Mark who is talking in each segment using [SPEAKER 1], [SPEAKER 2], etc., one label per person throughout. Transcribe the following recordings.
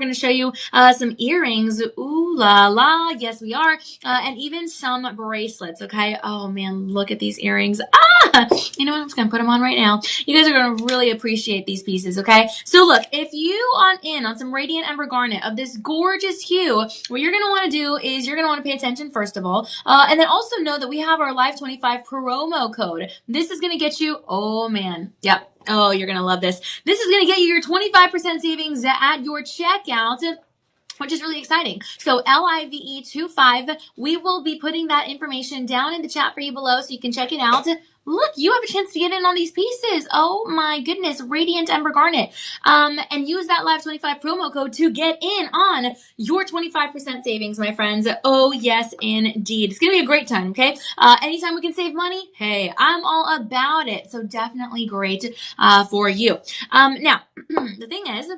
[SPEAKER 1] We're going to show you some earrings. Ooh la la. Yes, we are. And even some bracelets. Okay. Oh man, look at these earrings. Ah! You know what? I'm just going to put them on right now. You guys are going to really appreciate these pieces. Okay. So look, if you on some Radiant Ember Garnet of this gorgeous hue, what you're going to want to do is you're going to want to pay attention first of all. And then also know that we have our Live 25 promo code. This is going to get you, oh man. Yep. Oh, you're going to love this. This is going to get you your 25% savings at your checkout, which is really exciting. So LIVE25, we will be putting that information down in the chat for you below so you can check it out. Look, you have a chance to get in on these pieces. Oh my goodness, Radiant Ember Garnet. And use that Live25 promo code to get in on your 25% savings, my friends. Oh yes, indeed. It's going to be a great time, okay? Anytime we can save money, hey, I'm all about it. So definitely great for you. Now, the thing is,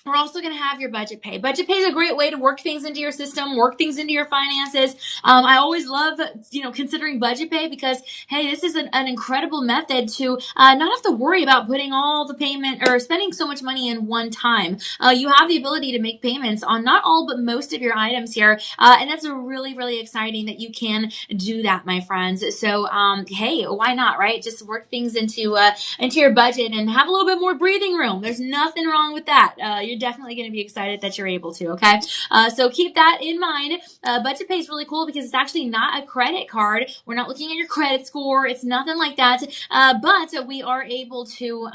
[SPEAKER 1] we're also going to have your budget pay. Budget pay is a great way to work things into your system, work things into your finances. I always love, considering budget pay because, hey, this is an incredible method to not have to worry about putting all the payment or spending so much money in one time. You have the ability to make payments on not all but most of your items here, and that's really, really exciting that you can do that, my friends. So, hey, why not, right? Just work things into your budget and have a little bit more breathing room. There's nothing wrong with that. You're definitely going to be excited that you're able to, okay? So keep that in mind. Budget pay is really cool because it's actually not a credit card. We're not looking at your credit score. It's nothing like that. But we are able to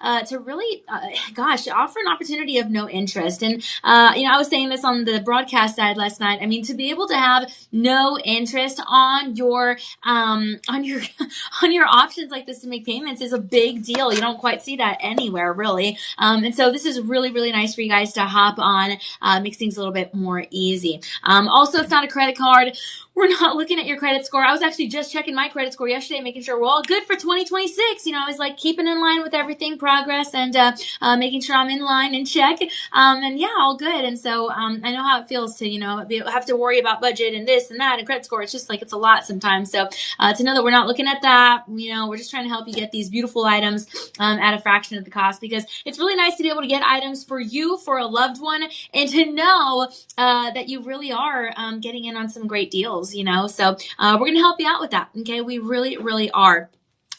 [SPEAKER 1] really, offer an opportunity of no interest. And, I was saying this on the broadcast side last night. I mean, to be able to have no interest on your on your options like this to make payments is a big deal. You don't quite see that anywhere, really. And so this is really, really nice for you guys to hop on, makes things a little bit more easy. Also, it's not a credit card. We're not looking at your credit score. I was actually just checking my credit score yesterday, making sure we're all good for 2026. I was like keeping in line with everything, progress, and making sure I'm in line and check. And yeah, all good. And so I know how it feels to, have to worry about budget and this and that and credit score. It's just like it's a lot sometimes. So to know that we're not looking at that, we're just trying to help you get these beautiful items at a fraction of the cost, because it's really nice to be able to get items for you, for a loved one, and to know that you really are getting in on some great deals, So we're going to help you out with that, okay? We really, really are.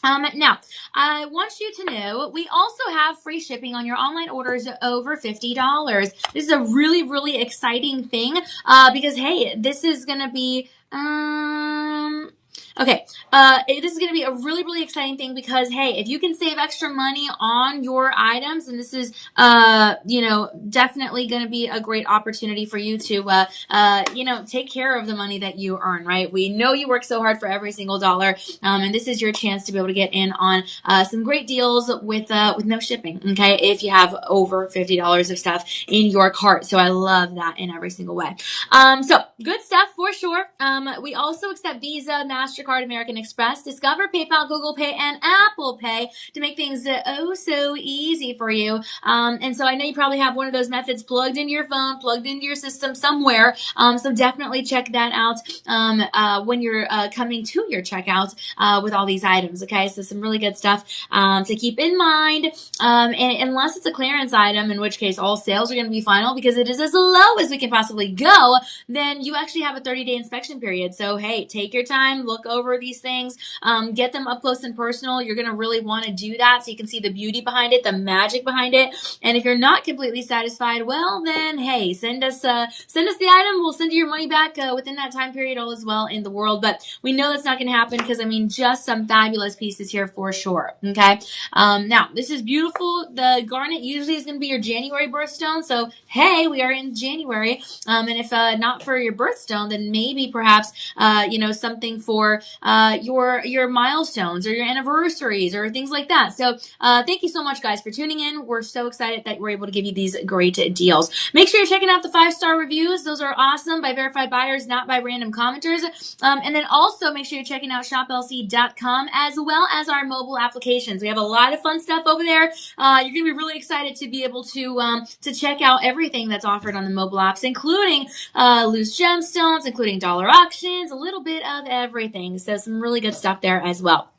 [SPEAKER 1] Now, I want you to know we also have free shipping on your online orders over $50. This is a really, really exciting thing because, hey, this is going to be... Okay, this is going to be a really, really exciting thing because, hey, if you can save extra money on your items, and this is, definitely going to be a great opportunity for you to, take care of the money that you earn, right? We know you work so hard for every single dollar, and this is your chance to be able to get in on some great deals with no shipping, okay, if you have over $50 of stuff in your cart. So I love that in every single way. So good stuff for sure. We also accept Visa, MasterCard, American Express, Discover, PayPal, Google Pay, and Apple Pay to make things so easy for you. And so I know you probably have one of those methods plugged into your phone, plugged into your system somewhere. So definitely check that out when you're coming to your checkout with all these items. Okay, so some really good stuff to keep in mind. And unless it's a clearance item, in which case all sales are going to be final because it is as low as we can possibly go, then you actually have a 30-day inspection period. So hey, take your time, look over these things, get them up close and personal. You're going to really want to do that so you can see the beauty behind it, the magic behind it. And if you're not completely satisfied, well then, hey, send us the item. We'll send you your money back within that time period, all is well in the world. But we know that's not going to happen because, just some fabulous pieces here for sure. Okay. Now, this is beautiful. The Garnet usually is going to be your January birthstone. So, hey, we are in January. And if not for your birthstone, then maybe perhaps, something for your milestones or your anniversaries or things like that. So thank you so much, guys, for tuning in. We're so excited that we're able to give you these great deals. Make sure you're checking out the 5-star reviews. Those are awesome, by verified buyers, not by random commenters. And then also make sure you're checking out shoplc.com as well as our mobile applications. We have a lot of fun stuff over there. You're going to be really excited to be able to check out everything that's offered on the mobile apps, including loose gemstones, including dollar auctions, a little bit of everything. So some really good stuff there as well.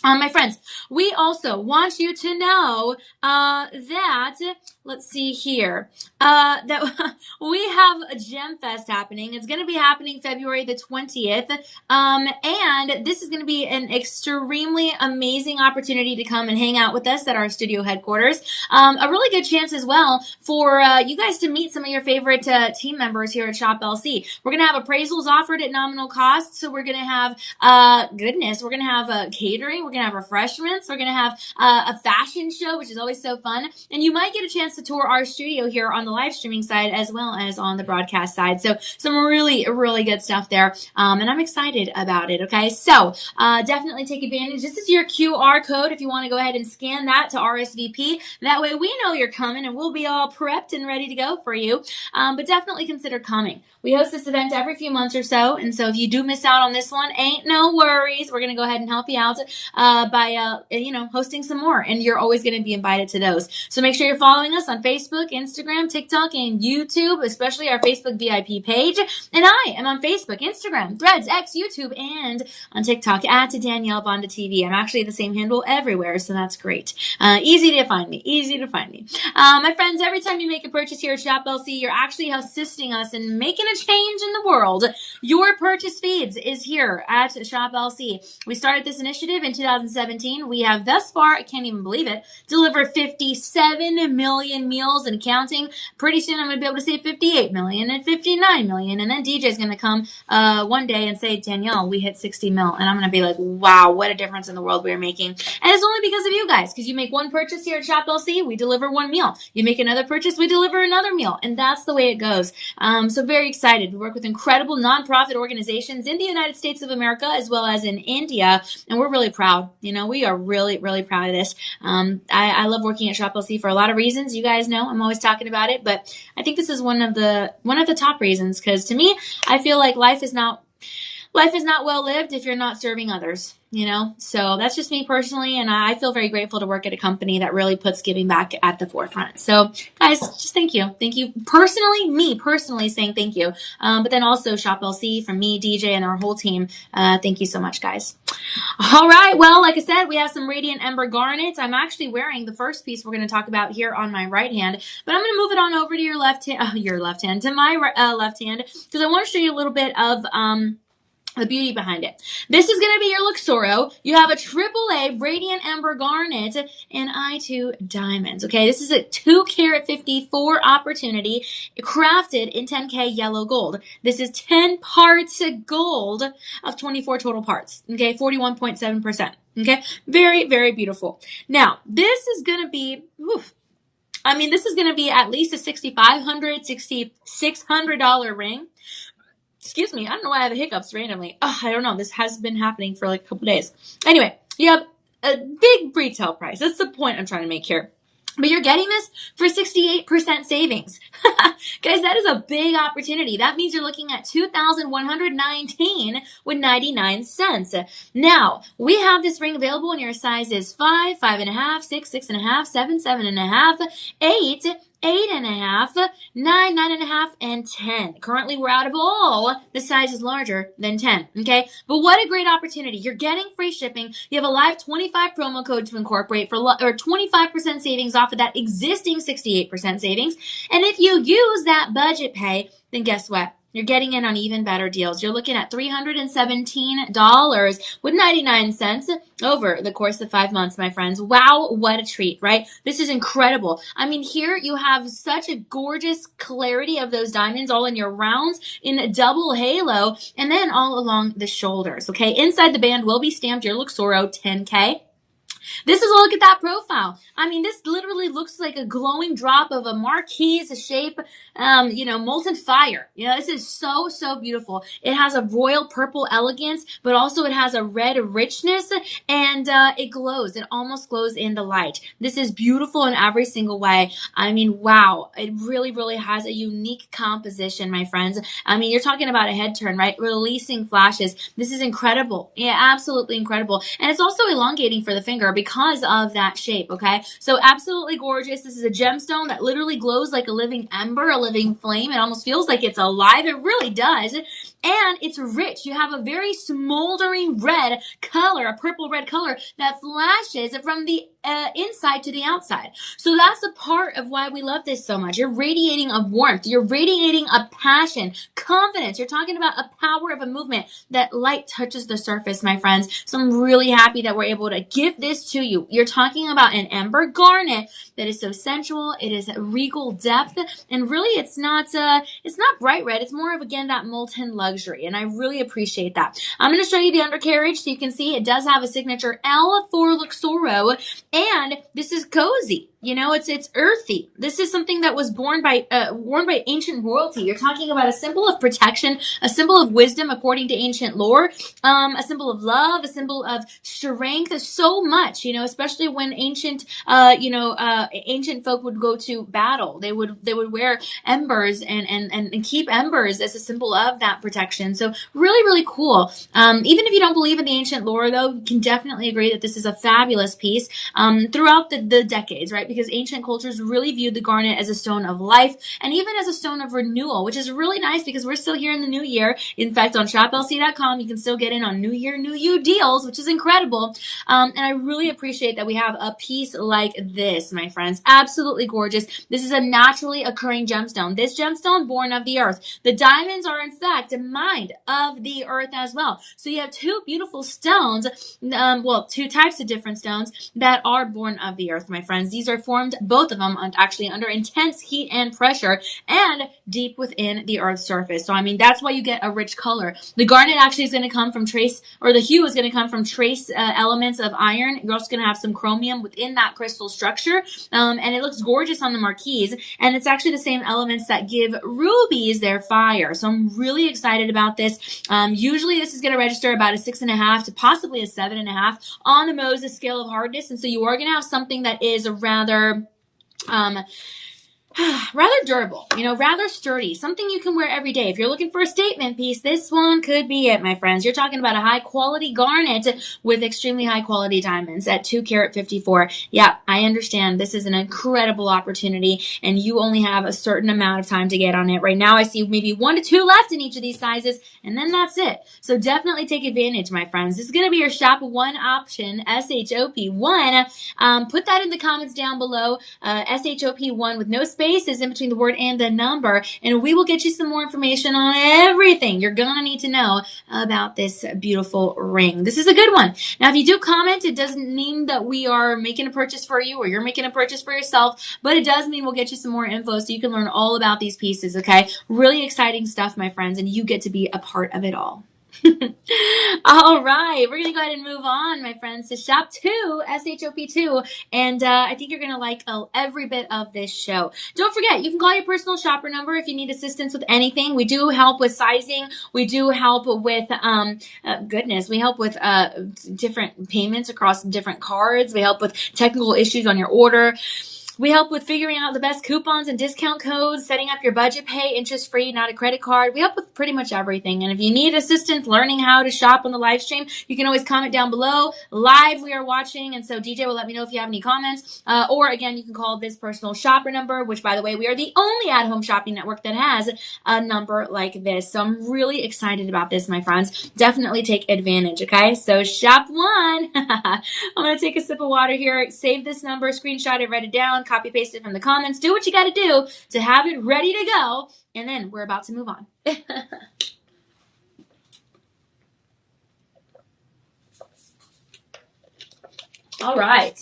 [SPEAKER 1] My friends, we also want you to know that, let's see here, that we have a Gem Fest happening. It's going to be happening February the 20th. And this is going to be an extremely amazing opportunity to come and hang out with us at our studio headquarters. A really good chance as well for you guys to meet some of your favorite team members here at Shop LC. We're going to have appraisals offered at nominal cost. So we're going to have, we're going to have catering. We're going to have refreshments. We're going to have a fashion show, which is always so fun. And you might get a chance to tour our studio here on the live streaming side as well as on the broadcast side. So some really, really good stuff there. And I'm excited about it. Okay. So definitely take advantage. This is your QR code if you want to go ahead and scan that to RSVP. That way we know you're coming and we'll be all prepped and ready to go for you. But definitely consider coming. We host this event every few months or so. And so if you do miss out on this one, ain't no worries. We're going to go ahead and help you out by hosting some more. And you're always going to be invited to those. So make sure you're following us on Facebook, Instagram, TikTok, and YouTube, especially our Facebook VIP page. And I am on Facebook, Instagram, Threads, X, YouTube, and on TikTok at Danielle Banda TV. I'm actually the same handle everywhere, so that's great. Easy to find me. My friends, every time you make a purchase here at Shop LC, you're actually assisting us in making a change in the world. Your purchase feeds is here at Shop LC. We started this initiative in 2017. We have thus far, I can't even believe it, delivered 57 million meals and counting. Pretty soon I'm going to be able to say 58 million and 59 million. And then DJ's going to come one day and say, Danielle, we hit 60 mil. And I'm going to be like, wow, what a difference in the world we're making. And it's only because of you guys, because you make one purchase here at Shop LC, we deliver one meal. You make another purchase, we deliver another meal. And that's the way it goes. So very excited. We work with incredible nonprofit organizations in the United States of America as well as in India. And we're really proud. We are really, really proud of this. I love working at Shop LC for a lot of reasons. You guys know I'm always talking about it, but I think this is one of the top reasons, because to me, I feel like life is not well lived if you're not serving others. So that's just me personally. And I feel very grateful to work at a company that really puts giving back at the forefront. So guys, just thank you. Thank you personally, me personally saying thank you. But then also Shop LC from me, DJ, and our whole team. Thank you so much, guys. All right. Well, like I said, we have some Radiant Ember Garnet. I'm actually wearing the first piece we're going to talk about here on my right hand, but I'm going to move it on over to to my left hand, because I want to show you a little bit of, the beauty behind it. This is going to be your Luxoro. You have a AAA Radiant Ember Garnet and I2 diamonds. Okay, this is a 2 carat 54 opportunity crafted in 10K yellow gold. This is 10 parts gold of 24 total parts. Okay, 41.7%. Okay, very, very beautiful. Now, this is going to be, this is going to be at least a $6,500, $6,600 ring. Excuse me, I don't know why I have hiccups randomly. I don't know. This has been happening for like a couple days. Anyway, you have a big retail price. That's the point I'm trying to make here. But you're getting this for 68% savings. Guys, that is a big opportunity. That means you're looking at $2,119 with 99 cents. Now, we have this ring available in your sizes 5, 5.5, 6, 6.5, 7, 7.5, 8, 8.5, 9, 9.5, and 10. Currently, we're out of all the sizes larger than 10, okay? But what a great opportunity. You're getting free shipping. You have a live 25 promo code to incorporate for 25% savings off of that existing 68% savings. And if you use that budget pay, then guess what? You're getting in on even better deals. You're looking at $317 with 99 cents over the course of 5 months, my friends. Wow, what a treat, right? This is incredible. Here you have such a gorgeous clarity of those diamonds all in your rounds in a double halo and then all along the shoulders, okay? Inside the band will be stamped your Luxoro 10K. This is a look at that profile. This literally looks like a glowing drop of a marquise shape, molten fire. This is so, so beautiful. It has a royal purple elegance, but also it has a red richness, and it glows. It almost glows in the light. This is beautiful in every single way. Wow. It really, really has a unique composition, my friends. You're talking about a head turn, right? Releasing flashes. This is incredible. Yeah, absolutely incredible. And it's also elongating for the finger. wear because of that shape, okay? So absolutely gorgeous. This is a gemstone that literally glows like a living ember, a living flame. It almost feels like it's alive. It really does. And it's rich. You have a very smoldering red color, a purple red color that flashes from the inside to the outside. So that's a part of why we love this so much. You're radiating a warmth. You're radiating a passion, confidence. You're talking about a power of a movement that light touches the surface, my friends. So I'm really happy that we're able to give this to you. You're talking about an ember garnet that is so sensual. It is regal depth, and really it's not bright red. It's more of, again, that molten luxury, and I really appreciate that. I'm going to show you the undercarriage so you can see it does have a signature L for Luxoro, and this is cozy. You know, it's earthy. This is something that was worn by ancient royalty. You're talking about a symbol of protection, a symbol of wisdom according to ancient lore, a symbol of love, a symbol of strength. So much, you know, especially when ancient folk would go to battle. They would wear embers and keep embers as a symbol of that protection. So really, really cool. Even if you don't believe in the ancient lore, though, you can definitely agree that this is a fabulous piece throughout the decades, right? Because ancient cultures really viewed the garnet as a stone of life and even as a stone of renewal, which is really nice because we're still here in the new year. In fact, on shoplc.com, you can still get in on New Year, New You deals, which is incredible. And I really appreciate that we have a piece like this, my friends. Absolutely gorgeous. This is a naturally occurring gemstone. This gemstone born of the earth. The diamonds are, in fact, mined of the earth as well. So you have two beautiful stones, two types of different stones that are born of the earth, my friends. These are formed, both of them, actually under intense heat and pressure and deep within the earth's surface. So, I mean, that's why you get a rich color. The garnet actually is going to come from trace, or the hue is going to come from trace elements of iron. You're also going to have some chromium within that crystal structure, and it looks gorgeous on the marquise, and it's actually the same elements that give rubies their fire. So I'm really excited about this. Usually this is going to register about a 6.5 to possibly a 7.5 on the Moses scale of hardness, and so you are going to have something that is rather rather durable, you know, rather sturdy, something you can wear every day. If you're looking for a statement piece, this one could be it, my friends. You're talking about a high quality garnet with extremely high quality diamonds at 2 carat 54. Yeah, I understand. This is an incredible opportunity and you only have a certain amount of time to get on it. Right now, I see maybe 1 to 2 left in each of these sizes, and then that's it. So definitely take advantage, my friends. This is going to be your shop one option, SHOP1. Put that in the comments down below, SHOP1 with no space is in between the word and the number, and we will get you some more information on everything you're gonna need to know about this beautiful ring. This is a good one. Now, if you do comment, it doesn't mean that we are making a purchase for you or you're making a purchase for yourself, but it does mean we'll get you some more info so you can learn all about these pieces, okay? Really exciting stuff, my friends, and you get to be a part of it all. All right, we're gonna go ahead and move on, my friends, to shop 2, SHOP2, and I think you're gonna like every bit of this show. Don't forget, you can call your personal shopper number if you need assistance with anything. We do help with sizing. We do help with we help with different payments across different cards. We help with technical issues on your order. We help with figuring out the best coupons and discount codes, setting up your budget pay, interest-free, not a credit card. We help with pretty much everything. And if you need assistance learning how to shop on the live stream, you can always comment down below. Live, we are watching, and so DJ will let me know if you have any comments. Or, again, you can call this personal shopper number, which, by the way, we are the only at-home shopping network that has a number like this. So I'm really excited about this, my friends. Definitely take advantage, okay? So shop 1. I'm going to take a sip of water here, save this number, screenshot it, write it down, copy paste it from the comments, do what you got to do to have it ready to go, and then we're about to move on. All right.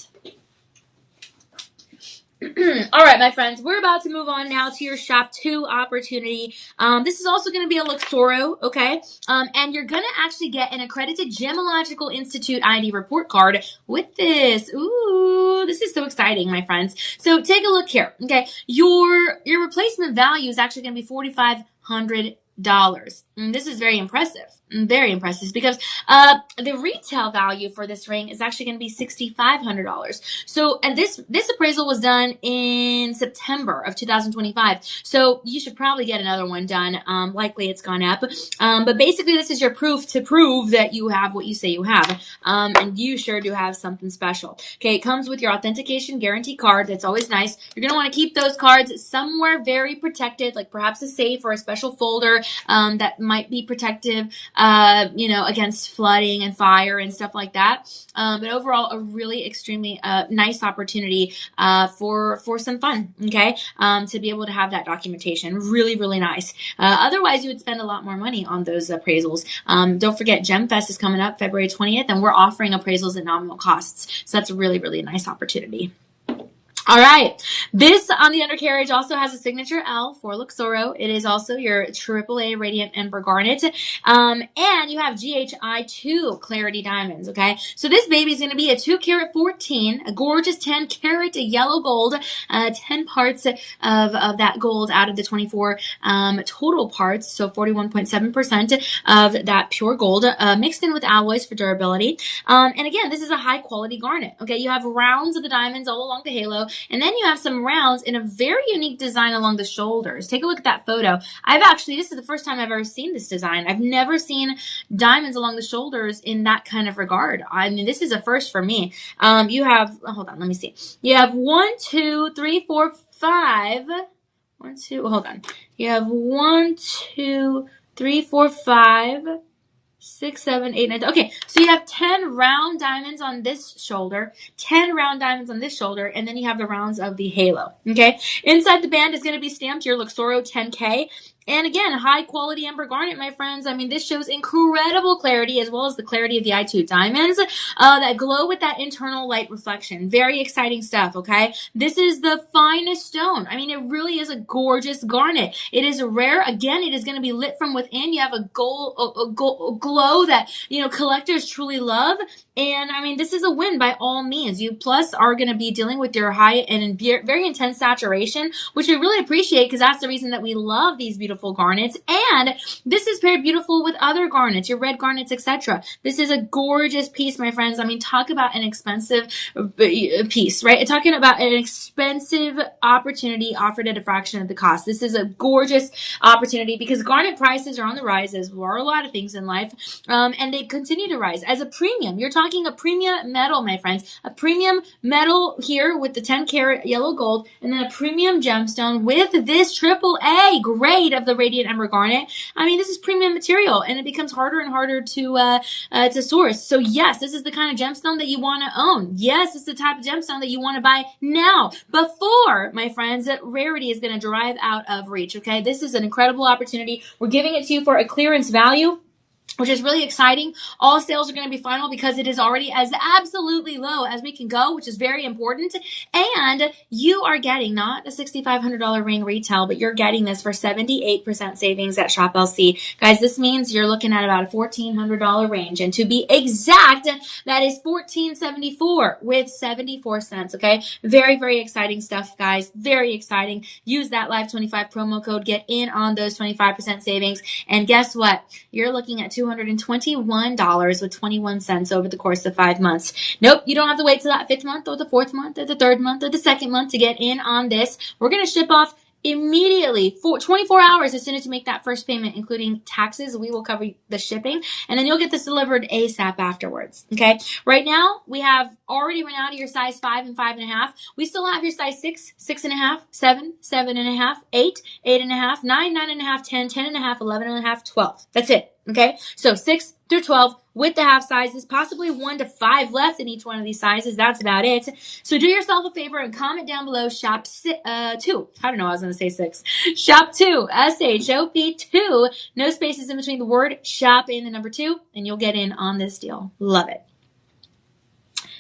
[SPEAKER 1] All right, my friends, we're about to move on now to your shop 2 opportunity. This is also going to be a Luxoro, okay? And you're going to actually get an accredited Gemological Institute ID report card with this. Ooh, this is so exciting, my friends. So take a look here, okay? Your replacement value is actually going to be $4,500. And this is very impressive. Very impressive because the retail value for this ring is actually going to be $6,500. So, and this appraisal was done in September of 2025. So you should probably get another one done. Likely it's gone up. But basically this is your proof to prove that you have what you say you have. And you sure do have something special. Okay, it comes with your authentication guarantee card. That's always nice. You're going to want to keep those cards somewhere very protected, like perhaps a safe or a special folder that might be protective, against flooding and fire and stuff like that. But overall, a really extremely nice opportunity for some fun, okay? To be able to have that documentation. Really, really nice. Otherwise, you would spend a lot more money on those appraisals. Don't forget, GemFest is coming up February 20th, and we're offering appraisals at nominal costs. So that's a really, really nice opportunity. All right. This on the undercarriage also has a signature L for Luxoro. It is also your AAA Radiant Ember Garnet. And you have GHI 2 Clarity Diamonds, okay? So this baby is going to be a 2 karat 14, a gorgeous 10 karat yellow gold, 10 parts of that gold out of the 24 total parts, so 41.7% of that pure gold, mixed in with alloys for durability. And again, this is a high quality garnet, okay? You have rounds of the diamonds all along the halo, and then you have some rounds in a very unique design along the shoulders. Take a look at that photo. this is the first time I've ever seen this design. I've never seen diamonds along the shoulders in that kind of regard. I mean, this is a first for me. You have, hold on, let me see. You have 1, 2, 3, 4, 5. 1, 2, hold on. You have 1, 2, 3, 4, 5. 6, 7, 8, 9. Okay, so you have 10 round diamonds on this shoulder, 10 round diamonds on this shoulder, and then you have the rounds of the halo. Okay, inside the band is going to be stamped your Luxoro 10K. And again, high quality Ember Garnet, my friends. I mean, this shows incredible clarity as well as the clarity of the I2 diamonds that glow with that internal light reflection. Very exciting stuff, okay? This is the finest stone. I mean, it really is a gorgeous garnet. It is rare. Again, it is going to be lit from within. You have a glow that, collectors truly love. And I mean, this is a win by all means. You plus are going to be dealing with your high and very intense saturation, which we really appreciate because that's the reason that we love these beautiful garnets. And this is paired beautiful with other garnets, your red garnets, etc. This is a gorgeous piece, my friends. I mean, talk about an expensive piece, right? Talking about an expensive opportunity offered at a fraction of the cost. This is a gorgeous opportunity because garnet prices are on the rise, as are a lot of things in life, and they continue to rise as a premium. You're talking a premium metal, my friends, a premium metal here with the 10 karat yellow gold, and then a premium gemstone with this AAA grade of the Radiant Ember Garnet. I mean, this is premium material, and it becomes harder and harder to source. So yes, this is the kind of gemstone that you want to own. Yes, it's the type of gemstone that you want to buy now, before, my friends, that rarity is going to drive out of reach. Okay, this is an incredible opportunity. We're giving it to you for a clearance value, which is really exciting. All sales are going to be final because it is already as absolutely low as we can go, which is very important. And you are getting not a $6,500 ring retail, but you're getting this for 78% savings at Shop LC. Guys, this means you're looking at about a $1,400 range. And to be exact, that is $1,474 with 74 cents. Okay. Very, very exciting stuff, guys. Very exciting. Use that Live25 promo code. Get in on those 25% savings. And guess what? You're looking at $221 with 21 cents over the course of 5 months. Nope, you don't have to wait till that 5th month or the 4th month or the 3rd month or the 2nd month to get in on this. We're going to ship off immediately for 24 hours as soon as you make that first payment, including taxes. We will cover the shipping, and then you'll get this delivered ASAP afterwards. Okay. Right now, we have already run out of your size 5 and 5.5. We still have your size 6, 6.5, 7, 7.5, 8, 8.5, 9, 9.5, 10, 10.5, 11.5, 12. That's it. Okay. So 6 through 12 with the half sizes, possibly 1 to 5 left in each one of these sizes. That's about it. So do yourself a favor and comment down below shop 2. I don't know. I was going to say 6. Shop 2, SHOP 2. No spaces in between the word shop and the number 2, and you'll get in on this deal. Love it.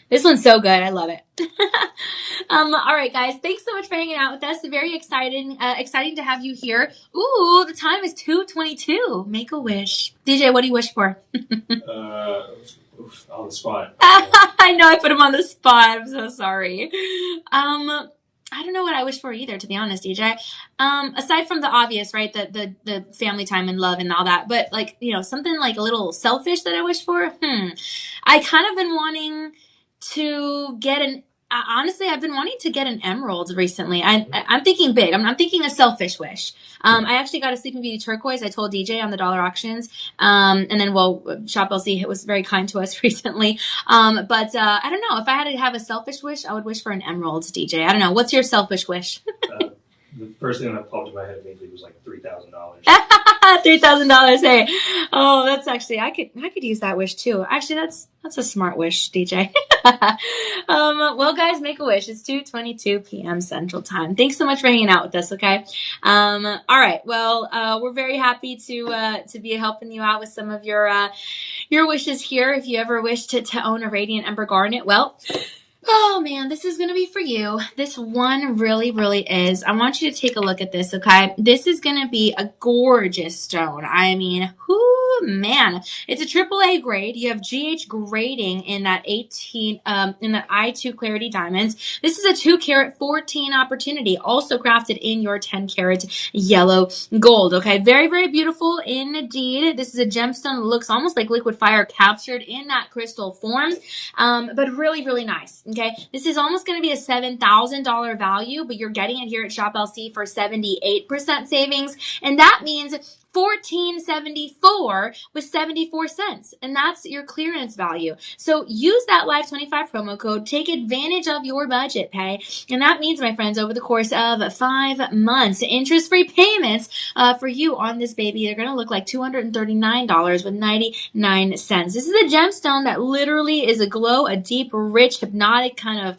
[SPEAKER 1] This one's so good. I love it. All right, guys. Thanks so much for hanging out with us. Very exciting to have you here. Ooh, the time is 2:22. Make a wish. DJ, what do you wish for?
[SPEAKER 2] On the spot.
[SPEAKER 1] I know I put him on the spot. I'm so sorry. I don't know what I wish for either, to be honest, DJ. Aside from the obvious, right? The family time and love and all that. But like, you know, something like a little selfish that I wish for. I kind of been wanting to get an honestly, I've been wanting to get an emerald recently. I'm thinking big. I'm thinking a selfish wish. I actually got a Sleeping Beauty turquoise. I told DJ on the dollar auctions. And then, well, Shop LC was very kind to us recently. But I don't know. If I had to have a selfish wish, I would wish for an emerald, DJ. I don't know. What's your selfish wish?
[SPEAKER 2] The first thing that popped in my head immediately was like $3,000.
[SPEAKER 1] $3,000. Hey, oh, that's actually I could use that wish too. Actually, that's a smart wish, DJ. Well, guys, make a wish. It's 2:22 p.m. Central Time. Thanks so much for hanging out with us. Okay. All right. Well, we're very happy to be helping you out with some of your wishes here. If you ever wish to own a Radiant Ember Garnet, well. Oh man, this is going to be for you. This one really, really is. I want you to take a look at this, okay? This is going to be a gorgeous stone. I mean, whoo, man. It's a AAA grade. You have GH grading in that in that I2 Clarity Diamonds. This is a 2 carat 14 opportunity, also crafted in your 10 carat yellow gold, okay? Very, very beautiful indeed. This is a gemstone that looks almost like liquid fire captured in that crystal form, but really, really nice. Okay, this is almost going to be a $7,000 value, but you're getting it here at Shop LC for 78% savings, and that means $14.74 with 74 cents, and that's your clearance value. So use that Live25 promo code. Take advantage of your budget pay, and that means, my friends, over the course of 5 months, interest-free payments for you on this baby, they're going to look like $239 with 99 cents. This is a gemstone that literally is a glow, a deep, rich, hypnotic kind of,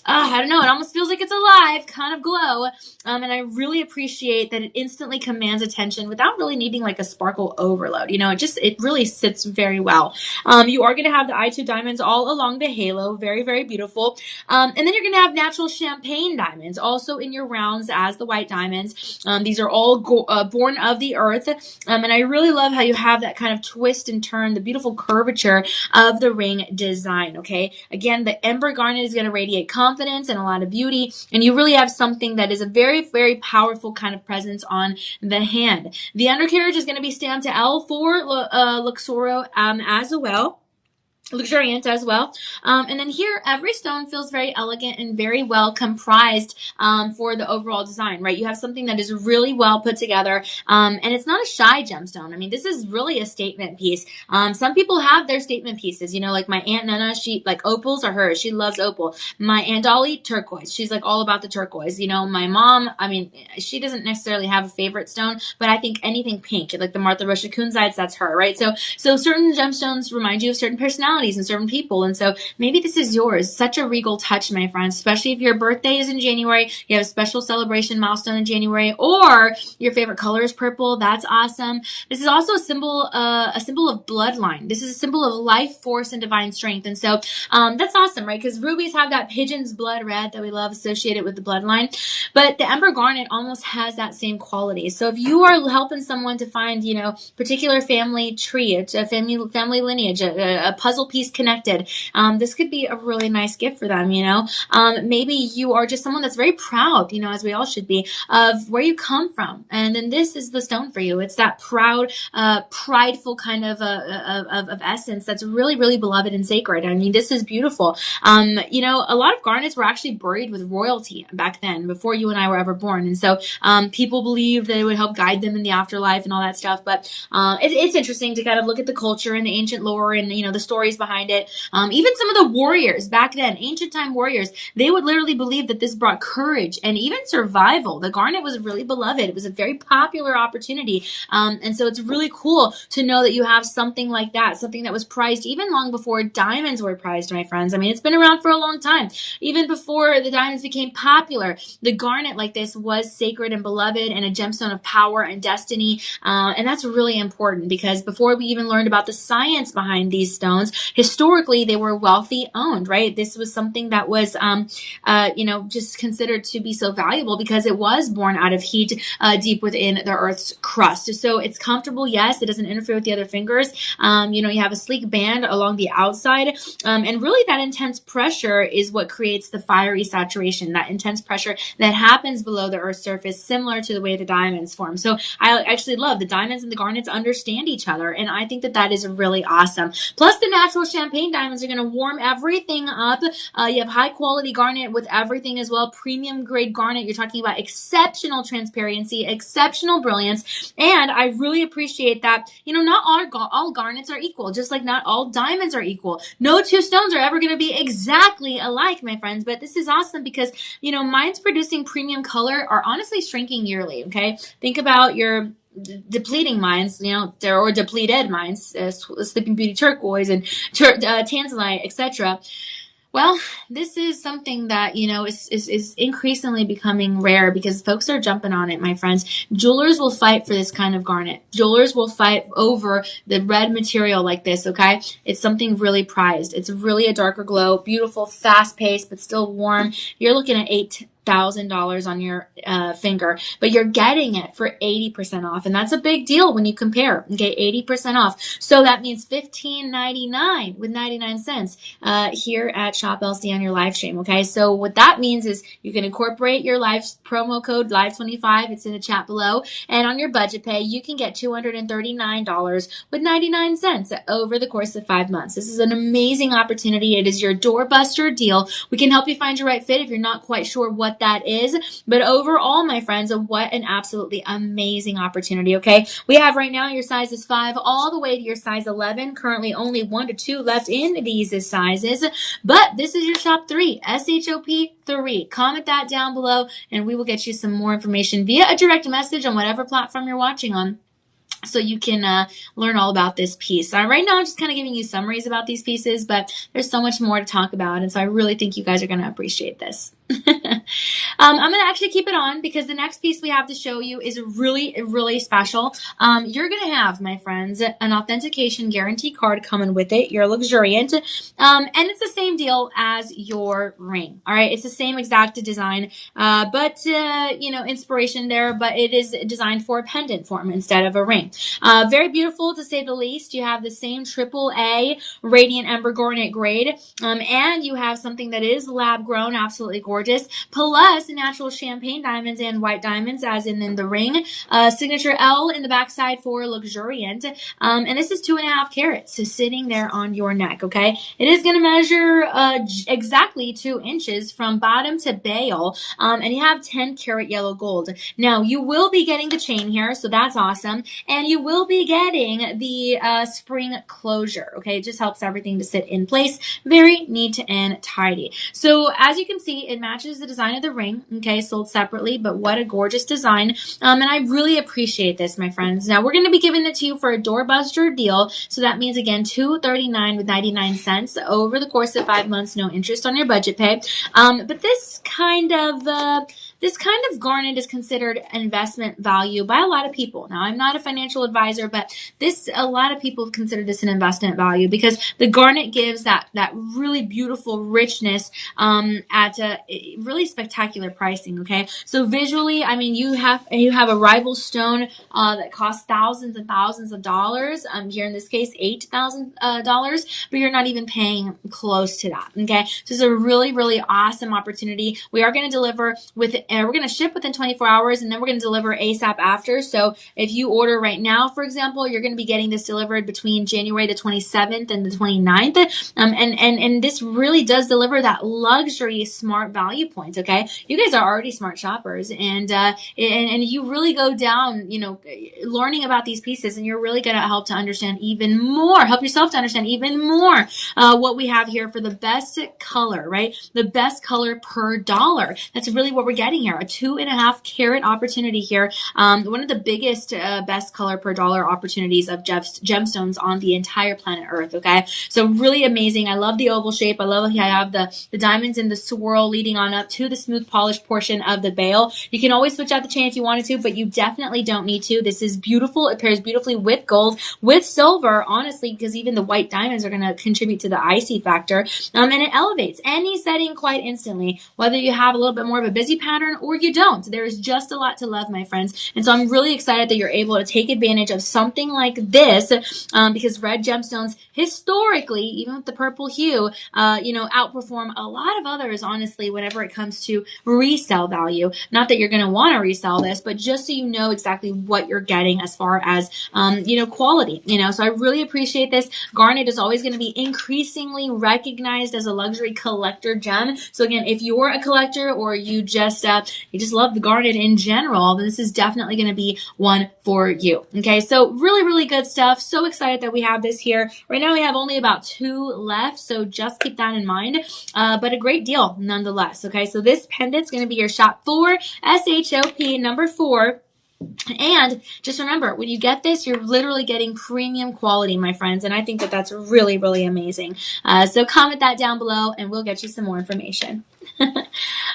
[SPEAKER 1] I don't know, it almost feels like it's alive kind of glow. And I really appreciate that it instantly commands attention without really needing like a sparkle overload. You know, it really sits very well. You are going to have the I2 diamonds all along the halo. Very, very beautiful. And then you're going to have natural champagne diamonds also in your rounds as the white diamonds. These are all born of the earth. And I really love how you have that kind of twist and turn, the beautiful curvature of the ring design. Okay. Again, the Ember Garnet is going to radiate confidence and a lot of beauty. And you really have something that is a very, very powerful kind of presence on the hand. The undercarriage is going to be stamped to L4 Luxoro as well. Luxuriant as well. And then here, every stone feels very elegant and very well comprised for the overall design, right? You have something that is really well put together, and it's not a shy gemstone. I mean, this is really a statement piece. Some people have their statement pieces, you know, like my Aunt Nana, she, like opals are hers. She loves opal. My Aunt Dolly, turquoise. She's like all about the turquoise. You know, my mom, I mean, she doesn't necessarily have a favorite stone, but I think anything pink, like the Martha Rocha Kunzites, that's her, right? So certain gemstones remind you of certain personalities and certain people, and so maybe this is yours. Such a regal touch, my friends, especially if your birthday is in January, you have a special celebration milestone in January, or your favorite color is purple. That's awesome. This is also a symbol of bloodline. This is a symbol of life force and divine strength, and so that's awesome, right? Because rubies have that pigeon's blood red that we love associated with the bloodline, but the Ember Garnet almost has that same quality. So if you are helping someone to find, you know, particular family tree, a family lineage, a puzzle piece connected, this could be a really nice gift for them, you know. Maybe you are just someone that's very proud, you know, as we all should be, of where you come from, and then this is the stone for you. It's that proud, prideful kind of essence that's really, really beloved and sacred. I mean, this is beautiful. You know, a lot of garnets were actually buried with royalty back then, before you and I were ever born, and so people believed that it would help guide them in the afterlife and all that stuff. But it's interesting to kind of look at the culture and the ancient lore and, you know, the stories behind it. Even some of the warriors back then, ancient time warriors, they would literally believe that this brought courage and even survival. The garnet was really beloved. It was a very popular opportunity. And so it's really cool to know that you have something like that, something that was prized even long before diamonds were prized, my friends. I mean, it's been around for a long time. Even before the diamonds became popular, the garnet like this was sacred and beloved and a gemstone of power and destiny. And that's really important, because before we even learned about the science behind these stones, historically they were wealthy owned, right? This was something that was, just considered to be so valuable because it was born out of heat deep within the Earth's crust. So it's comfortable, yes. It doesn't interfere with the other fingers. You have a sleek band along the outside, and really that intense pressure is what creates the fiery saturation, that intense pressure that happens below the Earth's surface, similar to the way the diamonds form. So I actually love the diamonds and the garnets understand each other, and I think that that is really awesome. Plus, the natural champagne diamonds are going to warm everything up. You have high quality garnet with everything as well. Premium grade garnet. You're talking about exceptional transparency, exceptional brilliance. And I really appreciate that, not all garnets are equal, just like not all diamonds are equal. No two stones are ever going to be exactly alike, my friends. But this is awesome because, mines producing premium color are honestly shrinking yearly. Okay. Think about your depleting mines, or depleted mines, Sleeping Beauty turquoise and tanzanite, etc. Well, this is something that, is increasingly becoming rare because folks are jumping on it, my friends. Jewelers will fight for this kind of garnet. Jewelers will fight over the red material like this, okay? It's something really prized. It's really a darker glow, beautiful, fast-paced, but still warm. You're looking at $8,000 on your finger, but you're getting it for 80% off, and that's a big deal when you compare. Okay, 80% off. So that means $15.99 with 99 cents here at Shop LC on your live stream. Okay, so what that means is you can incorporate your live promo code Live25. It's in the chat below, and on your budget pay, you can get $239 with 99 cents over the course of 5 months. This is an amazing opportunity. It is your doorbuster deal. We can help you find your right fit if you're not quite sure what that is. But overall, my friends, what an absolutely amazing opportunity, okay? We have right now your sizes 5 all the way to your size 11. Currently only 1 to 2 left in these sizes. But this is your shop 3, SHOP 3. Comment that down below and we will get you some more information via a direct message on whatever platform you're watching on, so you can learn all about this piece. Right now, I'm just kind of giving you summaries about these pieces, but there's so much more to talk about, and so I really think you guys are going to appreciate this. I'm going to actually keep it on because the next piece we have to show you is really, really special. You're going to have, my friends, an authentication guarantee card coming with it. You're luxuriant. And it's the same deal as your ring. All right. It's the same exact design, but inspiration there, but it is designed for a pendant form instead of a ring. Very beautiful to say the least. You have the same AAA Radiant Ember Garnet grade, and you have something that is lab grown, absolutely gorgeous, plus natural champagne diamonds and white diamonds as in the ring. Signature L in the backside for luxuriant, and this is 2.5 carats, so sitting there on your neck. Okay, it is going to measure exactly 2 inches from bottom to bail, and you have 10 karat yellow gold. Now you will be getting the chain here, so that's awesome. And you will be getting the spring closure. Okay, it just helps everything to sit in place. Very neat and tidy. So as you can see, it matches the design of the ring. Okay, sold separately, but what a gorgeous design. And I really appreciate this, my friends. Now we're going to be giving it to you for a doorbuster deal. So that means again, $239 with 99 cents over the course of 5 months, no interest on your budget pay. But this kind of garnet is considered investment value by a lot of people. Now, I'm not a financial advisor, but a lot of people consider this an investment value because the garnet gives that really beautiful richness at a really spectacular pricing. Okay, so visually, I mean, you have a rival stone that costs thousands and thousands of dollars. Here in this case, $8,000, but you're not even paying close to that. Okay, so it's a really, really awesome opportunity. We are going to deliver we're going to ship within 24 hours, and then we're going to deliver ASAP after. So if you order right now, for example, you're going to be getting this delivered between January the 27th and the 29th. And this really does deliver that luxury smart value point. Okay, you guys are already smart shoppers, and you really go down, learning about these pieces, and you're really going to help yourself to understand even more what we have here for the best color, right? The best color per dollar. That's really what we're getting getting here. A 2.5 carat opportunity here. One of the biggest, best color per dollar opportunities of gemstones on the entire planet Earth. Okay. So really amazing. I love the oval shape. I love how I have the diamonds in the swirl leading on up to the smooth polished portion of the bail. You can always switch out the chain if you wanted to, but you definitely don't need to. This is beautiful. It pairs beautifully with gold, with silver, honestly, because even the white diamonds are going to contribute to the icy factor. And it elevates any setting quite instantly, whether you have a little bit more of a busy pattern or you don't. There is just a lot to love, my friends. And so I'm really excited that you're able to take advantage of something like this, because red gemstones historically, even with the purple hue, outperform a lot of others, honestly, whenever it comes to resale value. Not that you're going to want to resell this, but just so you know exactly what you're getting as far as, quality, so I really appreciate this. Garnet is always going to be increasingly recognized as a luxury collector gem. So again, if you're a collector or you just love the garnet in general, this is definitely going to be one for you. Okay, so really, really good stuff. So excited that we have this here. Right now we have only about 2 left, so just keep that in mind. But a great deal nonetheless. Okay, so this pendant's going to be your shop 4, SHOP number 4. And just remember, when you get this, you're literally getting premium quality, my friends. And I think that that's really, really amazing. So comment that down below and we'll get you some more information.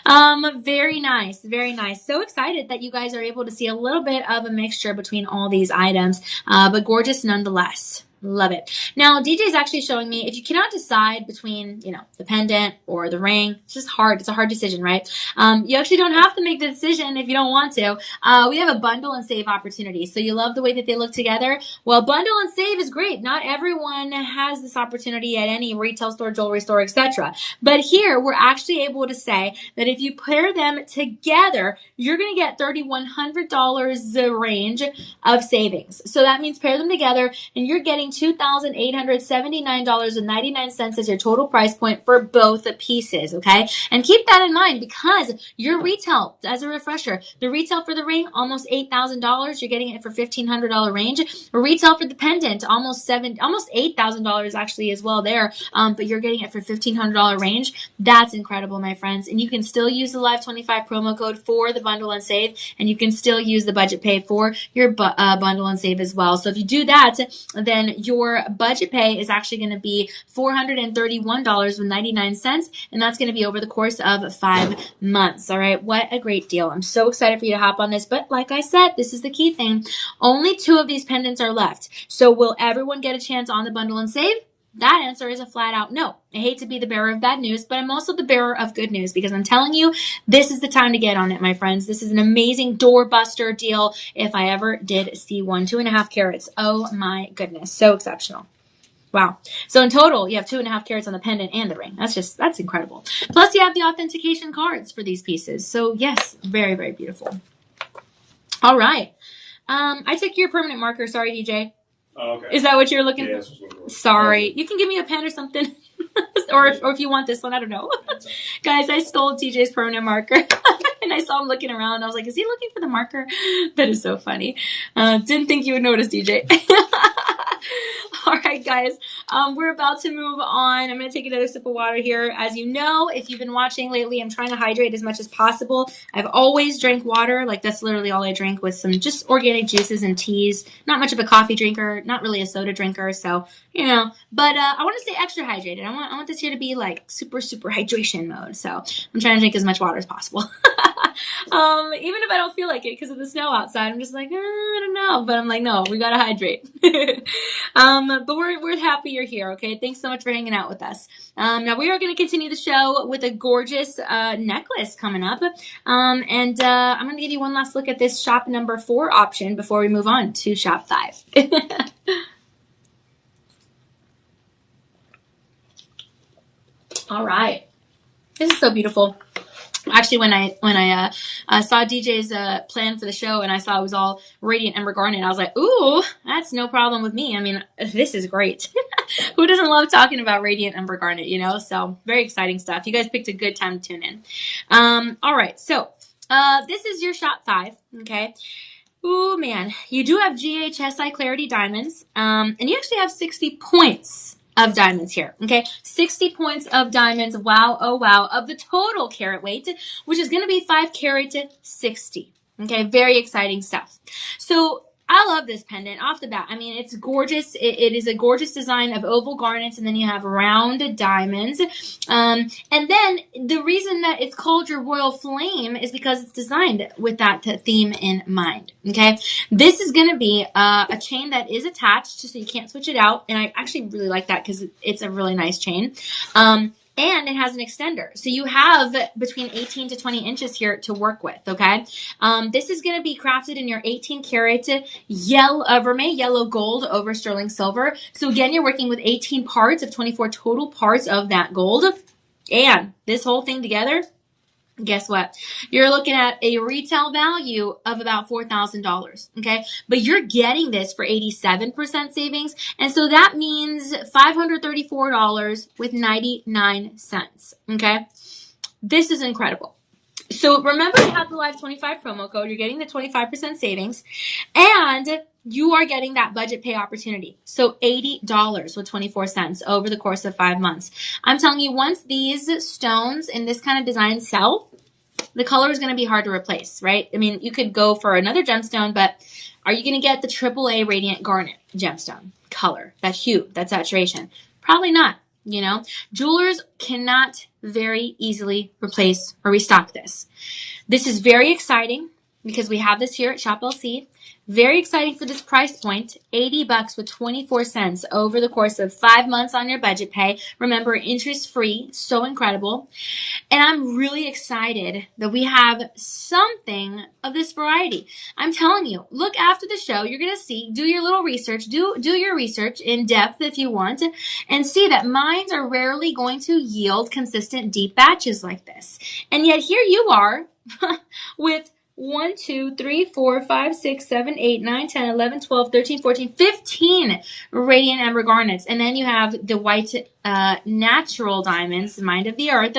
[SPEAKER 1] Very nice. Very nice. So excited that you guys are able to see a little bit of a mixture between all these items, but gorgeous nonetheless. Love it. Now, DJ is actually showing me if you cannot decide between, the pendant or the ring, it's just hard. It's a hard decision, right? You actually don't have to make the decision if you don't want to. We have a bundle and save opportunity. So you love the way that they look together? Well, bundle and save is great. Not everyone has this opportunity at any retail store, jewelry store, etc. But here, we're actually able to say that if you pair them together, you're going to get $3,100 range of savings. So that means pair them together and you're getting $2,879.99 as your total price point for both pieces, okay? And keep that in mind because your retail, as a refresher, the retail for the ring, almost $8,000. You're getting it for $1,500 range. Retail for the pendant, almost $8,000 actually as well there, but you're getting it for $1,500 range. That's incredible, my friends. And you can still use the Live25 promo code for the bundle and save, and you can still use the budget pay for your bundle and save as well. So if you do that, then your budget pay is actually going to be $431.99, and that's going to be over the course of 5 months. All right, what a great deal. I'm so excited for you to hop on this, but like I said, this is the key thing. Only 2 of these pendants are left. So will everyone get a chance on the bundle and save? That answer is a flat out no. I hate to be the bearer of bad news, but I'm also the bearer of good news because I'm telling you, this is the time to get on it, my friends. This is an amazing doorbuster deal if I ever did see one. 2.5 carats. Oh my goodness. So exceptional. Wow. So in total, you have 2.5 carats on the pendant and the ring. That's incredible. Plus you have the authentication cards for these pieces. So yes, very, very beautiful. All right. I took your permanent marker. Sorry, DJ.
[SPEAKER 2] Oh, okay.
[SPEAKER 1] Is that what you're looking
[SPEAKER 2] for?
[SPEAKER 1] Sorry. You can give me a pen or something. or if you want this one, I don't know. Guys, I stole TJ's permanent marker. And I saw him looking around. I was like, is he looking for the marker? That is so funny. Didn't think you would notice, DJ. All right, guys, we're about to move on. I'm going to take another sip of water here. As you know, if you've been watching lately, I'm trying to hydrate as much as possible. I've always drank water. Like, that's literally all I drink with some just organic juices and teas. Not much of a coffee drinker, not really a soda drinker. So, but I want to stay extra hydrated. I want this here to be like super, super hydration mode. So I'm trying to drink as much water as possible. Even if I don't feel like it because of the snow outside, I'm just like, I don't know. But I'm like, no, we got to hydrate. But we're happy you're here, okay? Thanks so much for hanging out with us. Now we are going to continue the show with a gorgeous necklace coming up. I'm going to give you one last look at this shop number 4 option before we move on to shop 5. All right. This is so beautiful. Actually, when I saw DJ's plan for the show and I saw it was all Radiant Ember Garnet, I was like, ooh, that's no problem with me. I mean, this is great. Who doesn't love talking about Radiant Ember Garnet, So very exciting stuff. You guys picked a good time to tune in. All right, so this is your shop 5, okay? Ooh, man. You do have GHSI Clarity Diamonds, and you actually have 60 points of diamonds here. Okay, 60 points of diamonds. Wow, oh wow, of the total carat weight, which is going to be 5 carat 60. Okay, very exciting stuff. So I love this pendant off the bat. I mean, it's gorgeous. It is a gorgeous design of oval garnets, and then you have round diamonds. And then the reason that it's called your Royal Flame is because it's designed with that theme in mind. Okay, this is going to be a chain that is attached, so you can't switch it out. And I actually really like that because it's a really nice chain. And it has an extender. So you have between 18 to 20 inches here to work with, okay? This is going to be crafted in your 18 karat yellow, vermeil yellow gold over sterling silver. So again, you're working with 18 parts of 24 total parts of that gold. And this whole thing together, guess what? You're looking at a retail value of about $4,000, okay? But you're getting this for 87% savings, and so that means $534 with 99 cents, okay? This is incredible. So remember to have the Live 25 promo code. You're getting the 25% savings, and you are getting that budget pay opportunity. So $80 with 24 cents over the course of 5 months. I'm telling you, once these stones in this kind of design sell, the color is going to be hard to replace, right? I mean, you could go for another gemstone, but are you going to get the AAA Radiant Garnet gemstone color, that hue, that saturation? Probably not, you know. Jewelers cannot very easily replace or restock this. This is very exciting because we have this here at Shop LC. Very exciting for this price point, $80 with 24 cents over the course of 5 months on your budget pay. Remember, interest free, so incredible. And I'm really excited that we have something of this variety. I'm telling you, look after the show. You're going to see, do your little research, do your research in depth if you want, and see that mines are rarely going to yield consistent deep batches like this. And yet here you are with 1, 2, 3, 4, 5, 6, 7, 8, 9, 10, 11, 12, 13, 14, 15 Radiant Ember Garnets. And then you have the white natural diamonds, Mind of the Earth,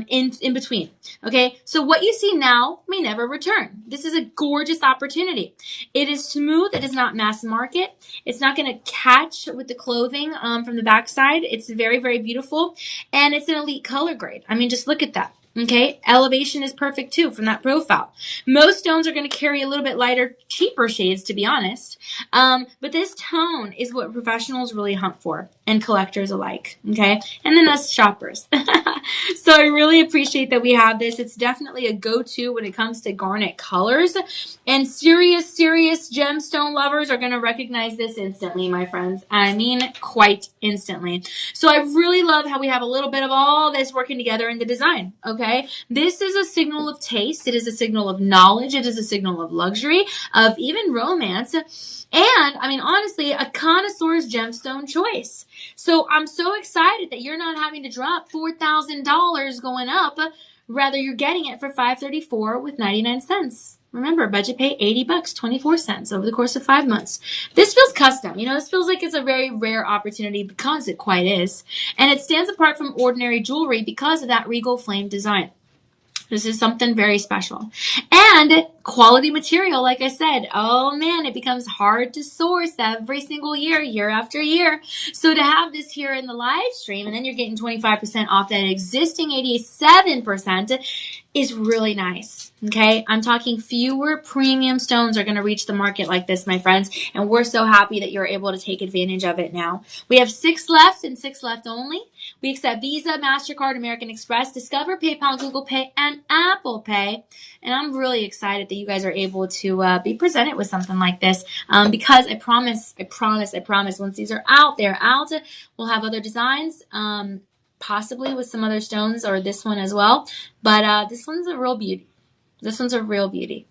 [SPEAKER 1] in between. Okay, so what you see now may never return. This is a gorgeous opportunity. It is smooth. It is not mass market. It's not going to catch with the clothing from the backside. It's very, very beautiful. And it's an elite color grade. I mean, just look at that. Okay, elevation is perfect too from that profile. Most stones are going to carry a little bit lighter, cheaper shades, to be honest. But this tone is what professionals really hunt for, and collectors alike. Okay, and then us shoppers. So I really appreciate that we have this. It's definitely a go-to when it comes to garnet colors. And serious gemstone lovers are going to recognize this instantly, my friends. I mean, quite instantly. So I really love how we have a little bit of all this working together in the design, okay? This is a signal of taste. It is a signal of knowledge. It is a signal of luxury, of even romance. And, I mean, honestly, a connoisseur's gemstone choice. So I'm so excited that you're not having to drop $4,000 going up. Rather, you're getting it for $534 with 99 cents. Remember, budget pay $80, 24 cents over the course of 5 months. This feels custom. You know, this feels like it's a very rare opportunity because it quite is. And it stands apart from ordinary jewelry because of that regal flame design. This is something very special. And quality material, like I said, oh man, it becomes hard to source every single year, year after year. So to have this here in the live stream, and then you're getting 25% off that existing 87% is really nice. Okay, I'm talking fewer premium stones are going to reach the market like this, my friends, and we're so happy that you're able to take advantage of it now. We have 6 left and 6 left only. We accept Visa, MasterCard, American Express, Discover, PayPal, Google Pay, and Apple Pay. And I'm really excited that you guys are able to be presented with something like this because I promise, once these are out, we'll have other designs, possibly with some other stones or this one as well. But this one's a real beauty. This one's a real beauty.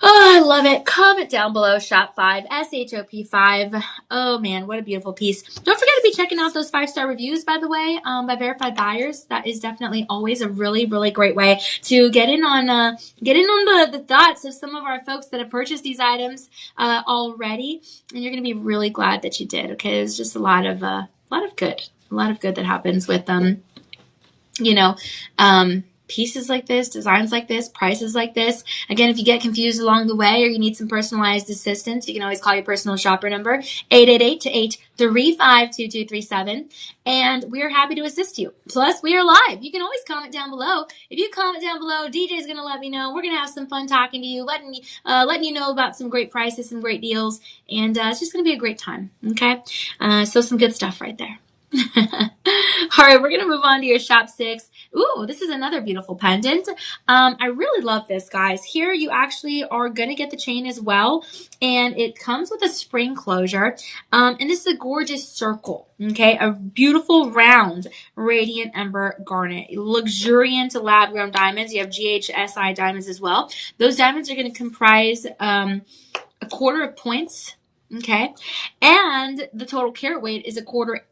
[SPEAKER 1] Oh, I love it. Comment down below, Shop 5, SHOP 5. Oh, man, what a beautiful piece. Don't forget to be checking out those 5-star reviews, by the way, by verified buyers. That is definitely always a really, really great way to get in on the thoughts of some of our folks that have purchased these items already. And you're going to be really glad that you did, okay? There's just a lot of good that happens with them, pieces like this, designs like this, prices like this. Again, if you get confused along the way or you need some personalized assistance, you can always call your personal shopper number, 888-835-2237. And we are happy to assist you. Plus, we are live. You can always comment down below. If you comment down below, DJ's going to let me know. We're going to have some fun talking to you, letting you know about some great prices, some great deals. And it's just going to be a great time. Okay? So some good stuff right there. All right, we're going to move on to your shop 6. Ooh, this is another beautiful pendant. I really love this, guys. Here you actually are going to get the chain as well, and it comes with a spring closure. And this is a gorgeous circle, okay? A beautiful round Radiant Ember Garnet. Luxuriant lab-grown diamonds. You have GHSI diamonds as well. Those diamonds are going to comprise a quarter of points, okay? And the total carat weight is a carat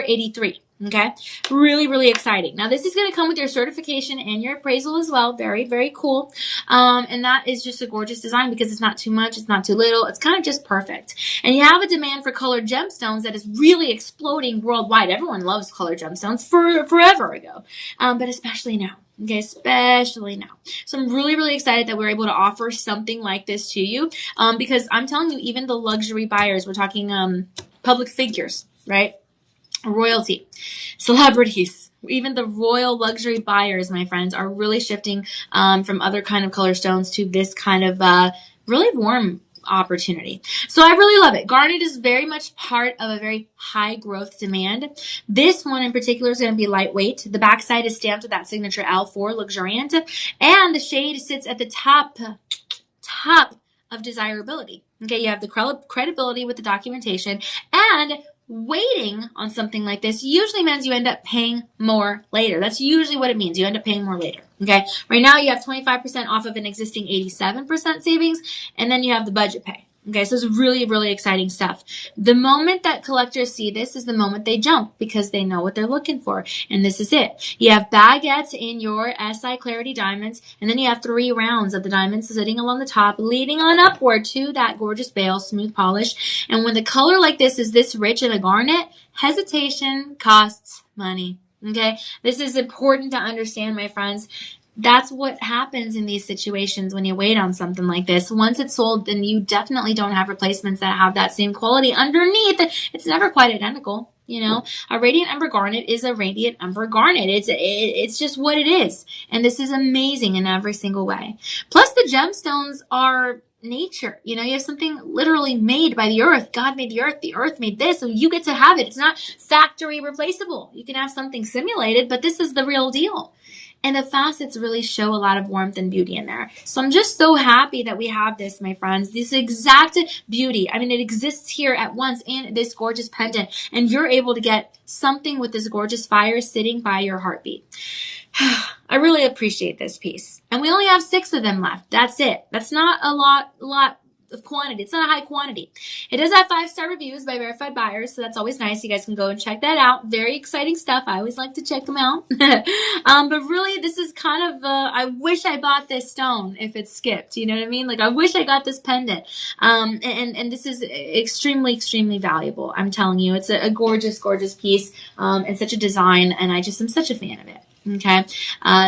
[SPEAKER 1] 83. Okay. Really, really exciting. Now this is going to come with your certification and your appraisal as well. Very, very cool. And that is just a gorgeous design because it's not too much. It's not too little. It's kind of just perfect. And you have a demand for colored gemstones that is really exploding worldwide. Everyone loves colored gemstones forever ago. But especially now. Okay, especially now. So I'm really, really excited that we're able to offer something like this to you. Because I'm telling you, even the luxury buyers, we're talking, public figures, right? Royalty, celebrities, even the royal luxury buyers, my friends, are really shifting from other kind of color stones to this kind of really warm opportunity. So I really love it. Garnet is very much part of a very high growth demand. This one in particular is going to be lightweight. The backside is stamped with that signature L for luxuriant, and the shade sits at the top of desirability. Okay, you have the credibility with the documentation, and waiting on something like this usually means you end up paying more later. That's usually what it means. You end up paying more later. Okay, right now you have 25% off of an existing 87% savings, and then you have the budget pay. Okay, so it's really, really exciting stuff. The moment that collectors see this is the moment they jump because they know what they're looking for. And this is it. You have baguettes in your SI Clarity diamonds, and then you have 3 rounds of the diamonds sitting along the top, leading on upward to that gorgeous bale, smooth polish. And when the color like this is this rich in a garnet, hesitation costs money. Okay, this is important to understand, my friends. That's what happens in these situations when you wait on something like this. Once it's sold, then you definitely don't have replacements that have that same quality underneath. It's never quite identical. You know, a Radiant Ember Garnet is a Radiant Ember Garnet. It's just what it is. And this is amazing in every single way. Plus the gemstones are nature. You know, you have something literally made by the earth. God made the earth made this, so you get to have it. It's not factory replaceable. You can have something simulated, but this is the real deal. And the facets really show a lot of warmth and beauty in there. So I'm just so happy that we have this, my friends. This exact beauty. I mean, it exists here at once in this gorgeous pendant. And you're able to get something with this gorgeous fire sitting by your heartbeat. I really appreciate this piece. And we only have 6 of them left. That's it. That's not a lot of quantity. It's not a high quantity. It does have 5-star reviews by verified buyers, so that's always nice. You guys can go and check that out. Very exciting stuff. I always like to check them out. But really, this is kind of, I wish I bought this stone if it skipped. You know what I mean? Like, I wish I got this pendant. And this is extremely, extremely valuable. I'm telling you, it's a gorgeous, gorgeous piece, and such a design, and I just am such a fan of it. Okay,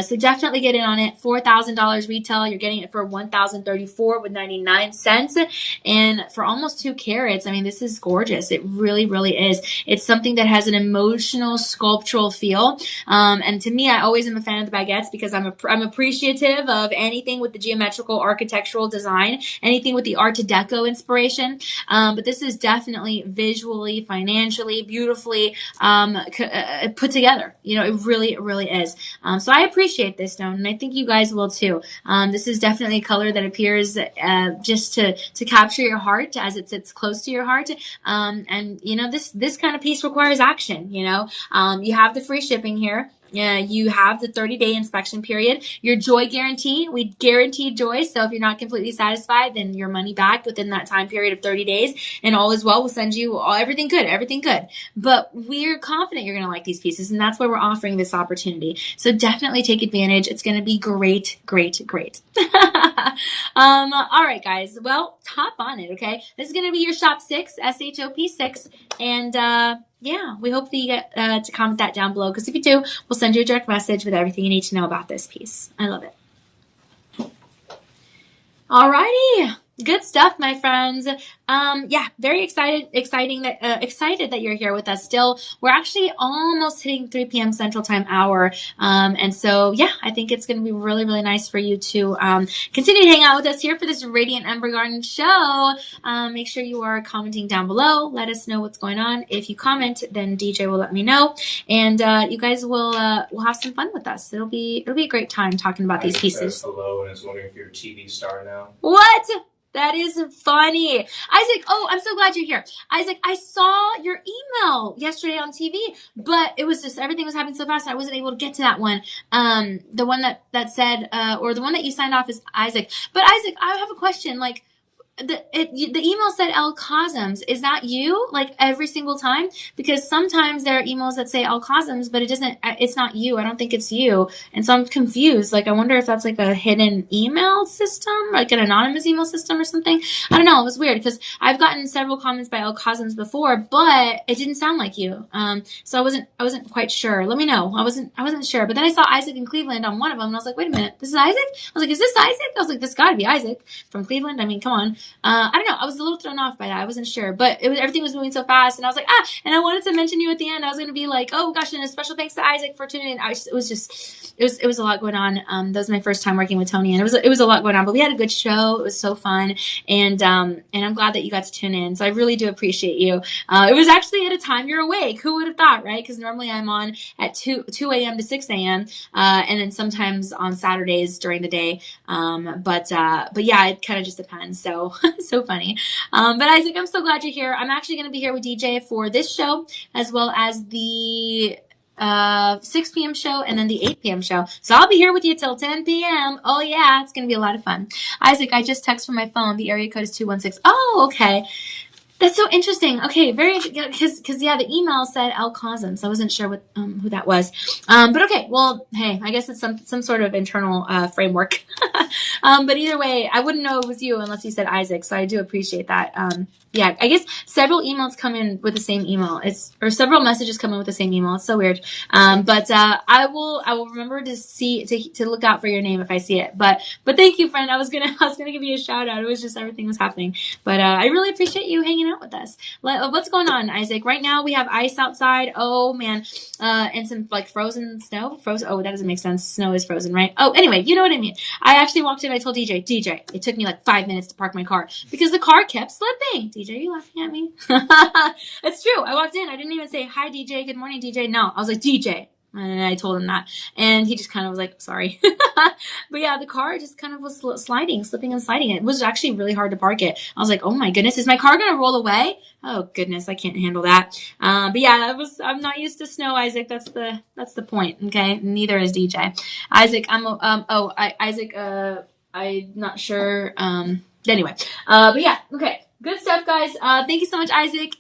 [SPEAKER 1] so definitely get in on it. $4,000 retail. You're getting it for $1,034 with 99 cents, and for almost 2 carats. I mean, this is gorgeous. It really, really is. It's something that has an emotional, sculptural feel. And to me, I always am a fan of the baguettes because I'm appreciative of anything with the geometrical, architectural design, anything with the Art Deco inspiration. But this is definitely visually, financially, beautifully put together. You know, it really is. So I appreciate this stone, and I think you guys will too. This is definitely a color that appears just to capture your heart as it sits close to your heart. And you know, this kind of piece requires action. You know, you have the free shipping here. You have the 30-day inspection period. Your joy guarantee, we guarantee joy. So if you're not completely satisfied, then your money back within that time period of 30 days. And all is well, we'll send you everything good. But we're confident you're going to like these pieces. And that's why we're offering this opportunity. So definitely take advantage. It's going to be great. All right, guys. Well, hop on it, okay? This is going to be your shop 6, SHOP 6. And yeah, we hope that you get to comment that down below, because if you do, we'll send you a direct message with everything you need to know about this piece. I love it. Alrighty. Good stuff, my friends. Yeah, very excited that you're here with us still. We're actually almost hitting 3 p.m. Central Time hour. And so, yeah, I think it's going to be really, really nice for you to continue to hang out with us here for this Radiant Ember Garden show. Make sure you are commenting down below. Let us know what's going on. If you comment, then DJ will let me know. And you guys will have some fun with us. It'll be a great time talking about these pieces.
[SPEAKER 2] Hello, and is wondering if you're a TV star now.
[SPEAKER 1] What? That is funny. Isaac, oh, I'm so glad you're here. Isaac, I saw your email yesterday on TV, but it was just, everything was happening so fast, I wasn't able to get to that one. The one that said, or the one that you signed off is Isaac. But Isaac, I have a question. Like, the email said El Cosms. Is that you? Like every single time? Because sometimes there are emails that say El Cosms, but it's not you. I don't think it's you. And so I'm confused. Like, I wonder if that's like a hidden email system, like an anonymous email system or something. I don't know. It was weird because I've gotten several comments by El Cosms before, but it didn't sound like you. So I wasn't quite sure. Let me know. I wasn't sure. But then I saw Isaac in Cleveland on one of them, and I was like, wait a minute, this is Isaac? I was like, is this Isaac? I was like, this gotta be Isaac from Cleveland. I mean, come on. I don't know. I was a little thrown off by that. I wasn't sure, but everything was moving so fast, and I was like, and I wanted to mention you at the end. I was going to be like, oh gosh, and a special thanks to Isaac for tuning in. It was a lot going on. That was my first time working with Tony, and it was a lot going on, but we had a good show. It was so fun, and I'm glad that you got to tune in. So I really do appreciate you. It was actually at a time you're awake. Who would have thought, right? Because normally I'm on at 2 a.m. to 6 a.m. And then sometimes on Saturdays during the day. But yeah, it kind of just depends. So so funny. But Isaac, I'm so glad you're here. I'm actually going to be here with DJ for this show, as well as the 6 p.m. show and then the 8 p.m. show. So I'll be here with you till 10 p.m. Oh yeah, it's going to be a lot of fun. Isaac, I just text from my phone. The area code is 216. Oh, okay. That's so interesting. Okay, very, because yeah, the email said El Cosm, so I wasn't sure what who that was. But okay, well, hey, I guess it's some sort of internal framework. But either way, I wouldn't know it was you unless you said Isaac, so I do appreciate that. Yeah, I guess several emails come in with the same email. Or several messages come in with the same email. It's so weird. But I will remember to look out for your name if I see it. But thank you, friend. I was gonna give you a shout out. It was just everything was happening. But I really appreciate you hanging out with us. What's going on, Isaac? Right now we have ice outside. Oh man, and some like frozen snow. Oh, that doesn't make sense. Snow is frozen, right? Oh, anyway, you know what I mean. I actually walked in. I told DJ, it took me like 5 minutes to park my car because the car kept slipping. DJ, are you laughing at me? It's true. I walked in. I didn't even say hi, DJ. Good morning, DJ. No, I was like DJ. And I told him that, and he just kind of was like, sorry. But yeah, the car just kind of was slipping and sliding. It was actually really hard to park it. I was like, oh my goodness, is my car going to roll away? Oh goodness, I can't handle that. But yeah, I'm not used to snow, Isaac. That's the point. Okay. Neither is DJ. Isaac, I'm not sure. Anyway, but yeah, okay. Good stuff, guys. Thank you so much, Isaac.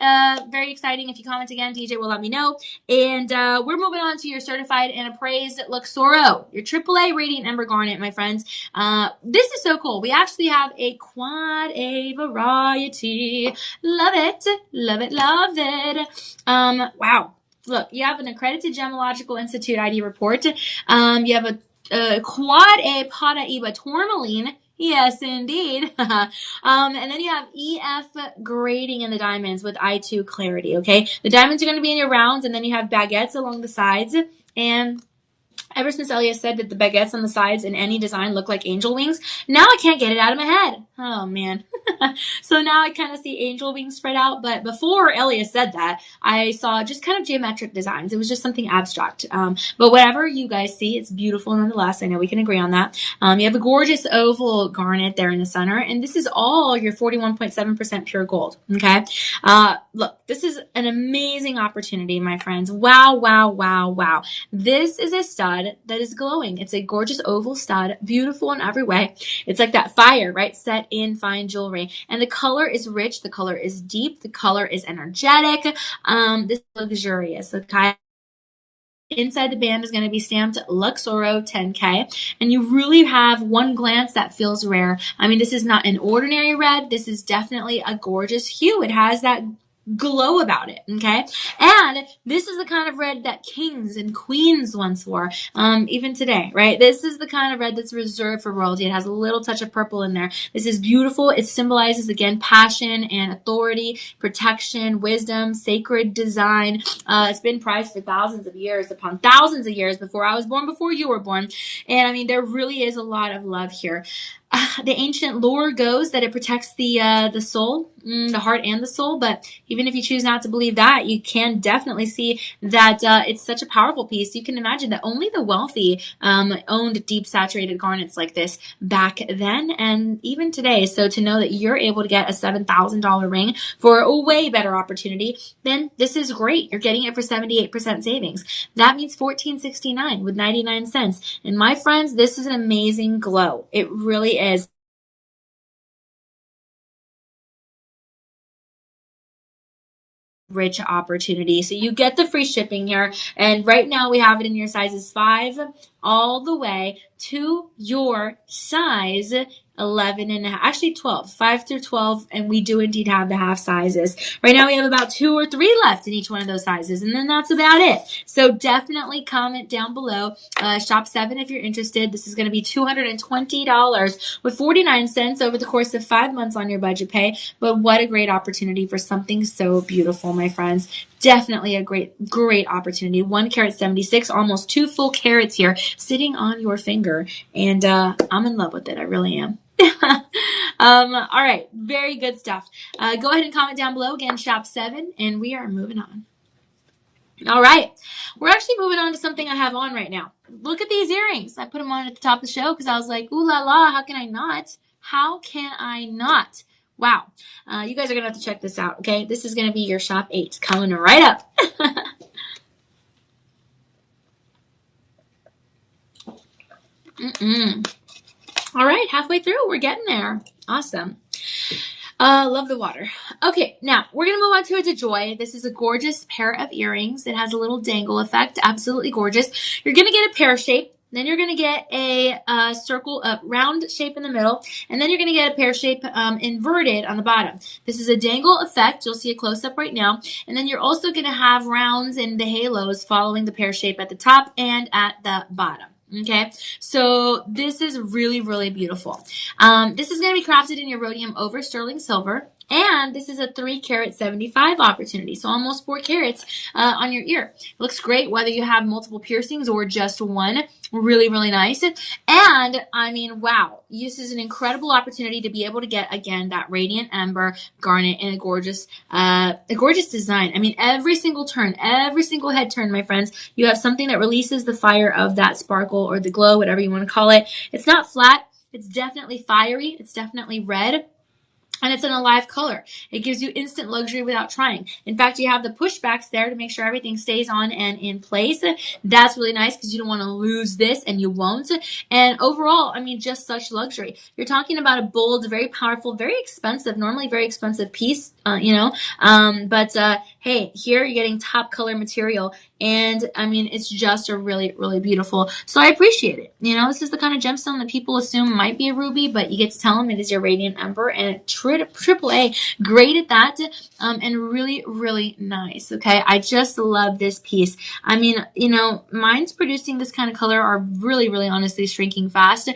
[SPEAKER 1] Very exciting. If you comment again, DJ will let me know. And we're moving on to your certified and appraised Luxoro, your AAA Radiant Ember Garnet, my friends. This is so cool. We actually have a quad A variety. Love it. Love it. Love it. Wow. Look, you have an accredited Gemological Institute ID report. You have a quad A Pata Eba tourmaline. Yes, indeed. And then you have EF grading in the diamonds with I2 clarity, okay? The diamonds are going to be in your rounds, and then you have baguettes along the sides. And ever since Elias said that the baguettes on the sides in any design look like angel wings, now I can't get it out of my head. Oh, man. So now I kind of see angel wings spread out. But before Elias said that, I saw just kind of geometric designs. It was just something abstract. But whatever you guys see, it's beautiful nonetheless. I know we can agree on that. You have a gorgeous oval garnet there in the center. And this is all your 41.7% pure gold. Okay. Look, this is an amazing opportunity, my friends. Wow, wow, wow, wow. This is a stud that is glowing. It's a gorgeous oval stud, beautiful in every way. It's like that fire, right? Set in fine jewelry. And the color is rich. The color is deep. The color is energetic. This is luxurious. Okay. Inside the band is going to be stamped Luxoro 10K. And you really have one glance that feels rare. I mean, this is not an ordinary red. This is definitely a gorgeous hue. It has that glow about it. Okay. And this is the kind of red that kings and queens once wore, even today, right? This is the kind of red that's reserved for royalty. It has a little touch of purple in there. This is beautiful. It symbolizes, again, passion and authority, protection, wisdom, sacred design. It's been prized for thousands of years upon thousands of years before I was born, before you were born. And I mean, there really is a lot of love here. The ancient lore goes that it protects the soul, the heart and the soul. But even if you choose not to believe that, you can definitely see that it's such a powerful piece. You can imagine that only the wealthy owned deep saturated garnets like this back then and even today. So to know that you're able to get a $7,000 ring for a way better opportunity, then this is great. You're getting it for 78% savings. That means $14.69 with 99 cents. And my friends, this is an amazing glow. It really is. Rich opportunity. So you get the free shipping here. And right now we have it in your sizes 5 all the way to your size 11 and actually 12, 5 through 12. And we do indeed have the half sizes. Right now we have about 2 or 3 left in each one of those sizes. And then that's about it. So definitely comment down below. Shop 7 if you're interested. This is going to be $220 with 49 cents over the course of 5 months on your budget pay. But what a great opportunity for something so beautiful, my friends. Definitely a great opportunity. 1 carat 76, almost 2 full carats here sitting on your finger. And I'm in love with it. I really am. All right. Very good stuff. Go ahead and comment down below. Again, shop 7, and we are moving on. All right. We're actually moving on to something I have on right now. Look at these earrings. I put them on at the top of the show because I was like, ooh la la, how can I not? How can I not? Wow. You guys are going to have to check this out, okay? This is going to be your shop 8 coming right up. All right. Halfway through. We're getting there. Awesome. Love the water. Okay, now we're going to move on to a DeJoy. This is a gorgeous pair of earrings. It has a little dangle effect. Absolutely gorgeous. You're going to get a pear shape. Then you're going to get a circle, a round shape in the middle. And then you're going to get a pear shape inverted on the bottom. This is a dangle effect. You'll see a close-up right now. And then you're also going to have rounds in the halos following the pear shape at the top and at the bottom. Okay, so this is really, really beautiful. This is going to be crafted in your rhodium over sterling silver. And this is a 3 carat 75 opportunity. So almost 4 carats on your ear. It looks great whether you have multiple piercings or just one. Really, really nice. And I mean, wow, this is an incredible opportunity to be able to get, again, that Radiant Ember garnet in a gorgeous design. I mean, every single turn, every single head turn, my friends, you have something that releases the fire of that sparkle or the glow, whatever you want to call it. It's not flat. It's definitely fiery. It's definitely red. And it's an alive color. It gives you instant luxury without trying. In fact, you have the pushbacks there to make sure everything stays on and in place. That's really nice because you don't want to lose this, and you won't. And overall, I mean, just such luxury. You're talking about a bold, very powerful, very expensive, normally very expensive piece, but hey, here you're getting top color material. And I mean, it's just a really, really beautiful. So I appreciate it. You know, this is the kind of gemstone that people assume might be a ruby, but you get to tell them it is your Radiant Ember, and triple A, great at that, and really, really nice. Okay, I just love this piece. I mean, you know, mines producing this kind of color are really, really honestly shrinking fast.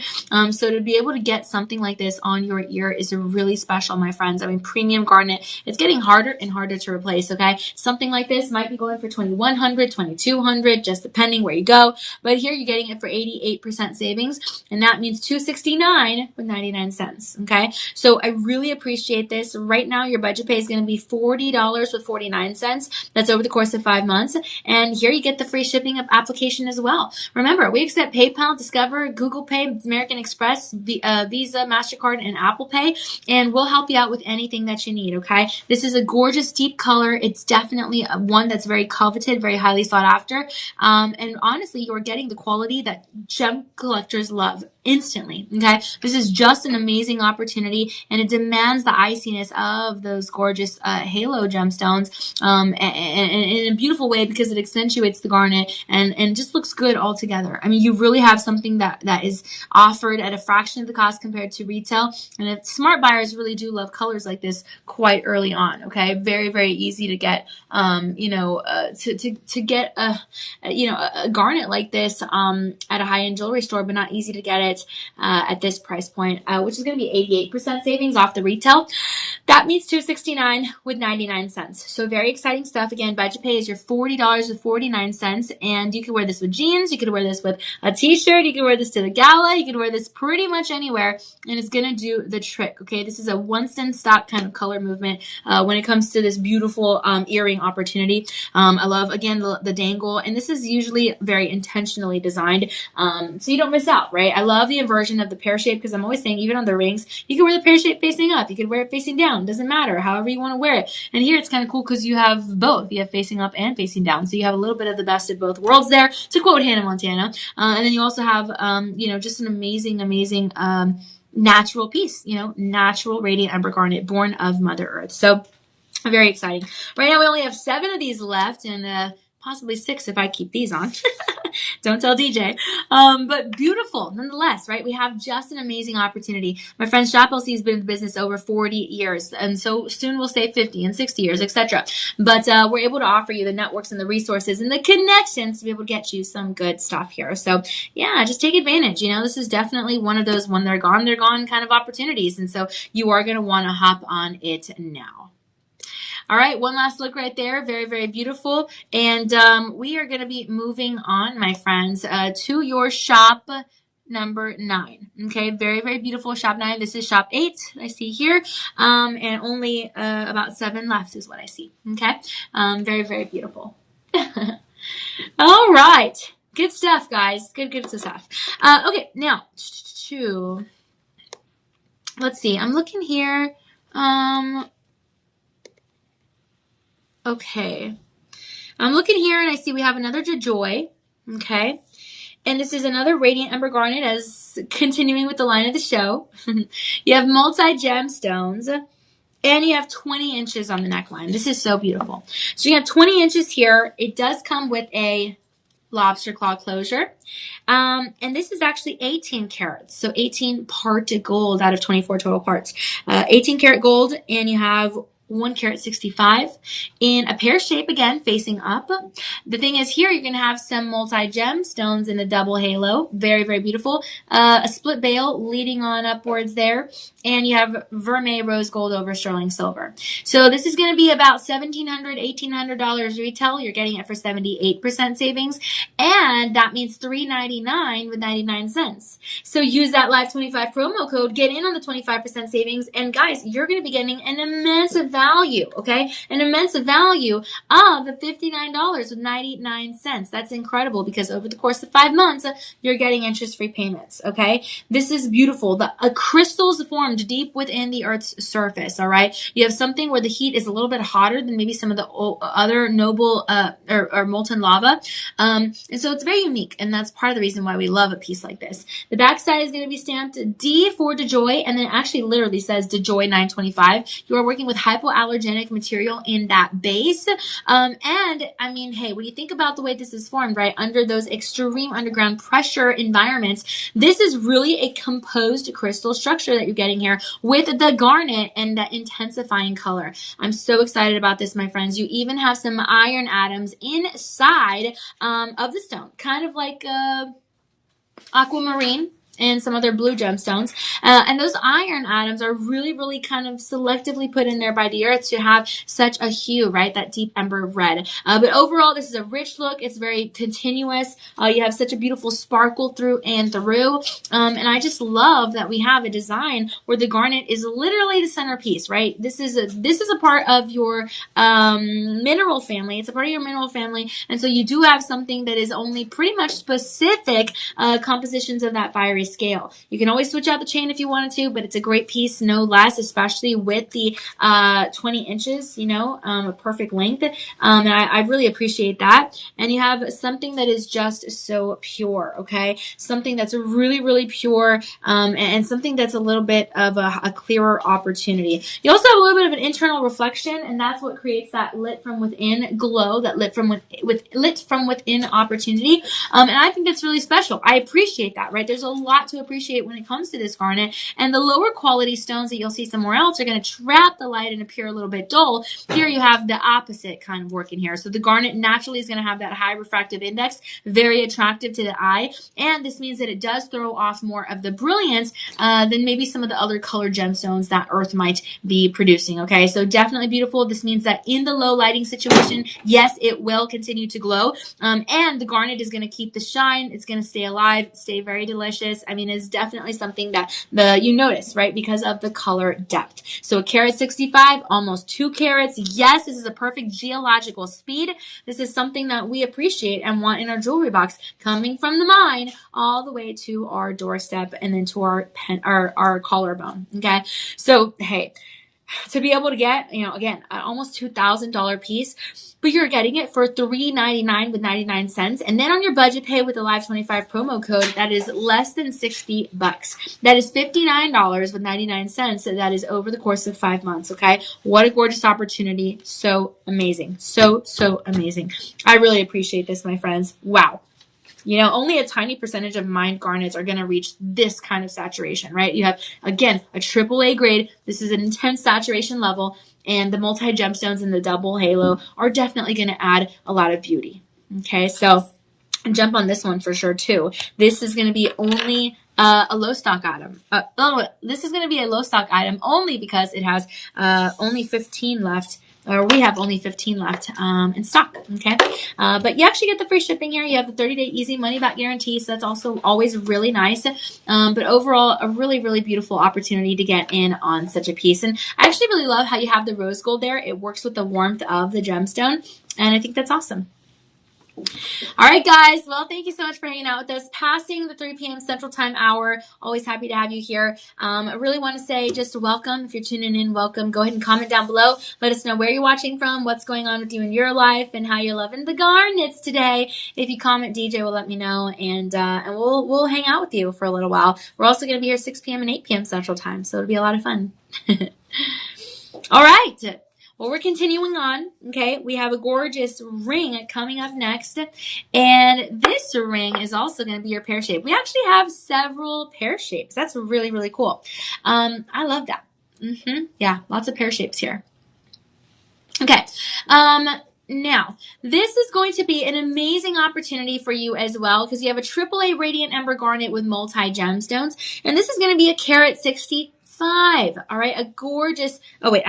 [SPEAKER 1] So to be able to get something like this on your ear is really special, my friends. I mean, premium garnet, it's getting harder and harder to replace. Okay, something like this might be going for $2,100, $2,200, just depending where you go. But here you're getting it for 88% savings, and that means $269 with 99 cents. Okay, so I really appreciate this. Right now, your budget pay is going to be $40 with 49 cents. That's over the course of 5 months. And here you get the free shipping application as well. Remember, we accept PayPal, Discover, Google Pay, American Express, Visa, MasterCard, and Apple Pay. And we'll help you out with anything that you need, okay? This is a gorgeous deep color. It's definitely one that's very coveted, very highly sought after. And honestly, you're getting the quality that gem collectors love. instantly. Okay, this is just an amazing opportunity, and it demands the iciness of those gorgeous halo gemstones in a beautiful way, because it accentuates the garnet and just looks good all together. I mean, you really have something that is offered at a fraction of the cost compared to retail. And if smart buyers really do love colors like this quite early on. Okay, very, very easy to get. To get a garnet like this at a high-end jewelry store, but not easy to get it at this price point, which is going to be 88% savings off the retail. That means $269 with 99 cents. So very exciting stuff. Again, budget pay is your $40 with 49 cents, and you can wear this with jeans, you can wear this with a t-shirt, you can wear this to the gala, you can wear this pretty much anywhere, and it's gonna do the trick. Okay, this is a once in stock kind of color movement when it comes to this beautiful earring opportunity. I love, again, the dangle, and this is usually very intentionally designed so you don't miss out, right? I love the inversion of the pear shape, because I'm always saying, even on the rings, you can wear the pear shape facing up, you can wear it facing down, doesn't matter, however you want to wear it. And here it's kind of cool because you have both. You have facing up and facing down, so you have a little bit of the best of both worlds there, to quote Hannah Montana. And then you also have just an amazing natural piece, natural radiant ember garnet born of Mother Earth. So very exciting. Right now we only have 7 of these left, and possibly 6 if I keep these on. Don't tell DJ. But beautiful nonetheless, right? We have just an amazing opportunity. My friend Shop LC has been in business over 40 years, and so soon we'll say 50 and 60 years, etc. But we're able to offer you the networks and the resources and the connections to be able to get you some good stuff here. So yeah, just take advantage. This is definitely one of those when they're gone kind of opportunities, and so you are going to want to hop on it now. All right, one last look right there. Very, very beautiful. And we are going to be moving on, my friends, to your shop number 9. Okay, very, very beautiful shop 9. This is shop 8 I see here, and only about 7 left is what I see. Okay, very, very beautiful. All right, good stuff, guys. Good stuff. Okay, now let's see. I'm looking here. Okay, I'm looking here and I see we have another Joy. Okay, and this is another Radiant Ember Garnet, as continuing with the line of the show. You have multi gemstones, and you have 20 inches on the neckline. This is so beautiful. So you have 20 inches here. It does come with a lobster claw closure. And this is actually 18 carats. So 18 part gold out of 24 total parts. 18 karat gold, and you have 1 carat 65 in a pear shape, again facing up. The thing is, here you're going to have some multi gemstones in a double halo. Very, very beautiful. A split bail leading on upwards there, and you have vermeil rose gold over sterling silver. So this is going to be about $1,700, $1,800 retail. You're getting it for 78% savings, and that means $399 with 99 cents. So use that Live 25 promo code, get in on the 25% savings, and guys, you're going to be getting an immense value, okay? An immense value of $59 with 99 cents. That's incredible, because over the course of 5 months, you're getting interest-free payments, okay? This is beautiful. The crystals formed deep within the Earth's surface, all right? You have something where the heat is a little bit hotter than maybe some of the other noble or molten lava. And so it's very unique, and that's part of the reason why we love a piece like this. The backside is going to be stamped D for DeJoy, and then it actually literally says DeJoy 925. You are working with hypoallergenic material in that base. And I mean, hey, when you think about the way this is formed, right, under those extreme underground pressure environments, this is really a composed crystal structure that you're getting here with the garnet and that intensifying color. I'm so excited about this, my friends. You even have some iron atoms inside of the stone, kind of like aquamarine and some other blue gemstones. And those iron atoms are really, really kind of selectively put in there by the earth to have such a hue, right? That deep ember red. But overall, this is a rich look. It's very continuous. You have such a beautiful sparkle through and through. And I just love that we have a design where the garnet is literally the centerpiece, right? This is a part of your mineral family. It's a part of your mineral family. And so you do have something that is only pretty much specific compositions of that fiery very scale. You can always switch out the chain if you wanted to, but it's a great piece no less, especially with the 20 inches, a perfect length. And I really appreciate that. And you have something that is just so pure, okay? Something that's really, really pure, and something that's a little bit of a clearer opportunity. You also have a little bit of an internal reflection, and that's what creates that lit from within glow, that lit from within opportunity. And I think that's really special. I appreciate that, right? There's a lot to appreciate when it comes to this garnet. And the lower quality stones that you'll see somewhere else are going to trap the light and appear a little bit dull. Here you have the opposite kind of working here. So the garnet naturally is going to have that high refractive index, very attractive to the eye. And this means that it does throw off more of the brilliance than maybe some of the other colored gemstones that Earth might be producing. Okay, so definitely beautiful. This means that in the low lighting situation, yes, it will continue to glow. And the garnet is going to keep the shine. It's going to stay alive, stay very delicious. I mean, it's definitely something that you notice, right? Because of the color depth. So a carat 65, almost 2 carats. Yes, this is a perfect geological speed. This is something that we appreciate and want in our jewelry box, coming from the mine all the way to our doorstep and then to our collarbone. Okay. So, hey, to be able to get, again, an almost $2,000 piece, but you're getting it for $3.99 with 99 cents. And then on your budget pay with the Live 25 promo code, that is less than $60. That is $59 with 99 cents. That is over the course of 5 months. Okay. What a gorgeous opportunity. So amazing. So amazing. I really appreciate this, my friends. Wow. Only a tiny percentage of mined garnets are going to reach this kind of saturation, right? You have, again, a AAA grade. This is an intense saturation level, and the multi-gemstones and the double halo are definitely going to add a lot of beauty. Okay, so jump on this one for sure, too. This is going to be only a low stock item. This is going to be a low stock item only because it has only 15 left. Or we have only 15 left in stock, okay? But you actually get the free shipping here. You have the 30-day easy money-back guarantee, so that's also always really nice. But overall, a really, really beautiful opportunity to get in on such a piece. And I actually really love how you have the rose gold there. It works with the warmth of the gemstone, and I think that's awesome. All right, guys. Well, thank you so much for hanging out with us. Passing the 3 p.m. Central Time hour. Always happy to have you here. I really want to say just welcome. If you're tuning in, welcome. Go ahead and comment down below. Let us know where you're watching from, what's going on with you in your life, and how you're loving the garnets today. If you comment, DJ will let me know, and we'll hang out with you for a little while. We're also going to be here 6 p.m. and 8 p.m. Central Time, so it'll be a lot of fun. All right. Well, we're continuing on, okay? We have a gorgeous ring coming up next, and this ring is also going to be your pear shape. We actually have several pear shapes. That's really, really cool. I love that. Yeah, lots of pear shapes here. Okay. Now, this is going to be an amazing opportunity for you as well because you have a AAA Radiant Ember Garnet with multi-gemstones, and this is going to be a carat 65. All right, a gorgeous, a 2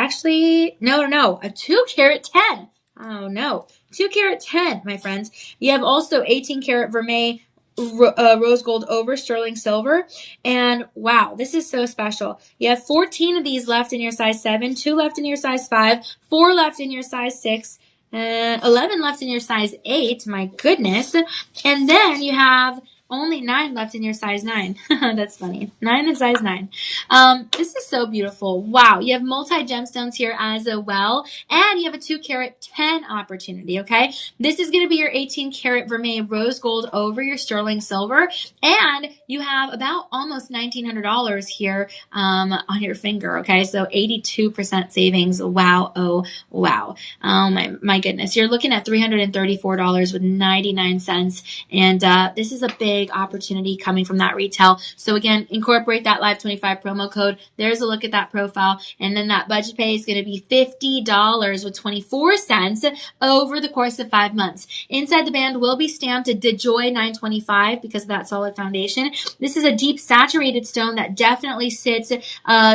[SPEAKER 1] carat 10. Oh no, 2 carat 10, my friends. You have also 18 karat vermeil rose gold over sterling silver. And wow, this is so special. You have 14 of these left in your size 7, 2 left in your size 5, 4 left in your size 6, 11 left in your size 8. My goodness. And then you have only 9 left in your size 9. That's funny. 9 in size 9. This is so beautiful. Wow. You have multi-gemstones here as well. And you have a 2 carat 10 opportunity, okay? This is going to be your 18 karat vermeil rose gold over your sterling silver. And you have about almost $1,900 here on your finger, okay? So 82% savings. Wow. Oh, wow. Oh, my goodness. You're looking at $334 with 99 cents. And this is a big opportunity coming from that retail. So again, incorporate that Live 25 promo code. There's a look at that profile. And then that budget pay is going to be $50 with 24 cents over the course of 5 months. Inside the band will be stamped a DeJoy 925 because of that solid foundation. This is a deep saturated stone that definitely sits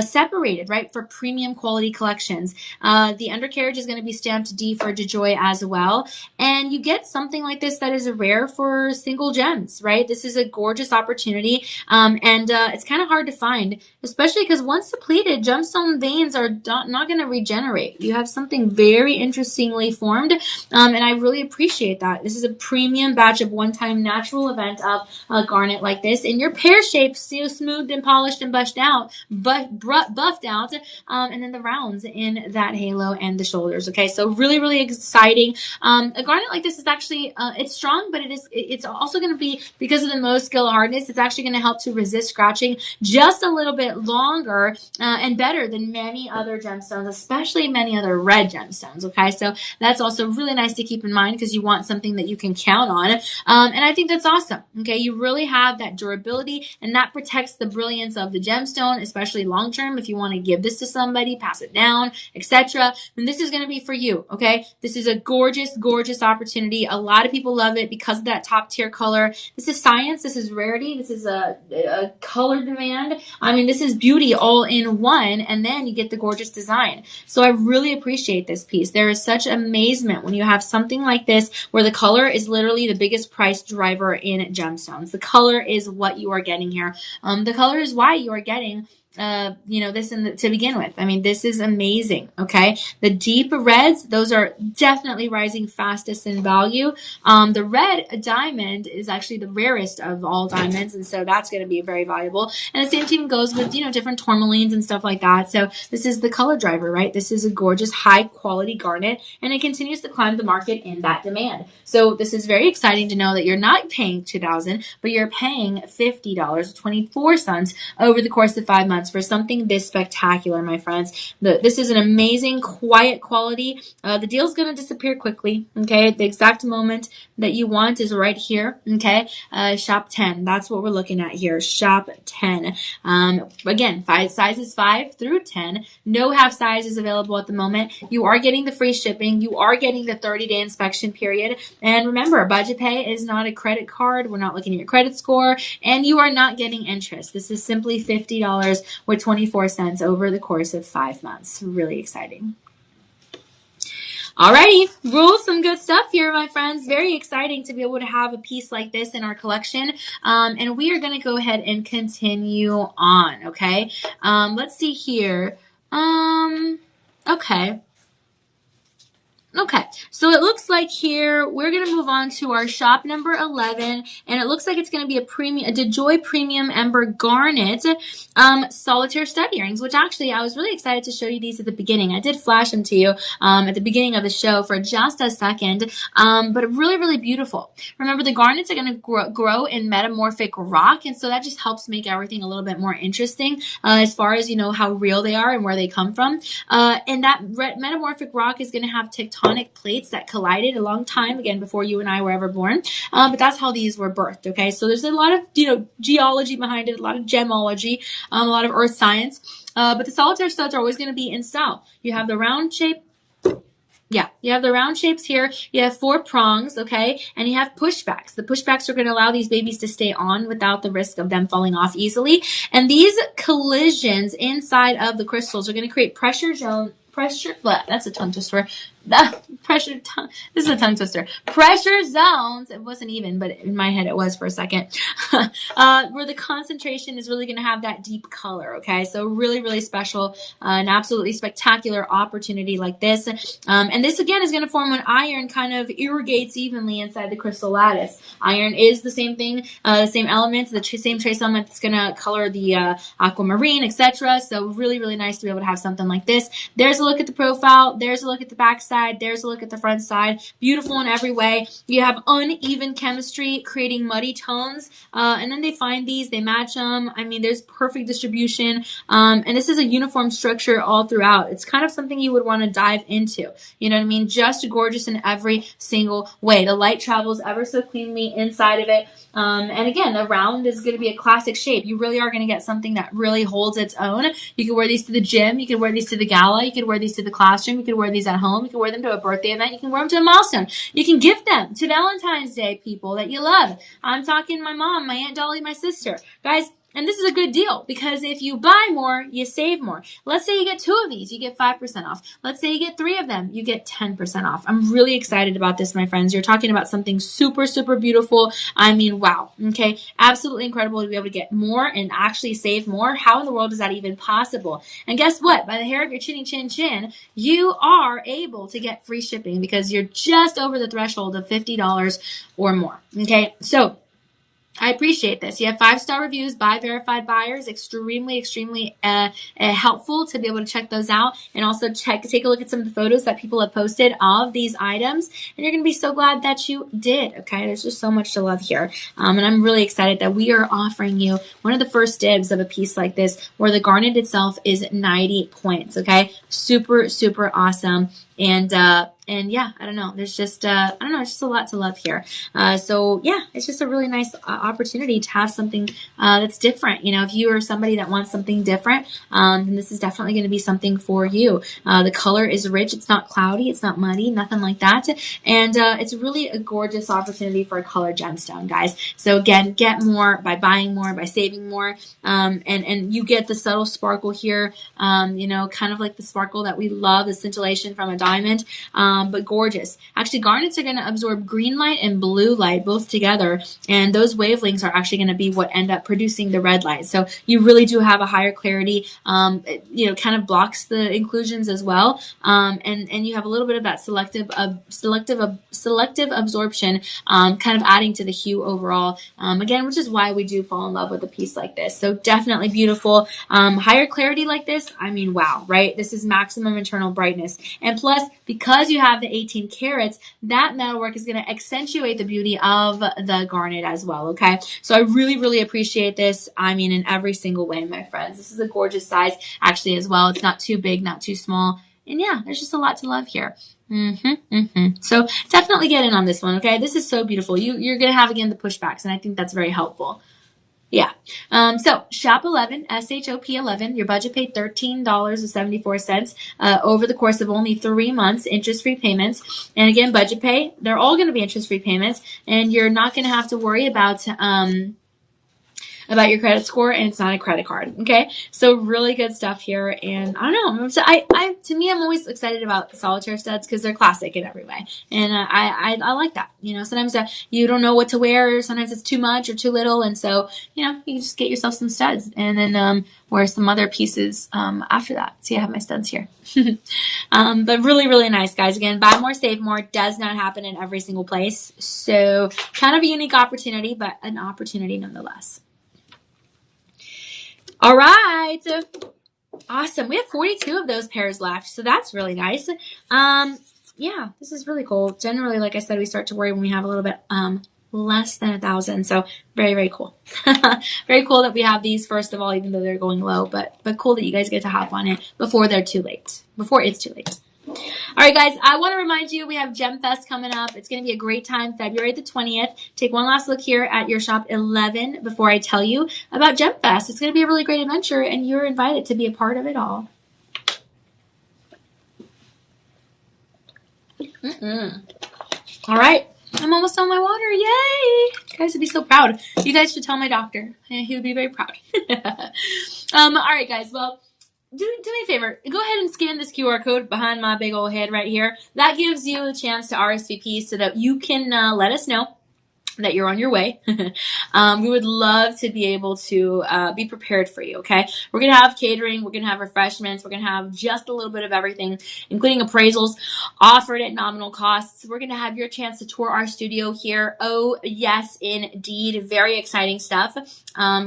[SPEAKER 1] separated, right, for premium quality collections. The undercarriage is going to be stamped D for DeJoy as well. And you get something like this that is rare for single gems, right? This is a gorgeous opportunity, and it's kind of hard to find, especially because once depleted, gemstone veins are not going to regenerate. You have something very interestingly formed, and I really appreciate that. This is a premium batch of one-time natural event of garnet like this, and your pear shape, smoothed and polished and buffed out, buffed out, and then the rounds in that halo and the shoulders. Okay, so really, really exciting. A garnet like this is actually it's strong, but it's also going to be, because of the Mohs skill hardness, it's actually going to help to resist scratching just a little bit longer and better than many other gemstones, especially many other red gemstones. Okay, so that's also really nice to keep in mind, because you want something that you can count on, and I think that's awesome. Okay, you really have that durability, and that protects the brilliance of the gemstone, especially long term. If you want to give this to somebody, pass it down, etc., then this is going to be for you. Okay, this is a gorgeous, gorgeous opportunity. A lot of people love it because of that top tier color. This is science. This is rarity. This is a color demand. I mean, this is beauty all in one, and then you get the gorgeous design. So I really appreciate this piece. There is such amazement when you have something like this, where the color is literally the biggest price driver in gemstones. The color is what you are getting here. The color is why you are getting this to begin with. I mean, this is amazing. Okay, the deep reds, those are definitely rising fastest in value. The red diamond is actually the rarest of all diamonds, and so that's going to be very valuable. And the same thing goes with different tourmalines and stuff like that. So this is the color driver, right? This is a gorgeous, high quality garnet, and it continues to climb the market in that demand. So this is very exciting to know that you're not paying $2,000, but you're paying $50.24 over the course of 5 months for something this spectacular, my friends. This is an amazing, quiet quality. The deal's going to disappear quickly. Okay, the exact moment that you want is right here. Okay, shop 10. That's what we're looking at here. Shop 10. Again, sizes 5 through 10. No half sizes available at the moment. You are getting the free shipping. You are getting the 30-day inspection period. And remember, budget pay is not a credit card. We're not looking at your credit score, and you are not getting interest. This is simply $50.24 over the course of 5 months. Really exciting. Alrighty, some good stuff here, my friends. Very exciting to be able to have a piece like this in our collection. And we are going to go ahead and continue on, okay? Let's see here. Okay. Okay, so it looks like here we're going to move on to our shop number 11, and it looks like it's going to be a DeJoy Premium Ember Garnet solitaire stud earrings, which actually I was really excited to show you these at the beginning. I did flash them to you at the beginning of the show for just a second, but really, really beautiful. Remember, the garnets are going to grow in metamorphic rock, and so that just helps make everything a little bit more interesting as far as, how real they are and where they come from. And that metamorphic rock is going to have tectonic plates that collided a long time, again, before you and I were ever born. But that's how these were birthed, okay? So there's a lot of, geology behind it, a lot of gemology, a lot of earth science. But the solitaire studs are always going to be in style. You have the round shape. Yeah, you have the round shapes here. You have 4 prongs, okay? And you have pushbacks. The pushbacks are going to allow these babies to stay on without the risk of them falling off easily. And these collisions inside of the crystals are going to create that's a tongue twister. This is a tongue twister. Pressure zones. It wasn't even, but in my head it was for a second. Where the concentration is really going to have that deep color. Okay, so really, really special, an absolutely spectacular opportunity like this. And this again is going to form when iron kind of irrigates evenly inside the crystal lattice. Iron is the same thing, the same elements, the same trace element that's going to color the aquamarine, etc. So really, really nice to be able to have something like this. There's a look at the profile. There's a look at the back side. There's a look at the front side. Beautiful in every way. You have uneven chemistry creating muddy tones, and then they find these, they match them. I mean, there's perfect distribution, and this is a uniform structure all throughout. It's kind of something you would want to dive into. You know what I mean? Just gorgeous in every single way. The light travels ever so cleanly inside of it. And again, the round is going to be a classic shape. You really are going to get something that really holds its own. You can wear these to the gym. You can wear these to the gala. You can wear these to the classroom. You can wear these at home. You can wear them to a birthday event. You can wear them to a milestone. You can gift them to Valentine's Day people that you love. I'm talking my mom, my Aunt Dolly, my sister. Guys, And this is a good deal because if you buy more, you save more. Let's say you get 2 of these, you get 5% off. Let's say you get 3 of them, you get 10% off. I'm really excited about this, my friends. You're talking about something super, super beautiful. I mean, wow. Okay. Absolutely incredible to be able to get more and actually save more. How in the world is that even possible? And guess what? By the hair of your chinny chin chin, you are able to get free shipping because you're just over the threshold of $50 or more. Okay. So, I appreciate this. You have 5-star reviews by verified buyers. Extremely, extremely helpful to be able to check those out, and also take a look at some of the photos that people have posted of these items. And you're going to be so glad that you did. Okay, there's just so much to love here, and I'm really excited that we are offering you one of the first dibs of a piece like this, where the garnet itself is 90 points. Okay, super, super awesome. And yeah, I don't know. There's just, I don't know. It's just a lot to love here. So yeah, it's just a really nice opportunity to have something that's different. You know, if you are somebody that wants something different, then this is definitely going to be something for you. The color is rich. It's not cloudy. It's not muddy. Nothing like that. And it's really a gorgeous opportunity for a colored gemstone, guys. So again, get more by buying more, by saving more, and you get the subtle sparkle here. You know, kind of like the sparkle that we love, the scintillation from a diamond. But gorgeous. Actually, garnets are going to absorb green light and blue light both together, and those wavelengths are actually going to be what end up producing the red light. So you really do have a higher clarity. You know, kind of blocks the inclusions as well, and you have a little bit of that selective absorption, kind of adding to the hue overall. Again, which is why we do fall in love with a piece like this. So definitely beautiful. Higher clarity like this, I mean, wow, right? This is maximum internal brightness, and plus, because you have the 18 carats, that metalwork is going to accentuate the beauty of the garnet as well, okay? So I really, really appreciate this. I mean, in every single way, my friends. This is a gorgeous size, actually, as well. It's not too big, not too small. And yeah, there's just a lot to love here. So definitely get in on this one, okay? This is so beautiful. You're going to have, again, the pushbacks, and I think that's very helpful. Yeah. So shop 11, SHOP 11, your budget paid $13.74, over the course of only 3 months, interest-free payments. And again, budget pay, they're all going to be interest-free payments, and you're not going to have to worry about your credit score, and it's not a credit card. Okay. So really good stuff here. And I don't know. So to me, I'm always excited about solitaire studs because they're classic in every way. And I like that. You know, sometimes you don't know what to wear, or sometimes it's too much or too little. And so, you know, you just get yourself some studs and then, wear some other pieces, after that. See, I have my studs here. But really, really nice, guys. Again, buy more, save more does not happen in every single place. So kind of a unique opportunity, but an opportunity nonetheless. All right. Awesome. We have 42 of those pairs left, so that's really nice. Yeah, this is really cool. Generally, like I said, we start to worry when we have a little bit less than 1,000. So very, very cool. Very cool that we have these, first of all, even though they're going low, but cool that you guys get to hop on it before it's too late. All right, guys, I want to remind you we have Gem Fest coming up. It's going to be a great time, February the 20th. Take one last look here at your shop 11 before I tell you about Gem Fest. It's going to be a really great adventure, and you're invited to be a part of it all. All right. I'm almost on my water. Yay! You guys would be so proud. You guys should tell my doctor. He would be very proud. All right, guys. Well, do me a favor. Go ahead and scan this QR code behind my big old head right here. That gives you a chance to RSVP so that you can let us know that you're on your way. We would love to be able to be prepared for you, okay? We're going to have catering. We're going to have refreshments. We're going to have just a little bit of everything, including appraisals offered at nominal costs. We're going to have your chance to tour our studio here. Oh, yes, indeed. Very exciting stuff.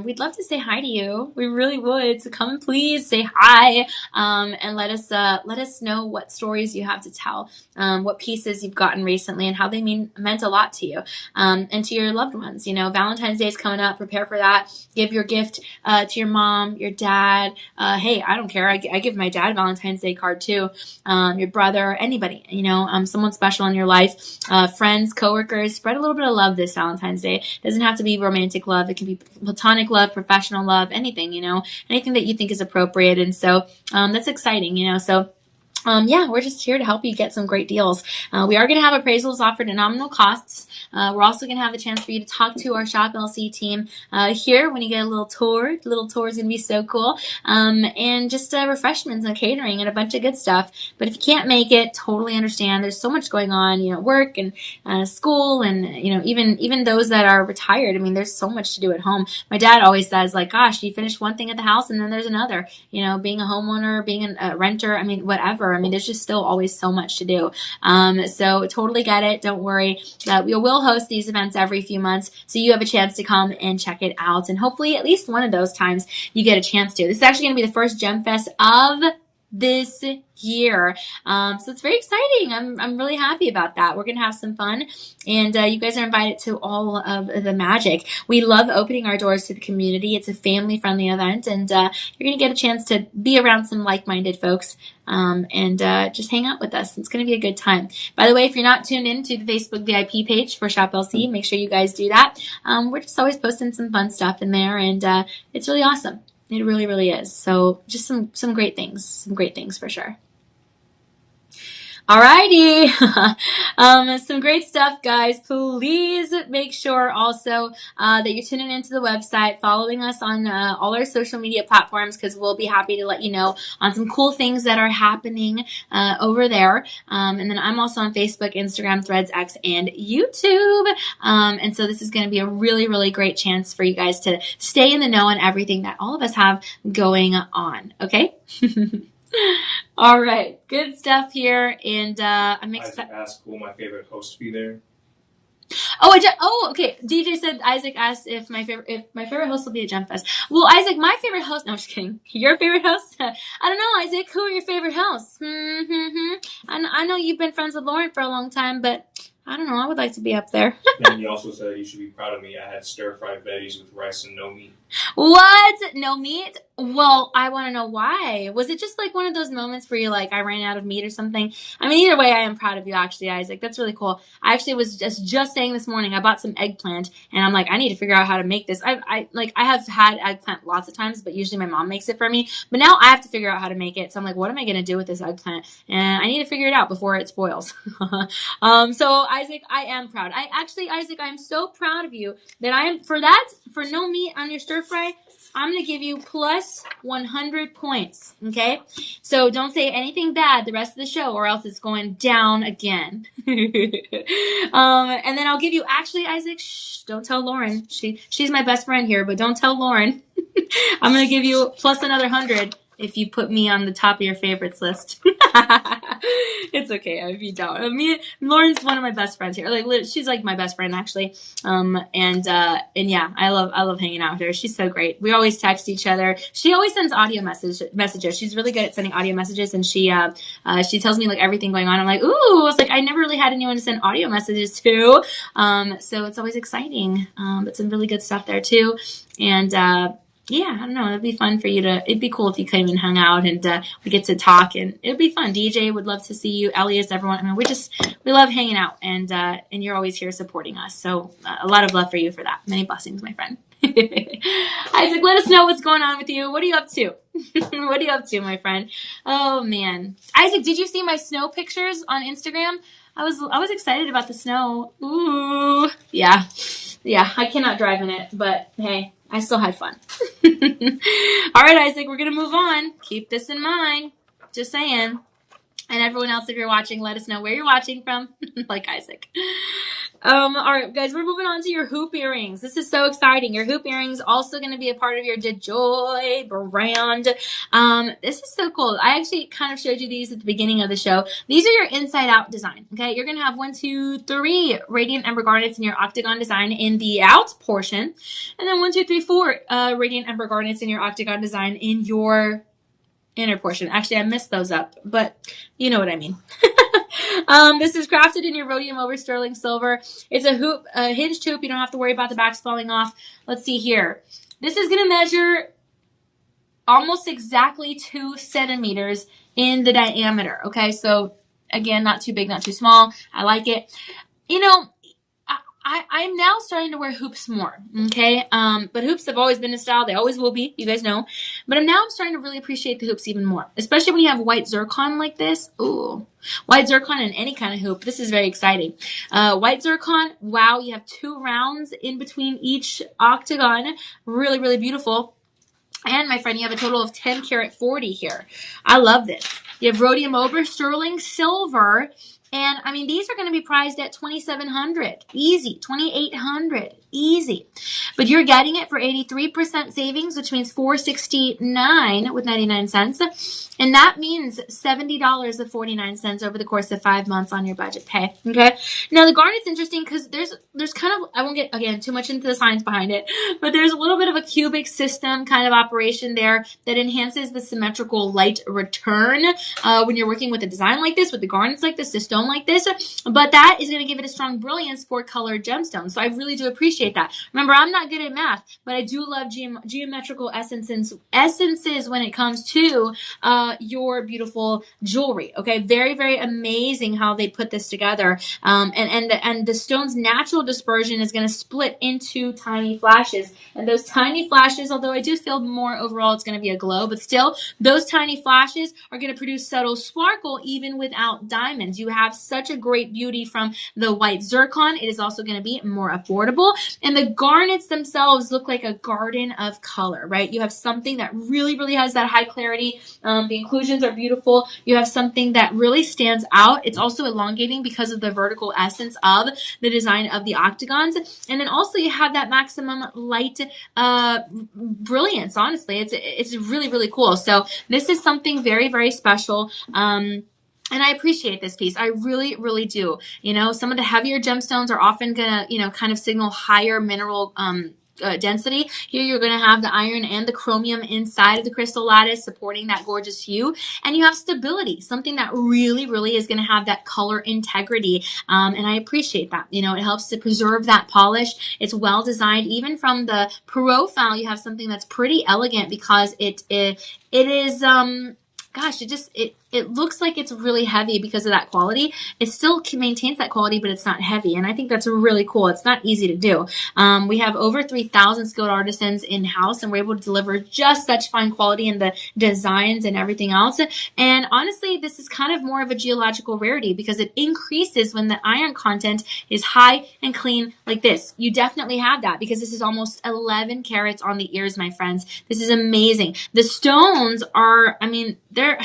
[SPEAKER 1] We'd love to say hi to you. We really would. So come and please say hi, and let us know what stories you have to tell, what pieces you've gotten recently, and how they meant a lot to you. And to your loved ones. You know, Valentine's Day is coming up. Prepare for that. Give your gift to your mom, your dad. Hey, I don't care. I give my dad a Valentine's Day card too. Your brother, anybody, you know, someone special in your life, friends, coworkers. Spread a little bit of love this Valentine's Day. It doesn't have to be romantic love. It can be platonic love, professional love, anything, you know, anything that you think is appropriate. And so that's exciting, you know. So yeah, we're just here to help you get some great deals. We are going to have appraisals offered at nominal costs. We're also going to have the chance for you to talk to our Shop LC team here when you get a little tour. The little tour is going to be so cool. And just refreshments and catering and a bunch of good stuff. But if you can't make it, totally understand. There's so much going on, work and school and, even those that are retired. I mean, there's so much to do at home. My dad always says, like, gosh, you finish one thing at the house and then there's another, being a homeowner, being a renter. I mean, whatever. I mean, there's just still always so much to do. So totally get it. Don't worry. We will host these events every few months, so you have a chance to come and check it out. And hopefully at least one of those times you get a chance to. This is actually going to be the first Gem Fest of this year. So it's very exciting. I'm really happy about that. We're going to have some fun, and you guys are invited to all of the magic. We love opening our doors to the community. It's a family-friendly event, and you're going to get a chance to be around some like-minded folks and just hang out with us. It's going to be a good time. By the way, if you're not tuned in to the Facebook VIP page for Shop LC, make sure you guys do that. We're just always posting some fun stuff in there, and it's really awesome. It really, really is. So just some great things, for sure. Alrighty. Some great stuff, guys. Please make sure also that you're tuning into the website, following us on all our social media platforms, because we'll be happy to let you know on some cool things that are happening over there. And then I'm also on Facebook, Instagram, Threads, X, and YouTube. And so this is going to be a really, really great chance for you guys to stay in the know on everything that all of us have going on. Okay? All right, good stuff here, and I'm excited.
[SPEAKER 2] Isaac asked, will my favorite host be there?
[SPEAKER 1] Okay. DJ said Isaac asked if my favorite host will be at Gem Fest. Well, Isaac, my favorite host. No, I'm just kidding. Your favorite host? I don't know, Isaac. Who are your favorite hosts? I know you've been friends with Lauren for a long time, but I don't know. I would like to be up there.
[SPEAKER 2] And he also said you should be proud of me. I had stir-fried veggies with rice and no meat.
[SPEAKER 1] What? No meat? Well, I want to know why. Was it just like one of those moments where you're like, I ran out of meat or something? I mean, either way, I am proud of you, actually, Isaac. That's really cool. I actually was just saying this morning, I bought some eggplant, and I'm like, I need to figure out how to make this. I have had eggplant lots of times, but usually my mom makes it for me. But now I have to figure out how to make it. So I'm like, what am I going to do with this eggplant? And I need to figure it out before it spoils. So Isaac, I am proud. Isaac, I'm so proud of you that for no meat on your stir fry, I'm going to give you plus 100 points, okay? So don't say anything bad the rest of the show, or else it's going down again. And then I'll give you, actually, Isaac, don't tell Lauren. She's my best friend here, but don't tell Lauren. I'm going to give you plus another 100 if you put me on the top of your favorites list. It's okay if you don't. Lauren's one of my best friends here. Like, she's like my best friend, actually. And yeah, I love hanging out with her. She's so great. We always text each other. She always sends audio messages. She's really good at sending audio messages, and she tells me like everything going on. I'm like, ooh, it's like I never really had anyone to send audio messages to. So it's always exciting. But some really good stuff there too. And yeah, I don't know. It'd be fun for you it'd be cool if you came and hung out, and we get to talk, and it'd be fun. DJ would love to see you. Elias, everyone. I mean, we love hanging out, and you're always here supporting us. So a lot of love for you for that. Many blessings, my friend. Isaac, let us know what's going on with you. What are you up to? What are you up to, my friend? Oh man. Isaac, did you see my snow pictures on Instagram? I was excited about the snow. Ooh. Yeah, I cannot drive in it, but hey, I still had fun. All right, Isaac, we're going to move on. Keep this in mind. Just saying. And everyone else, if you're watching, let us know where you're watching from, like Isaac. All right, guys, we're moving on to your hoop earrings. This is so exciting. Your hoop earrings also going to be a part of your DeJoy brand. This is so cool. I actually kind of showed you these at the beginning of the show. These are your inside out design. Okay, you're going to have 1, 2, 3 Radiant Ember Garnets in your octagon design in the out portion. And then 1, 2, 3, 4 Radiant Ember Garnets in your octagon design in your inner portion. Actually, I messed those up, but you know what I mean. This is crafted in your rhodium over sterling silver. It's a hinged hoop. You don't have to worry about the backs falling off. Let's see here. This is going to measure almost exactly 2 centimeters in the diameter. Okay, so again, not too big, not too small. I like it. You know, I'm now starting to wear hoops more, okay? But hoops have always been a style. They always will be, you guys know. But I'm starting to really appreciate the hoops even more, especially when you have white zircon like this. Ooh, white zircon in any kind of hoop. This is very exciting. White zircon, wow, you have 2 rounds in between each octagon. Really, really beautiful. And my friend, you have a total of 10 karat 40 here. I love this. You have rhodium over, sterling silver. And I mean, these are going to be priced at $2,700. Easy. $2,800. Easy. But you're getting it for 83% savings, which means $469 with 99 cents. And that means $70.49 over the course of 5 months on your budget pay. Okay. Now the garnet's interesting because there's kind of, I won't get again too much into the science behind it, but there's a little bit of a cubic system kind of operation there that enhances the symmetrical light return when you're working with a design like this, with the garnets like this, the stone like this. But that is going to give it a strong brilliance for colored gemstones. So I really do appreciate that. Remember, I'm not good at math, but I do love geometrical essences when it comes to your beautiful jewelry. Okay, very, very amazing how they put this together. And the stone's natural dispersion is going to split into tiny flashes. And those tiny flashes, although I do feel more overall it's going to be a glow, but still, those tiny flashes are going to produce subtle sparkle even without diamonds. You have such a great beauty from the white zircon. It is also going to be more affordable. And the garnets themselves look like a garden of color, right? You have something that really, really has that high clarity. The inclusions are beautiful. You have something that really stands out. It's also elongating because of the vertical essence of the design of the octagons. And then also you have that maximum light brilliance. Honestly, it's really, really cool. So this is something very, very special. And I appreciate this piece. I really, really do. You know, some of the heavier gemstones are often gonna, you know, kind of signal higher mineral density. Here you're going to have the iron and the chromium inside of the crystal lattice supporting that gorgeous hue. And you have stability, something that really, really is going to have that color integrity. And I appreciate that. You know, it helps to preserve that polish. It's well designed. Even from the profile, you have something that's pretty elegant because it is, gosh, it looks like it's really heavy because of that quality. It still maintains that quality, but it's not heavy. And I think that's really cool. It's not easy to do. We have over 3,000 skilled artisans in-house, and we're able to deliver just such fine quality in the designs and everything else. And honestly, this is kind of more of a geological rarity because it increases when the iron content is high and clean like this. You definitely have that because this is almost 11 carats on the ears, my friends. This is amazing. The stones are, I mean, they're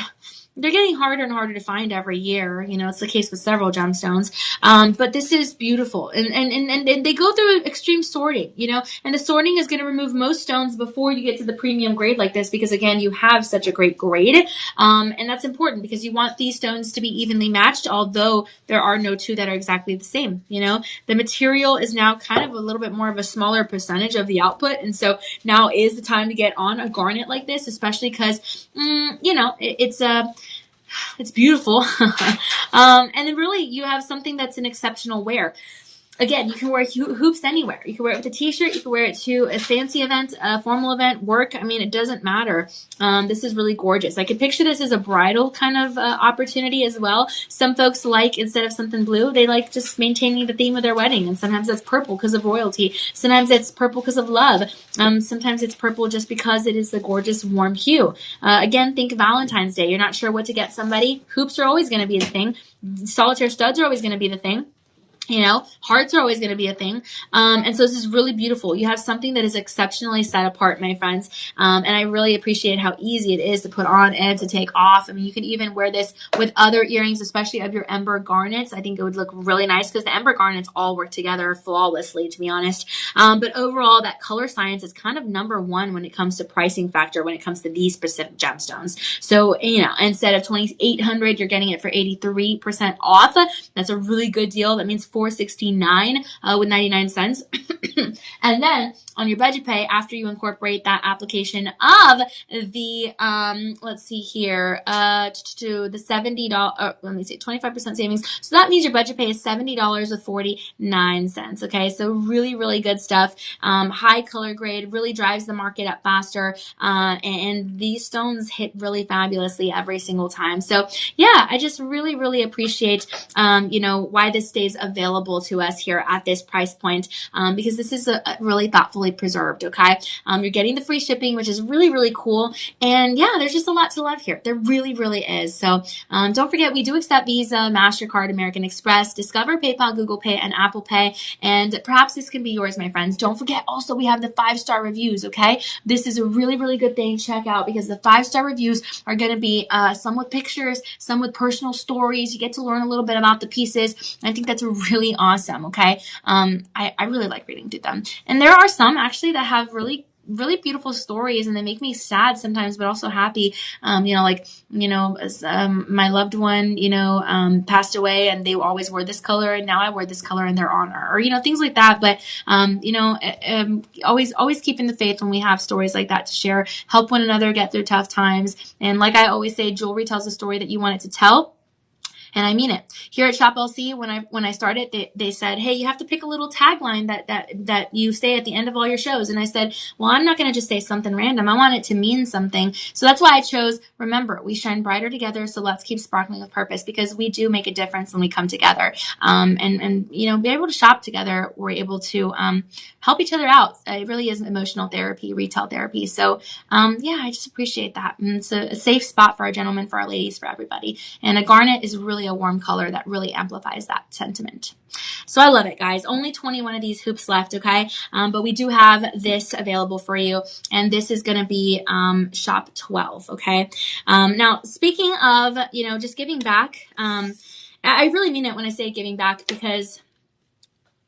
[SPEAKER 1] getting harder and harder to find every year. You know, it's the case with several gemstones. But this is beautiful. And they go through extreme sorting, you know, and the sorting is going to remove most stones before you get to the premium grade like this, because again, you have such a great grade. And that's important because you want these stones to be evenly matched, although there are no two that are exactly the same. You know, the material is now kind of a little bit more of a smaller percentage of the output. And so now is the time to get on a garnet like this, especially because, you know, it's beautiful. And then really you have something that's an exceptional wear. Again, you can wear hoops anywhere. You can wear it with a t-shirt. You can wear it to a fancy event, a formal event, work. I mean, it doesn't matter. This is really gorgeous. I could picture this as a bridal kind of opportunity as well. Some folks like, instead of something blue, they like just maintaining the theme of their wedding. And sometimes that's purple because of royalty. Sometimes it's purple because of love. Sometimes it's purple just because it is the gorgeous warm hue. Again, think Valentine's Day. You're not sure what to get somebody. Hoops are always going to be the thing. Solitaire studs are always going to be the thing. You know, hearts are always going to be a thing. And so this is really beautiful. You have something that is exceptionally set apart, my friends. And I really appreciate how easy it is to put on and to take off. I mean, you can even wear this with other earrings, especially of your ember garnets. I think it would look really nice because the ember garnets all work together flawlessly, to be honest. But overall, that color science is kind of number one when it comes to pricing factor, when it comes to these specific gemstones. So, you know, instead of $2,800, you're getting it for 83% off. That's a really good deal. That means $469 with 99 cents. And then on your budget pay, after you incorporate that application of the, let's see here, to the $70, let me see, 25% savings. So that means your budget pay is $70 with 49 cents. Okay. So really, really good stuff. High color grade, really drives the market up faster. And these stones hit really fabulously every single time. So yeah, I just really, really appreciate, you know, why this stays available available to us here at this price point, because this is a really thoughtfully preserved. Okay. You're getting the free shipping, which is really, really cool. And yeah, there's just a lot to love here. There really, really is. So don't forget, we do accept Visa, MasterCard, American Express, Discover, PayPal, Google Pay, and Apple Pay. And perhaps this can be yours, my friends. Don't forget also, we have the 5-star reviews. Okay. This is a really, really good thing to check out, because the 5-star reviews are going to be some with pictures, some with personal stories. You get to learn a little bit about the pieces. I think that's really awesome. Okay. I really like reading through them. And there are some actually that have really, really beautiful stories, and they make me sad sometimes, but also happy. My loved one, passed away, and they always wore this color, and now I wear this color in their honor, or, things like that. But, always keeping the faith when we have stories like that to share, help one another get through tough times. And like I always say, jewelry tells the story that you want it to tell. And I mean it. Here at Shop LC, when I started, they said, hey, you have to pick a little tagline that you say at the end of all your shows. And I said, well, I'm not going to just say something random. I want it to mean something. So that's why I chose, remember, we shine brighter together. So let's keep sparkling with purpose, because we do make a difference when we come together. Be able to shop together. We're able to help each other out. It really is emotional therapy, retail therapy. So I just appreciate that. And it's a safe spot for our gentlemen, for our ladies, for everybody. And a garnet is really a warm color that really amplifies that sentiment. So I love it, guys. Only 21 of these hoops left, okay? But we do have this available for you, and this is going to be shop 12, okay? Now, speaking of, just giving back, I really mean it when I say giving back, because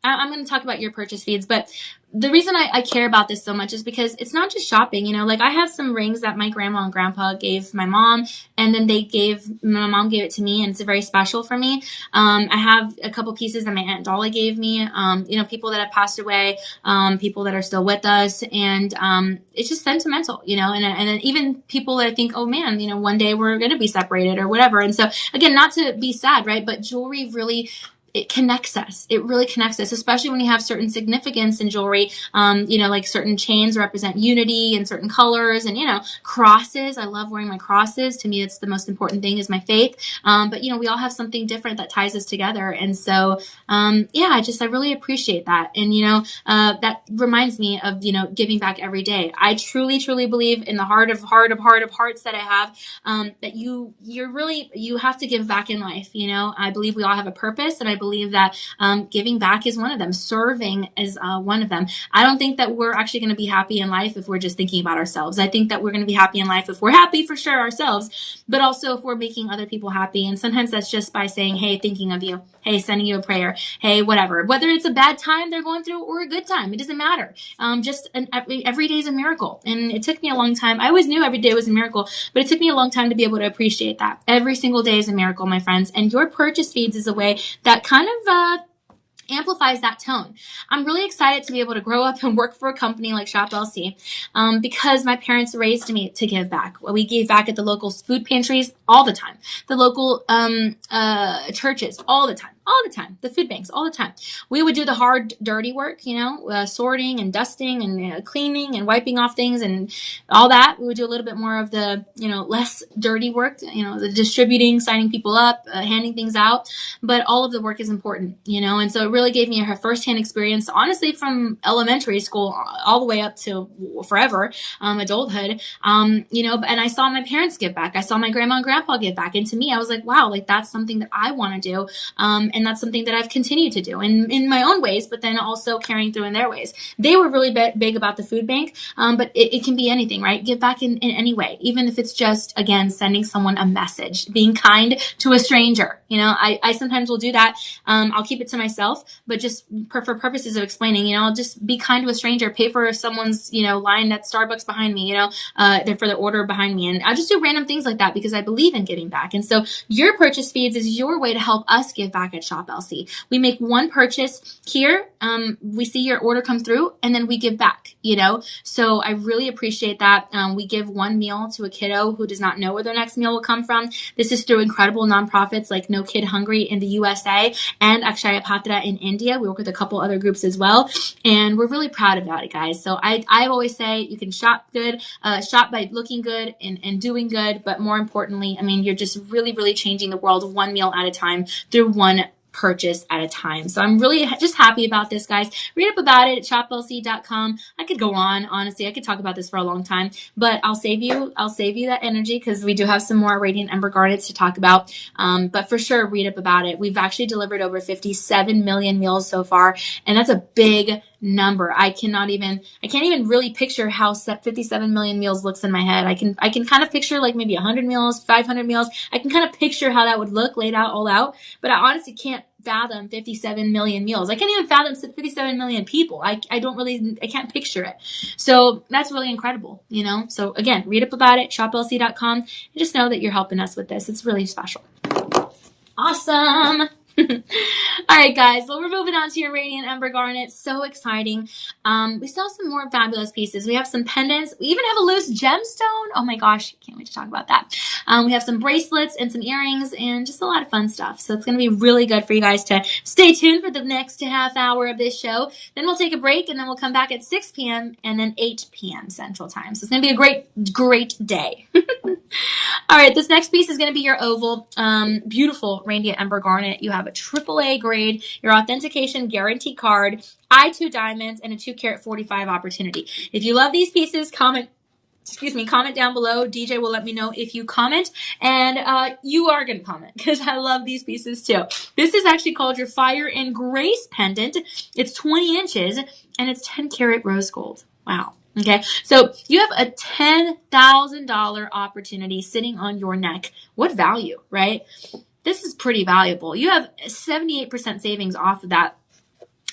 [SPEAKER 1] I'm going to talk about your purchase feeds, but the reason I care about this so much is because it's not just shopping. I have some rings that my grandma and grandpa gave my mom, and then my mom gave it to me, and it's very special for me. I have a couple pieces that my Aunt Dolly gave me, people that have passed away, people that are still with us, and it's just sentimental, and even people that I think, oh man, one day we're going to be separated or whatever. And so again, not to be sad, right? But jewelry really, it connects us. It really connects us, especially when you have certain significance in jewelry. Like certain chains represent unity and certain colors, and, crosses. I love wearing my crosses. To me, it's the most important thing, is my faith. But we all have something different that ties us together. And so, I really appreciate that. And, that reminds me of, giving back every day. I truly, truly believe in the heart of hearts that I have, that you have to give back in life. I believe we all have a purpose, and I believe that giving back is one of them. Serving is one of them. I don't think that we're actually going to be happy in life if we're just thinking about ourselves. I think that we're going to be happy in life if we're happy for sure ourselves, but also if we're making other people happy. And sometimes that's just by saying, hey, thinking of you. Hey, sending you a prayer. Hey, whatever. Whether it's a bad time they're going through or a good time, it doesn't matter. Every day is a miracle. And it took me a long time. I always knew every day was a miracle, but it took me a long time to be able to appreciate that. Every single day is a miracle, my friends. And your purchase feeds is a way that kind of amplifies that tone. I'm really excited to be able to grow up and work for a company like Shop LC, because my parents raised me to give back. We gave back at the local food pantries all the time, the local churches all the time, the food banks all the time. We would do the hard, dirty work, sorting and dusting and cleaning and wiping off things and all that. We would do a little bit more of the, less dirty work, the distributing, signing people up, handing things out. But all of the work is important, and so it really gave me a firsthand experience, honestly, from elementary school all the way up to forever, adulthood, and I saw my parents give back. I saw my grandma and grandpa give back. And to me, I was like, wow, like that's something that I want to do. And that's something that I've continued to do in my own ways, but then also carrying through in their ways. They were really big about the food bank, but it can be anything, right? Give back in any way, even if it's just, again, sending someone a message, being kind to a stranger. I sometimes will do that. I'll keep it to myself, but just for purposes of explaining, I'll just be kind to a stranger, pay for someone's, line at Starbucks behind me, for the order behind me. And I'll just do random things like that because I believe in giving back. And so your purchase feeds is your way to help us give back at Shop LC. We make one purchase here. We see your order come through and then we give back, So I really appreciate that. We give one meal to a kiddo who does not know where their next meal will come from. This is through incredible nonprofits like No Kid Hungry in the USA and Akshaya Patra in India. We work with a couple other groups as well. And we're really proud about it, guys. So I always say you can shop good, shop by looking good and doing good. But more importantly, you're just really, really changing the world one meal at a time through one purchase at a time. So I'm really just happy about this, guys. Read up about it at shoplc.com. I could go on, honestly. I could talk about this for a long time, but I'll save you that energy because we do have some more Radiant Ember Garnets to talk about. But for sure, read up about it. We've actually delivered over 57 million meals so far, and that's a big number. I can't even really picture how 57 million meals looks in my head. I can kind of picture like maybe 100 meals, 500 meals. I can kind of picture how that would look laid out all out, but I honestly can't fathom 57 million meals. I can't even fathom 57 million people. I can't picture it. So that's really incredible, you know? So again, read up about it, shoplc.com, and just know that you're helping us with this. It's really special. Awesome. All right, guys. Well, we're moving on to your Radiant Ember Garnet. So exciting. We still have some more fabulous pieces. We have some pendants. We even have a loose gemstone. Oh my gosh. Can't wait to talk about that. We have some bracelets and some earrings and just a lot of fun stuff. So it's going to be really good for you guys to stay tuned for the next half hour of this show. Then we'll take a break and then we'll come back at 6 p.m. and then 8 p.m. Central Time. So it's going to be a great, great day. All right, this next piece is going to be your oval, beautiful Radiant Ember Garnet. You have a AAA grade, your authentication guarantee card, I2 diamonds, and a 2-carat 45 opportunity. If you love these pieces, comment down below. DJ will let me know if you comment, and you are going to comment because I love these pieces too. This is actually called your Fire and Grace pendant. It's 20 inches, and it's 10-carat rose gold. Wow. Okay, so you have a $10,000 opportunity sitting on your neck. What value, right? This is pretty valuable. You have 78% savings off of that,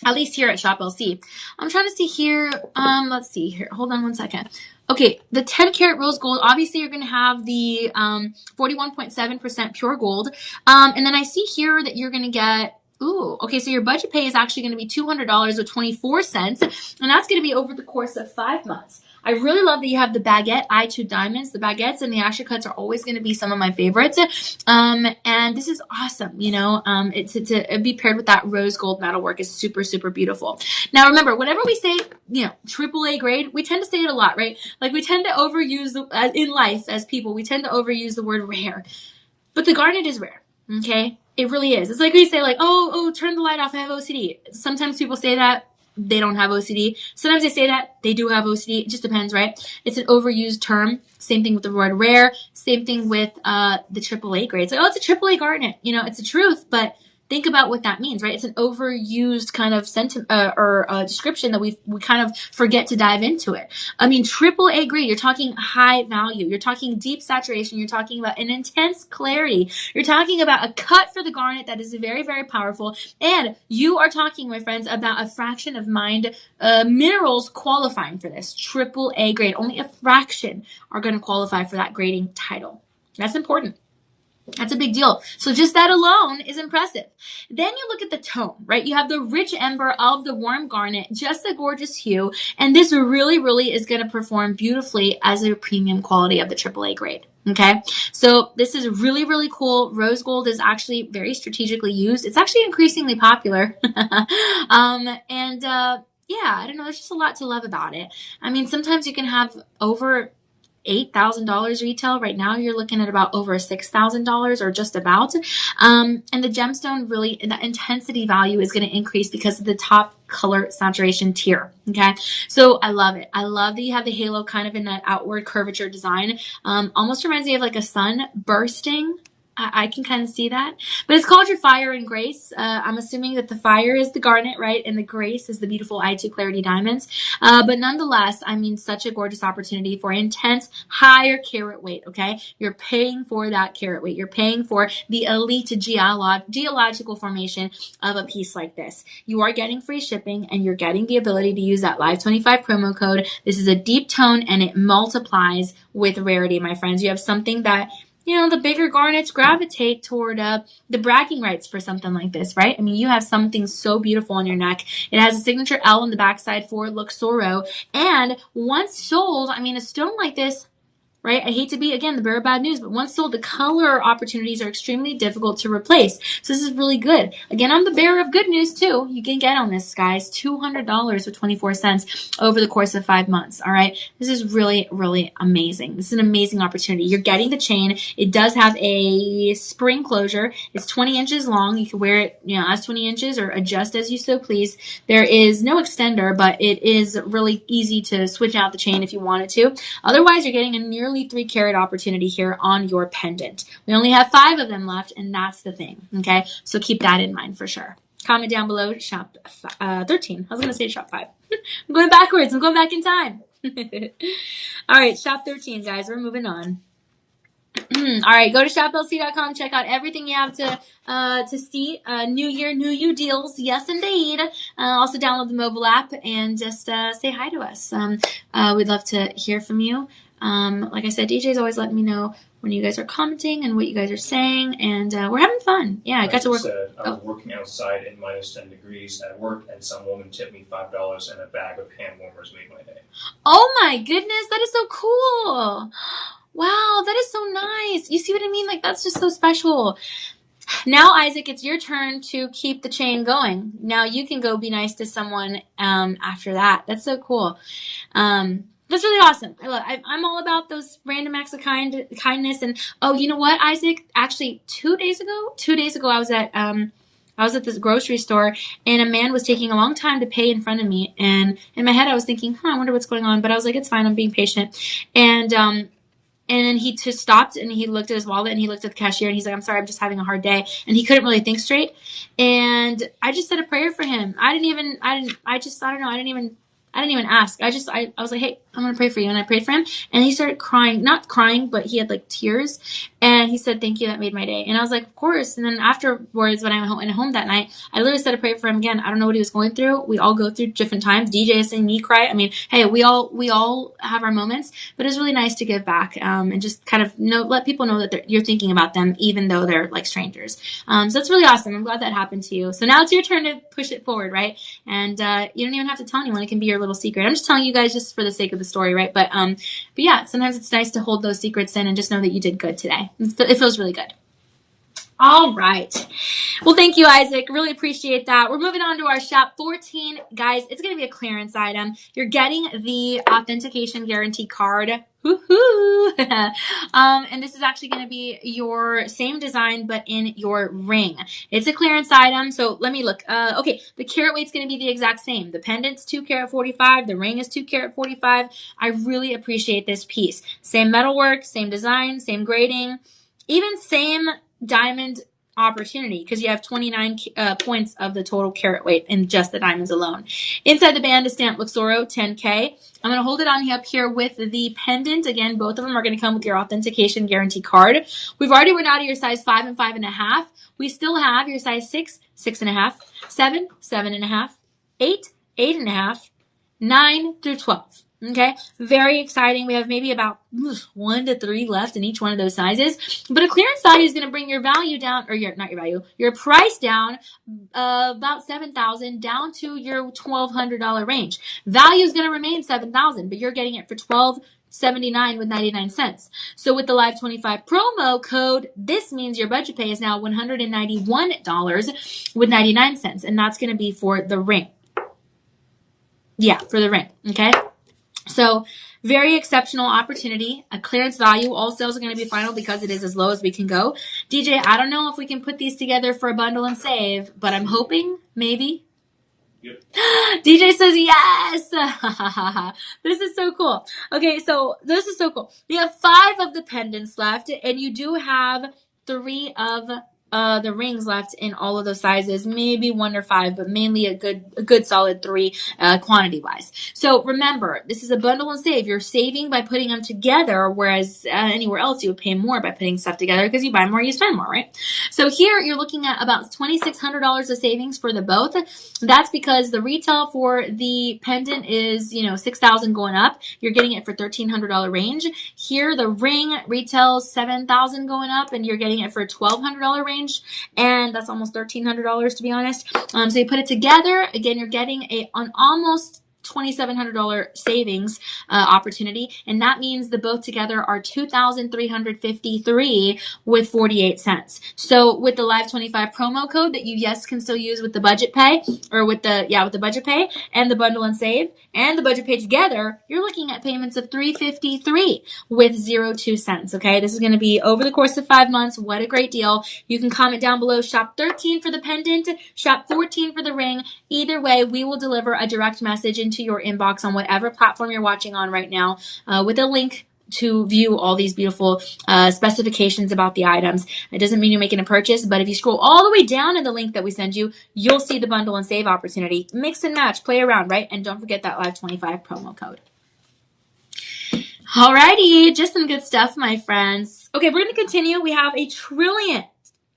[SPEAKER 1] at least here at Shop LC. I'm trying to see here. Let's see here. Hold on one second. Okay, the 10-carat rose gold, obviously you're going to have the 41.7% pure gold. And then I see here that you're going to get, okay, so your budget pay is actually going to be $200 with 24 cents, and that's going to be over the course of 5 months. I really love that you have the baguette I2 diamonds. The baguettes and the Asher cuts are always going to be some of my favorites. And this is awesome. You know, to be paired with that rose gold metalwork is super, super beautiful. Now, remember, whenever we say, you know, AAA grade, we tend to say it a lot, right? Like we tend to overuse in life as people, we tend to overuse the word rare, but the garnet is rare. Okay. It really is. It's like we say like, oh, turn the light off. I have OCD. Sometimes people say that. They don't have OCD. Sometimes they say that they do have OCD. It just depends, right? It's an overused term. Same thing with the word rare. Same thing with the AAA grade. It's like, oh, it's a AAA garnet. You know, it's the truth, but think about what that means, right? It's an overused kind of sentiment or description that we kind of forget to dive into it. I mean, AAA grade, you're talking high value. You're talking deep saturation. You're talking about an intense clarity. You're talking about a cut for the garnet that is very, very powerful. And you are talking, my friends, about a fraction of mined minerals qualifying for this AAA grade. Only a fraction are going to qualify for that grading title. That's important. That's a big deal. So just that alone is impressive. Then you look at the tone, right? You have the rich ember of the warm garnet, just a gorgeous hue. And this really, really is going to perform beautifully as a premium quality of the AAA grade. Okay. So this is really, really cool. Rose gold is actually very strategically used. It's actually increasingly popular. Yeah, I don't know. There's just a lot to love about it. I mean, sometimes you can have over $8,000 retail. Right now you're looking at about over $6,000 or just about. And the gemstone really, the intensity value is going to increase because of the top color saturation tier. Okay. So I love it. I love that you have the halo kind of in that outward curvature design. Almost reminds me of like a sun bursting. I can kind of see that. But it's called your Fire and Grace. I'm assuming that the fire is the garnet, right? And the grace is the beautiful I2 Clarity diamonds. But nonetheless, I mean, such a gorgeous opportunity for intense, higher carat weight, okay? You're paying for that carat weight. You're paying for the elite geological formation of a piece like this. You are getting free shipping, and you're getting the ability to use that Live25 promo code. This is a deep tone, and it multiplies with rarity, my friends. You have something that, you know, the bigger garnets gravitate toward the bragging rights for something like this, right? I mean, you have something so beautiful on your neck. It has a signature L on the backside for Luxoro. And once sold, I mean, a stone like this, right? I hate to be, again, the bearer of bad news, but once sold, the color opportunities are extremely difficult to replace. So this is really good. Again, I'm the bearer of good news too. You can get on this, guys. $200 with 24 cents over the course of 5 months. All right. This is really, really amazing. This is an amazing opportunity. You're getting the chain. It does have a spring closure. It's 20 inches long. You can wear it, as 20 inches or adjust as you so please. There is no extender, but it is really easy to switch out the chain if you wanted to. Otherwise, you're getting a nearly 3 carat opportunity here on your pendant. We only have 5 of them left, and that's the thing. Okay, so keep that in mind for sure. Comment down below, shop 13. I was going to say shop 5. I'm going backwards. I'm going back in time. All right, shop 13, guys. We're moving on. All right, go to shoplc.com. Check out everything you have to see. New year, new you deals. Yes, indeed. Also download the mobile app and just say hi to us. We'd love to hear from you. Like I said, DJ's always letting me know when you guys are commenting and what you guys are saying, and we're having fun. Yeah, I got to work.
[SPEAKER 2] I was working outside in minus 10 degrees at work, and some woman tipped me $5, and a bag of hand warmers made my day.
[SPEAKER 1] Oh my goodness, that is so cool. Wow, that is so nice. You see what I mean? Like, that's just so special. Now, Isaac, it's your turn to keep the chain going. Now you can go be nice to someone after that. That's so cool. That's really awesome. I'm all about those random acts of kindness. And oh, you know what, Isaac? Actually, 2 days ago, I was at this grocery store, and a man was taking a long time to pay in front of me. And in my head, I was thinking, I wonder what's going on. But I was like, it's fine. I'm being patient. And then he just stopped, and he looked at his wallet, and he looked at the cashier, and he's like, I'm sorry, I'm just having a hard day. And he couldn't really think straight. And I just said a prayer for him. I didn't even ask. I was like, hey, I'm going to pray for you. And I prayed for him, and he started crying, not crying, but he had like tears. And he said, thank you. That made my day. And I was like, of course. And then afterwards, when I went home that night, I literally said a prayer for him again. I don't know what he was going through. We all go through different times. DJ is seeing me cry. I mean, hey, we all have our moments, but it's really nice to give back, and just kind of let people know that you're thinking about them, even though they're like strangers. So that's really awesome. I'm glad that happened to you. So now it's your turn to push it forward, right? And, you don't even have to tell anyone. It can be your little secret. I'm just telling you guys just for the sake of the story, right? But yeah, sometimes it's nice to hold those secrets in and just know that you did good today. It feels really good. All right. Well, thank you, Isaac. Really appreciate that. We're moving on to our shop 14. Guys, it's going to be a clearance item. You're getting the authentication guarantee card. Woohoo! And this is actually going to be your same design, but in your ring. It's a clearance item. So let me look. Okay. The carat weight's going to be the exact same. The pendant's 2 carat 45. The ring is 2 carat 45. I really appreciate this piece. Same metalwork, same design, same grading, even same diamond opportunity, because you have 29 points of the total carat weight in just the diamonds alone. Inside the band is stamped Luxoro 10K. I'm going to hold it on up here with the pendant. Again, both of them are going to come with your authentication guarantee card. We've already run out of your size 5 and 5.5. We still have your size 6, 6.5, 7, 7.5, 8, 8.5, 9 through 12. Okay, very exciting. We have maybe about 1 to 3 left in each one of those sizes. But a clearance value is going to bring your value down, or your price down about $7,000 down to your $1,200 range. Value is going to remain $7,000, but you're getting it for $1,279 with 99 cents. So with the Live 25 promo code, this means your budget pay is now $191 with 99 cents, and that's going to be for the ring. Yeah, for the ring. Okay. So very exceptional opportunity, a clearance value. All sales are going to be final because it is as low as we can go. DJ, I don't know if we can put these together for a bundle and save, but I'm hoping maybe.
[SPEAKER 2] Yep.
[SPEAKER 1] DJ says yes. This is so cool. Okay, so this is so cool. We have 5 of the pendants left, and you do have 3 of the rings left in all of those sizes, maybe 1 or 5, but mainly a good solid 3 quantity wise. So remember, this is a bundle and save. You're saving by putting them together, whereas anywhere else you would pay more by putting stuff together, because you buy more, you spend more, right? So here you're looking at about $2,600 of savings for the both. That's because the retail for the pendant is, $6,000 going up. You're getting it for $1,300 range. Here the ring retails $7,000 going up, and you're getting it for $1,200 range. And that's almost $1,300 to be honest. So you put it together, again, you're getting an almost $2,700 savings opportunity, and that means the both together are $2,353 with 48 cents. So with the Live 25 promo code that you can still use with the budget pay, or with the budget pay and the bundle and save and the budget pay together, you're looking at payments of $353 with 02 cents. Okay, this is going to be over the course of 5 months. What a great deal! You can comment down below, shop 13 for the pendant, shop 14 for the ring. Either way, we will deliver a direct message into your inbox on whatever platform you're watching on right now with a link to view all these beautiful specifications about the items. It doesn't mean you're making a purchase, but if you scroll all the way down in the link that we send you, you'll see the bundle and save opportunity. Mix and match, play around, right? And don't forget that Live 25 promo code. Alrighty, just some good stuff, my friends. Okay, we're going to continue. We have a trillion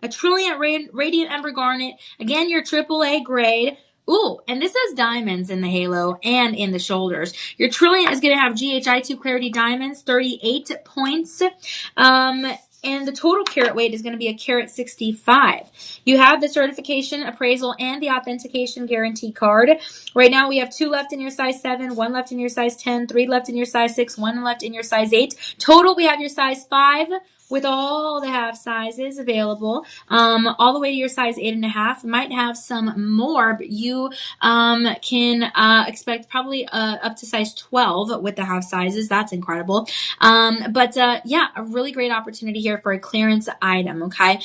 [SPEAKER 1] Radiant Ember Garnet. Again, your AAA grade. Ooh, and this has diamonds in the halo and in the shoulders. Your trillion is going to have GHI2 Clarity Diamonds, 38 points. And the total carat weight is going to be a carat 65. You have the certification, appraisal, and the authentication guarantee card. Right now, we have 2 left in your size 7, 1 left in your size 10, 3 left in your size 6, 1 left in your size 8. Total, we have your size 5 with all the half sizes available, all the way to your size 8.5. Might have some more, but you can expect probably up to size 12 with the half sizes. That's incredible. Yeah, a really great opportunity here for a clearance item. Okay,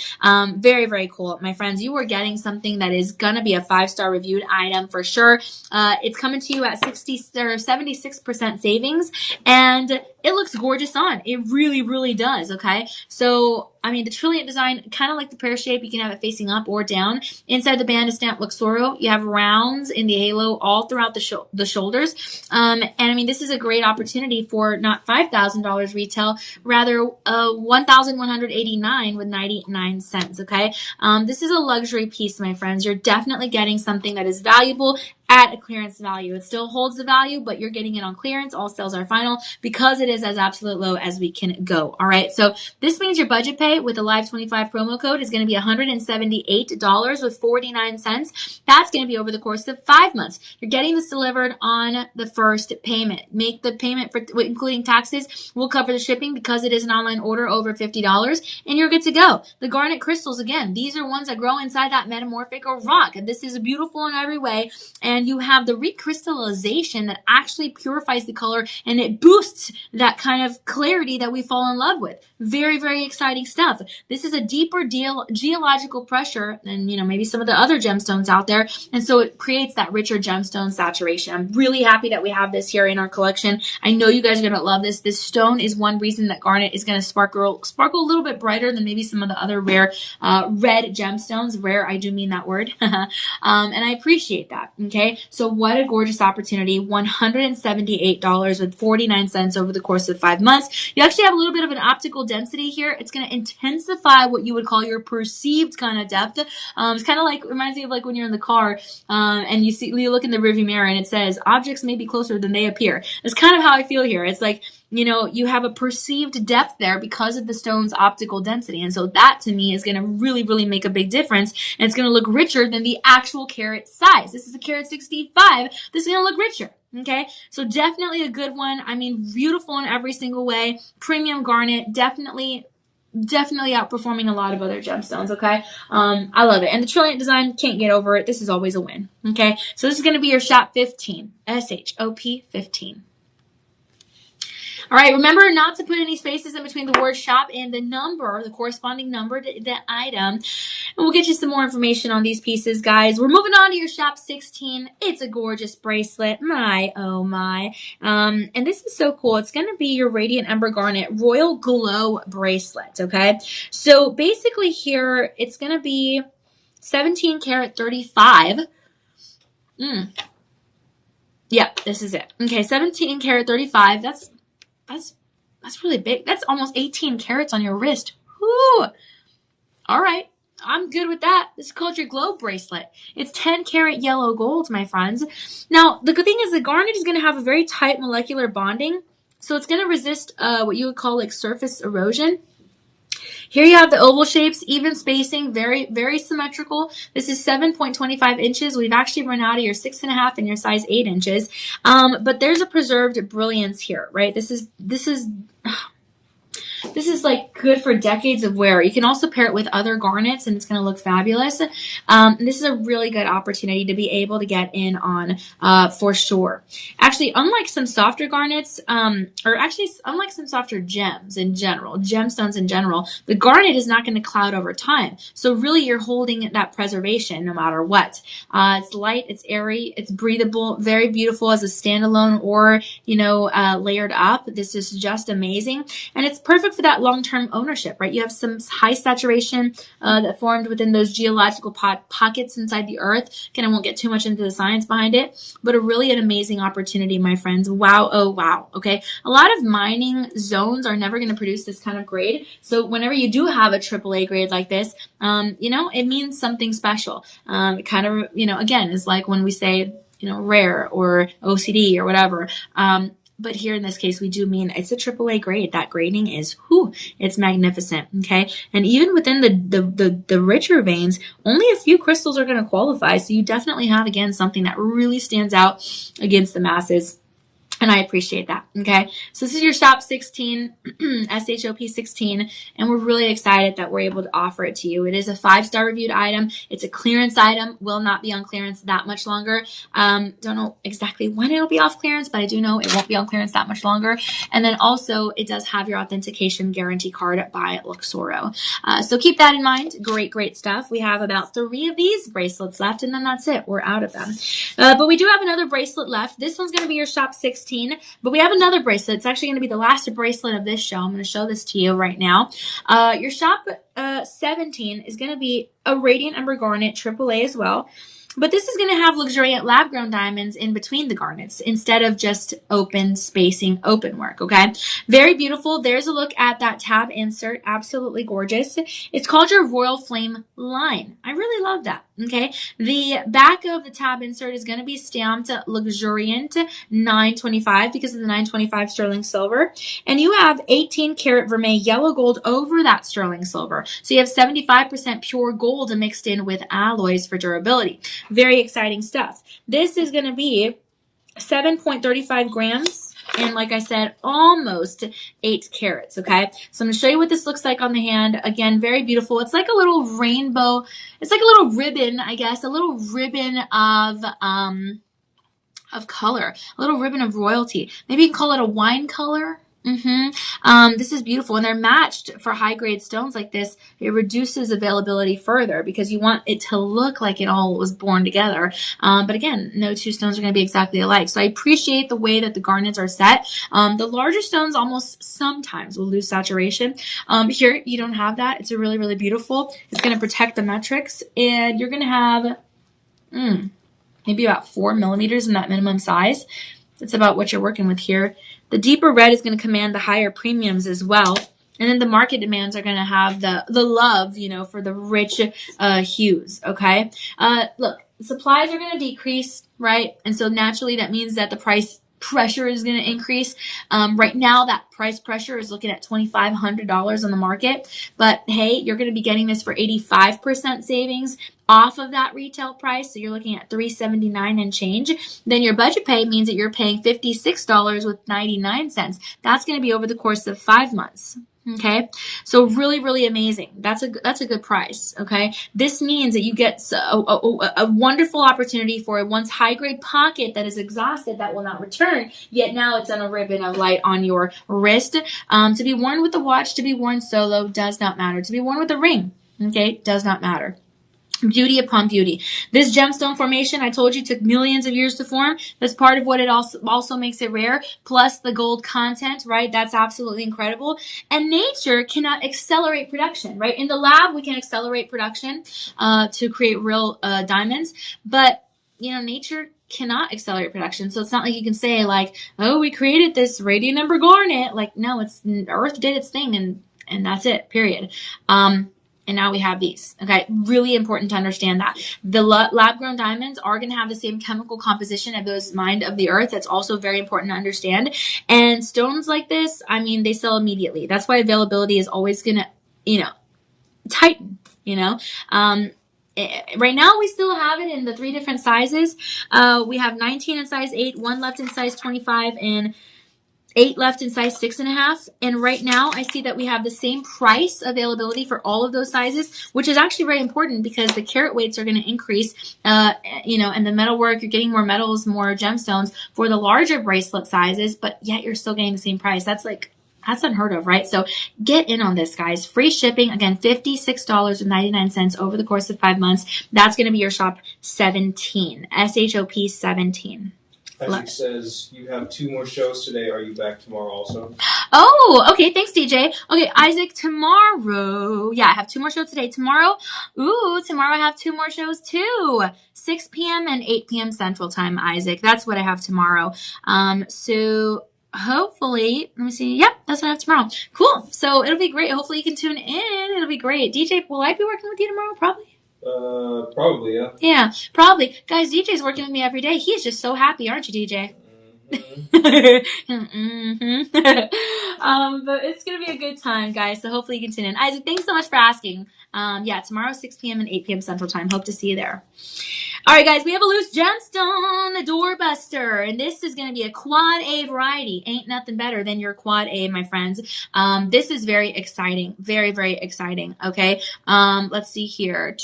[SPEAKER 1] very, very cool, my friends. You are getting something that is gonna be a 5-star reviewed item for sure. It's coming to you at 60 or 76% savings, and it looks gorgeous on. It really, really does. Okay, so I mean, the trillion design, kind of like the pear shape, you can have it facing up or down. Inside the band is stamped Luxoro. You have rounds in the halo all throughout the shoulders. And I mean, this is a great opportunity for not $5,000 retail, rather $1,189 with 99 cents. Okay, this is a luxury piece, my friends. You're definitely getting something that is valuable at a clearance value. It still holds the value, but you're getting it on clearance. All sales are final because it is as absolute low as we can go. All right. So this means your budget pay with the Live 25 promo code is going to be $178 with 49 cents. That's going to be over the course of 5 months. You're getting this delivered on the first payment. Make the payment for including taxes. We'll cover the shipping because it is an online order over $50, and you're good to go. The garnet crystals, again, these are ones that grow inside that metamorphic or rock. And this is beautiful in every way. And you have the recrystallization that actually purifies the color, and it boosts that kind of clarity that we fall in love with. Very, very exciting stuff. This is a deeper geological pressure than, maybe some of the other gemstones out there. And so it creates that richer gemstone saturation. I'm really happy that we have this here in our collection. I know you guys are going to love this. This stone is one reason that garnet is going to sparkle a little bit brighter than maybe some of the other rare red gemstones. Rare, I do mean that word. And I appreciate that. Okay, so what a gorgeous opportunity. $178 with 49 cents over the course of 5 months. You actually have a little bit of an optical density here. It's going to intensify what you would call your perceived kind of depth. It's kind of like, reminds me of like when you're in the car and you look in the rearview mirror and it says objects may be closer than they appear. It's kind of how I feel here. It's like, you have a perceived depth there because of the stone's optical density. And so that to me is going to really, really make a big difference. And it's going to look richer than the actual carat size. This is a carat 65. This is going to look richer. Okay, so definitely a good one. I mean, beautiful in every single way. Premium garnet, definitely outperforming a lot of other gemstones. Okay, I love it. And the trillion design, can't get over it. This is always a win. Okay, so this is going to be your shop 15, SHOP 15. All right, remember not to put any spaces in between the word shop and the number, the corresponding number to the item. And we'll get you some more information on these pieces, guys. We're moving on to your shop 16. It's a gorgeous bracelet. My, oh my. And this is so cool. It's going to be your Radiant Ember Garnet Royal Glow bracelet, okay? So basically here, it's going to be 17 karat 35. Yep, this is it. Okay, 17 karat 35. That's really big. That's almost 18 carats on your wrist. Whoo! All right. I'm good with that. This is called your glow bracelet. It's 10 karat yellow gold, my friends. Now, the good thing is the garnet is going to have a very tight molecular bonding. So it's going to resist what you would call like surface erosion. Here you have the oval shapes, even spacing, very, very symmetrical. This is 7.25 inches. We've actually run out of your 6.5 and your size 8 inches. But there's a preserved brilliance here, right? This is like good for decades of wear. You can also pair it with other garnets and it's going to look fabulous. This is a really good opportunity to be able to get in on for sure. Actually, unlike some softer garnets, unlike some softer gems in general, gemstones in general, the garnet is not going to cloud over time. So really you're holding that preservation no matter what. It's light, it's airy, it's breathable, very beautiful as a standalone or, layered up. This is just amazing. And it's perfect for that long-term ownership, right? You have some high saturation that formed within those geological pockets inside the earth. Again, I won't get too much into the science behind it, but an amazing opportunity, my friends. Wow. Oh, wow. Okay. A lot of mining zones are never going to produce this kind of grade. So whenever you do have a AAA grade like this, it means something special. It kind of, again, is like when we say, rare or OCD or whatever. But here in this case, we do mean it's a AAA grade. That grading is, it's magnificent. Okay. And even within the richer veins, only a few crystals are going to qualify. So you definitely have, again, something that really stands out against the masses. And I appreciate that. Okay. So this is your shop 16, SHOP 16. And we're really excited that we're able to offer it to you. It is a 5-star reviewed item. It's a clearance item, will not be on clearance that much longer. Don't know exactly when it'll be off clearance, but I do know it won't be on clearance that much longer. And then also it does have your authentication guarantee card by Luxoro. So keep that in mind. Great, great stuff. We have about 3 of these bracelets left and then that's it. We're out of them. But we do have another bracelet left. This one's going to be your shop 16. But we have another bracelet. It's actually going to be the last bracelet of this show. I'm going to show this to you right now. Your shop 17 is going to be a Radiant Ember Garnet AAA as well. But this is going to have luxuriant lab-grown diamonds in between the garnets instead of just open spacing, open work, okay? Very beautiful. There's a look at that tab insert. Absolutely gorgeous. It's called your Royal Flame line. I really love that, okay? The back of the tab insert is going to be stamped luxuriant 925 because of the 925 sterling silver. And you have 18 karat vermeil yellow gold over that sterling silver. So you have 75% pure gold mixed in with alloys for durability. Very exciting stuff. This is going to be 7.35 grams. And like I said, almost 8 carats, okay? So I'm going to show you what this looks like on the hand. Again, very beautiful. It's like a little rainbow. It's like a little ribbon, I guess. A little ribbon of color. A little ribbon of royalty. Maybe you can call it a wine color. This is beautiful, and they're matched for high-grade stones like this. It reduces availability further because you want it to look like it all was born together. But again, no 2 stones are going to be exactly alike. So I appreciate the way that the garnets are set. The larger stones almost sometimes will lose saturation. Here, you don't have that. It's a really, really beautiful. It's going to protect the metrics, and you're going to have maybe about 4 millimeters in that minimum size. That's about what you're working with here. The deeper red is going to command the higher premiums as well. And then the market demands are going to have the love, for the rich hues, okay? Look, supplies are going to decrease, right? And so naturally that means that the price pressure is going to increase. Right now, that price pressure is looking at $2,500 on the market. But hey, you're going to be getting this for 85% savings off of that retail price. So you're looking at $379 and change. Then your budget pay means that you're paying $56.99. That's going to be over the course of 5 months. Okay, so really, really amazing. That's a good price. Okay, this means that you get a wonderful opportunity for a once high grade pocket that is exhausted that will not return. Yet now it's on a ribbon of light on your wrist. To be worn with a watch, to be worn solo does not matter. To be worn with a ring, okay, does not matter. Beauty upon beauty. This gemstone formation, I told you, took millions of years to form. That's part of what it also makes it rare. Plus the gold content, right? That's absolutely incredible. And nature cannot accelerate production, right? In the lab, we can accelerate production to create real diamonds. But, nature cannot accelerate production. So it's not like you can say like, oh, we created this Radiant Ember Garnet. Like, no, Earth did its thing and that's it, period. And now we have these, okay? Really important to understand that. The lab-grown diamonds are going to have the same chemical composition of those mined of the earth. That's also very important to understand. And stones like this, they sell immediately. That's why availability is always going to you know, tighten, right now we still have it in the 3 different sizes. We have 19 in size 8, 1 left in size 25, and 8 left in size 6.5. And right now I see that we have the same price availability for all of those sizes, which is actually very important because the carat weights are going to increase, and the metalwork, you're getting more metals, more gemstones for the larger bracelet sizes, but yet you're still getting the same price. That's unheard of, right? So get in on this, guys. Free shipping, again, $56.99 over the course of 5 months. That's going to be your shop 17, SHOP 17.
[SPEAKER 2] Isaac says, you have 2 more shows today. Are you back tomorrow also?
[SPEAKER 1] Oh, okay. Thanks, DJ. Okay, Isaac, tomorrow. Yeah, I have 2 more shows today. Tomorrow I have 2 more shows too. 6 p.m. and 8 p.m. Central Time, Isaac. That's what I have tomorrow. So hopefully, let me see. Yep, that's what I have tomorrow. Cool. So it'll be great. Hopefully you can tune in. It'll be great. DJ, will I be working with you tomorrow? Probably.
[SPEAKER 2] Probably, yeah.
[SPEAKER 1] Yeah, probably. Guys, DJ's working with me every day. He's just so happy, aren't you, DJ? But it's gonna be a good time, guys. So hopefully you can tune in. Isaac, thanks so much for asking. Yeah, tomorrow 6 p.m. and 8 p.m. Central Time. Hope to see you there. All right, guys, we have a loose gemstone, the doorbuster, and this is going to be a quad A variety. Ain't nothing better than your quad A, my friends. This is very exciting, very, very exciting. Okay, let's see here.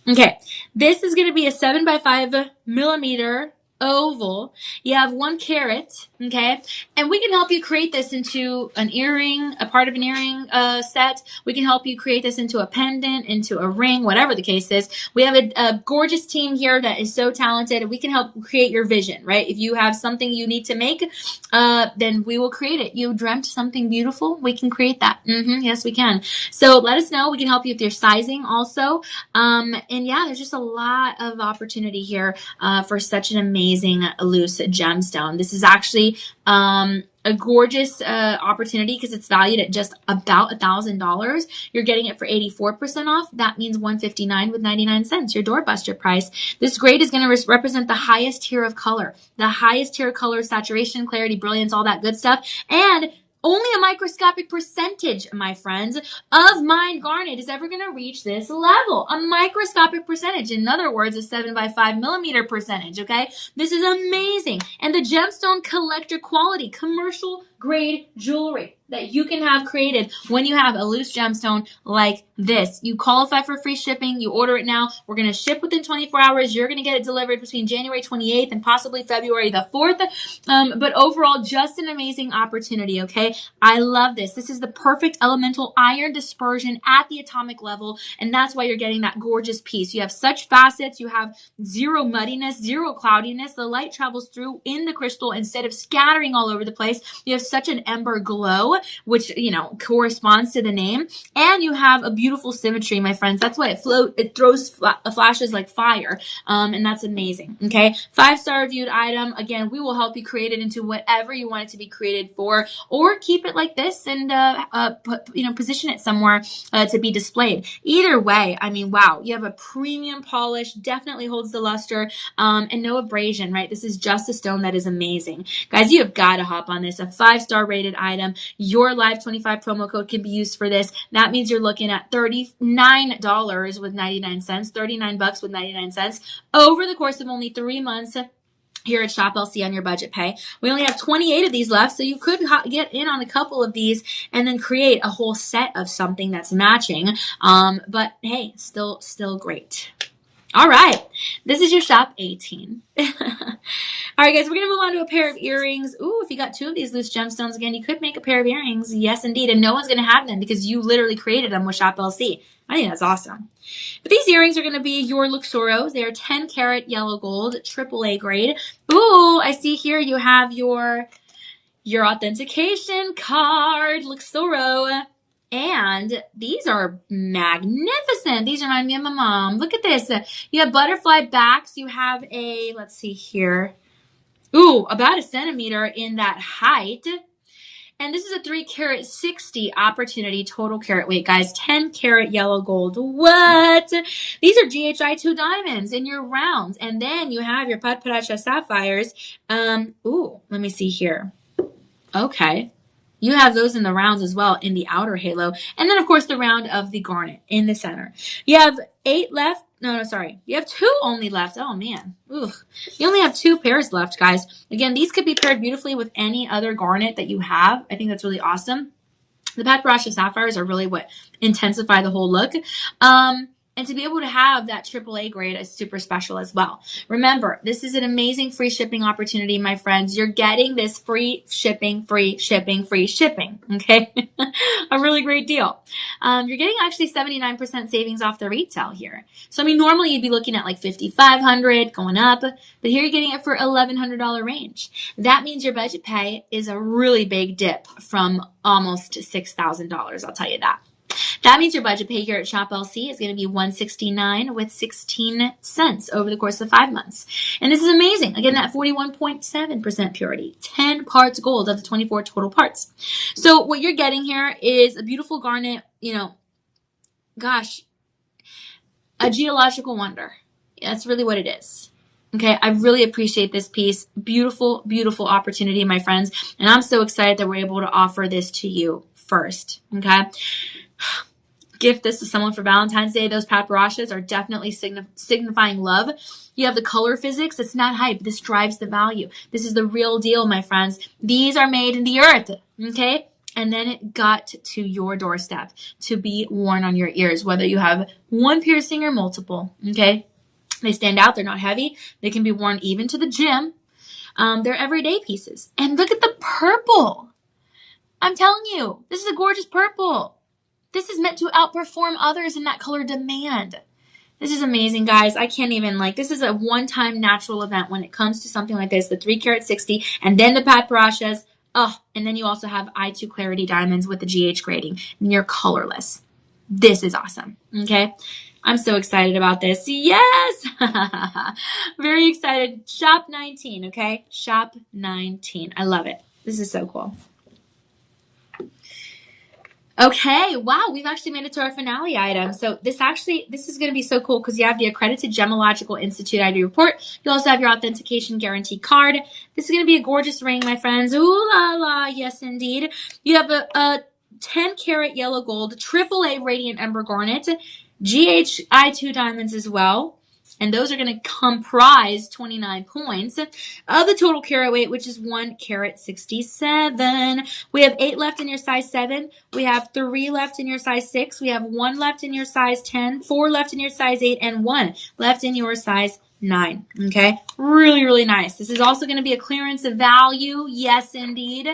[SPEAKER 1] Okay, this is going to be a 7x5 millimeter oval. You have 1 carat, okay, and we can help you create this into an earring, a part of an earring set. We can help you create this into a pendant, into a ring, whatever the case is. We have a gorgeous team here that is so talented, and we can help create your vision, right? If you have something you need to make, then we will create it. You dreamt something beautiful, we can create that. Yes, we can. So let us know. We can help you with your sizing also. And yeah, there's just a lot of opportunity here for such an amazing loose gemstone. This is actually a gorgeous opportunity because it's valued at just about $1,000. You're getting it for 84% off. That means $159 with 99 cents, your doorbuster price. This grade is going to represent the highest tier of color, saturation, clarity, brilliance, all that good stuff. And only a microscopic percentage, my friends, of mined garnet is ever going to reach this level. A microscopic percentage. In other words, a 7x5 millimeter percentage, okay? This is amazing. And the gemstone collector quality, commercial grade jewelry that you can have created when you have a loose gemstone like this. You qualify for free shipping. You order it now. We're going to ship within 24 hours. You're going to get it delivered between January 28th and possibly February the 4th. But overall, just an amazing opportunity, okay? I love this. This is the perfect elemental iron dispersion at the atomic level, and that's why you're getting that gorgeous piece. You have such facets. You have zero muddiness, zero cloudiness. The light travels through in the crystal instead of scattering all over the place. You have such an ember glow, which, corresponds to the name. And you have a beautiful symmetry, my friends. That's why it throws flashes like fire. And that's amazing. Okay. 5-star reviewed item. Again, we will help you create it into whatever you want it to be created for, or keep it like this and, position it somewhere, to be displayed. Either way, I mean, wow, you have a premium polish, definitely holds the luster, and no abrasion, right? This is just a stone that is amazing. Guys, you have got to hop on this. A 5-star rated item. Your Live 25 promo code can be used for this. That means you're looking at $39 with 99 cents, $39 with 99 cents over the course of only 3 months here at Shop LC on your budget pay. We only have 28 of these left, so you could get in on a couple of these and then create a whole set of something that's matching. But hey, still great. All right, this is your shop 18. All right, guys, we're going to move on to a pair of earrings. Ooh, if you got 2 of these loose gemstones, again, you could make a pair of earrings. Yes, indeed. And no one's going to have them because you literally created them with Shop LC. I think that's awesome. But these earrings are going to be your Luxoros. They are 10 karat yellow gold, AAA grade. Ooh, I see here you have your authentication card, Luxoro. And these are magnificent. These remind me of my mom. Look at this. You have butterfly backs. You have let's see here. Ooh, about 1 centimeter in that height. And this is a 3 karat 60 opportunity total carat weight, guys. 10 karat yellow gold. What? These are GHI 2 diamonds in your rounds. And then you have your Padparadscha sapphires. Ooh, let me see here. Okay. You have those in the rounds as well in the outer halo. And then, of course, the round of the garnet in the center. You have 8 left. No, sorry. You have 2 only left. Oh, man. Ugh. You only have 2 pairs left, guys. Again, these could be paired beautifully with any other garnet that you have. I think that's really awesome. The Pat Barasha sapphires are really what intensify the whole look. And to be able to have that AAA grade is super special as well. Remember, this is an amazing free shipping opportunity, my friends. You're getting this free shipping, free shipping, free shipping. Okay? A really great deal. You're getting actually 79% savings off the retail here. So, I mean, normally you'd be looking at like $5,500 going up, but here you're getting it for $1,100 range. That means your budget pay is a really big dip from almost $6,000. I'll tell you that. That means your budget pay here at Shop LC is going to be $169 with 16 cents over the course of 5 months. And this is amazing. Again, that 41.7% purity, 10 parts gold of the 24 total parts. So what you're getting here is a beautiful garnet, gosh, a geological wonder. That's really what it is. Okay, I really appreciate this piece. Beautiful, beautiful opportunity, my friends. And I'm so excited that we're able to offer this to you first. Okay. Gift this to someone for Valentine's Day. Those Pat Barashas are definitely signifying love. You have the color physics. It's not hype. This drives the value. This is the real deal, my friends. These are made in the earth, okay? And then it got to your doorstep to be worn on your ears, whether you have one piercing or multiple, okay? They stand out. They're not heavy. They can be worn even to the gym. They're everyday pieces. And look at the purple. I'm telling you, this is a gorgeous purple. This is meant to outperform others in that color demand. This is amazing, guys. I can't even, this is a one-time natural event when it comes to something like this, the 3 carat 60, and then the Pat Barashas. Oh, and then you also have I2 Clarity diamonds with the GH grading, and you're colorless. This is awesome, okay? I'm so excited about this. Yes! Very excited. Shop 19, okay? Shop 19. I love it. This is so cool. Okay, wow, we've actually made it to our finale item. So this is going to be so cool because you have the accredited Gemological Institute ID report. You also have your authentication guarantee card. This is going to be a gorgeous ring, my friends. Ooh la la, yes indeed. You have a 10 karat yellow gold, AAA Radiant Ember Garnet, GHI2 diamonds as well. And those are going to comprise 29 points of the total carat weight, which is 1 carat 67. We have 8 left in your size 7. We have 3 left in your size 6. We have 1 left in your size 10, 4 left in your size 8, and 1 left in your size 9. Okay, really, really nice. This is also going to be a clearance of value. Yes, indeed.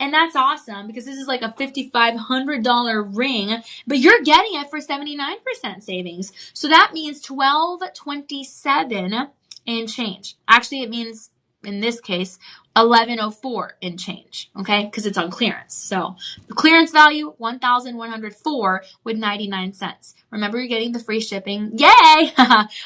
[SPEAKER 1] And that's awesome because this is like a $5,500 ring, but you're getting it for 79% savings. So that means $1,227 and change. Actually, it means in this case, $1,104 and change, okay? Because it's on clearance. So the clearance value, $1,104 with 99 cents. Remember, you're getting the free shipping. Yay!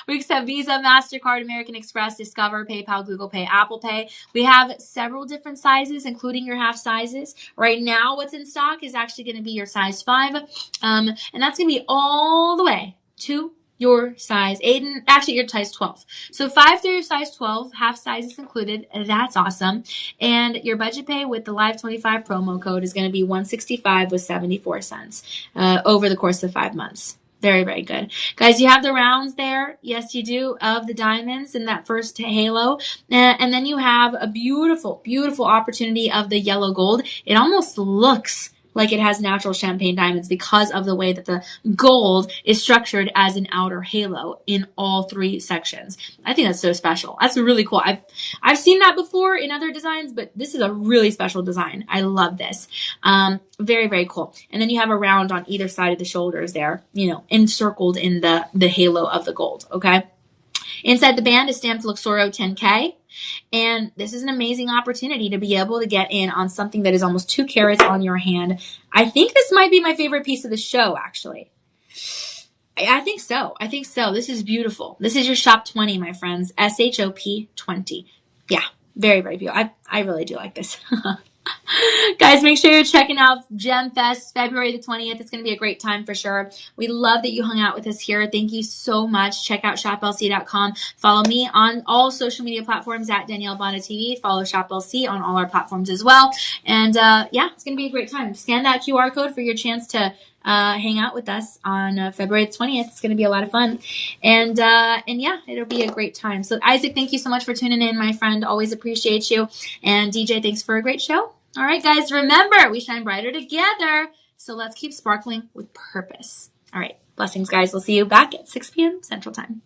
[SPEAKER 1] We accept Visa, MasterCard, American Express, Discover, PayPal, Google Pay, Apple Pay. We have several different sizes, including your half sizes. Right now, what's in stock is actually going to be your size 5. And that's going to be all the way to your size 8, and actually your size 12. So 5 through your size 12, half sizes included. That's awesome. And your budget pay with the Live 25 promo code is going to be $165 with 74 cents over the course of 5 months. Very, very good. Guys, you have the rounds there. Yes, you do, of the diamonds in that first halo. And then you have a beautiful, beautiful opportunity of the yellow gold. It almost looks like it has natural champagne diamonds because of the way that the gold is structured as an outer halo in all 3 sections. I think that's so special. That's really cool. I've seen that before in other designs, but this is a really special design. I love this. Very, very cool. And then you have a round on either side of the shoulders there, encircled in the halo of the gold, okay? Inside the band is stamped Luxoro 10K. And this is an amazing opportunity to be able to get in on something that is almost 2 carats on your hand. I think this might be my favorite piece of the show, actually. I think so. This is beautiful. This is your Shop 20, my friends. SHOP 20. Yeah, very, very beautiful. I really do like this. Guys, make sure you're checking out Gem Fest February the 20th. It's going to be a great time for sure. We love that you hung out with us here. Thank you so much. Check out shoplc.com. Follow me on all social media platforms at Danielle Banda TV. Follow ShopLC on all our platforms as well. And yeah, it's going to be a great time. Scan that QR code for your chance to hang out with us on February 20th. It's going to be a lot of fun. And yeah, it'll be a great time. So Isaac, thank you so much for tuning in, my friend. Always appreciate you. And DJ, thanks for a great show. All right, guys, remember, we shine brighter together. So let's keep sparkling with purpose. All right, blessings, guys. We'll see you back at 6 p.m. Central Time.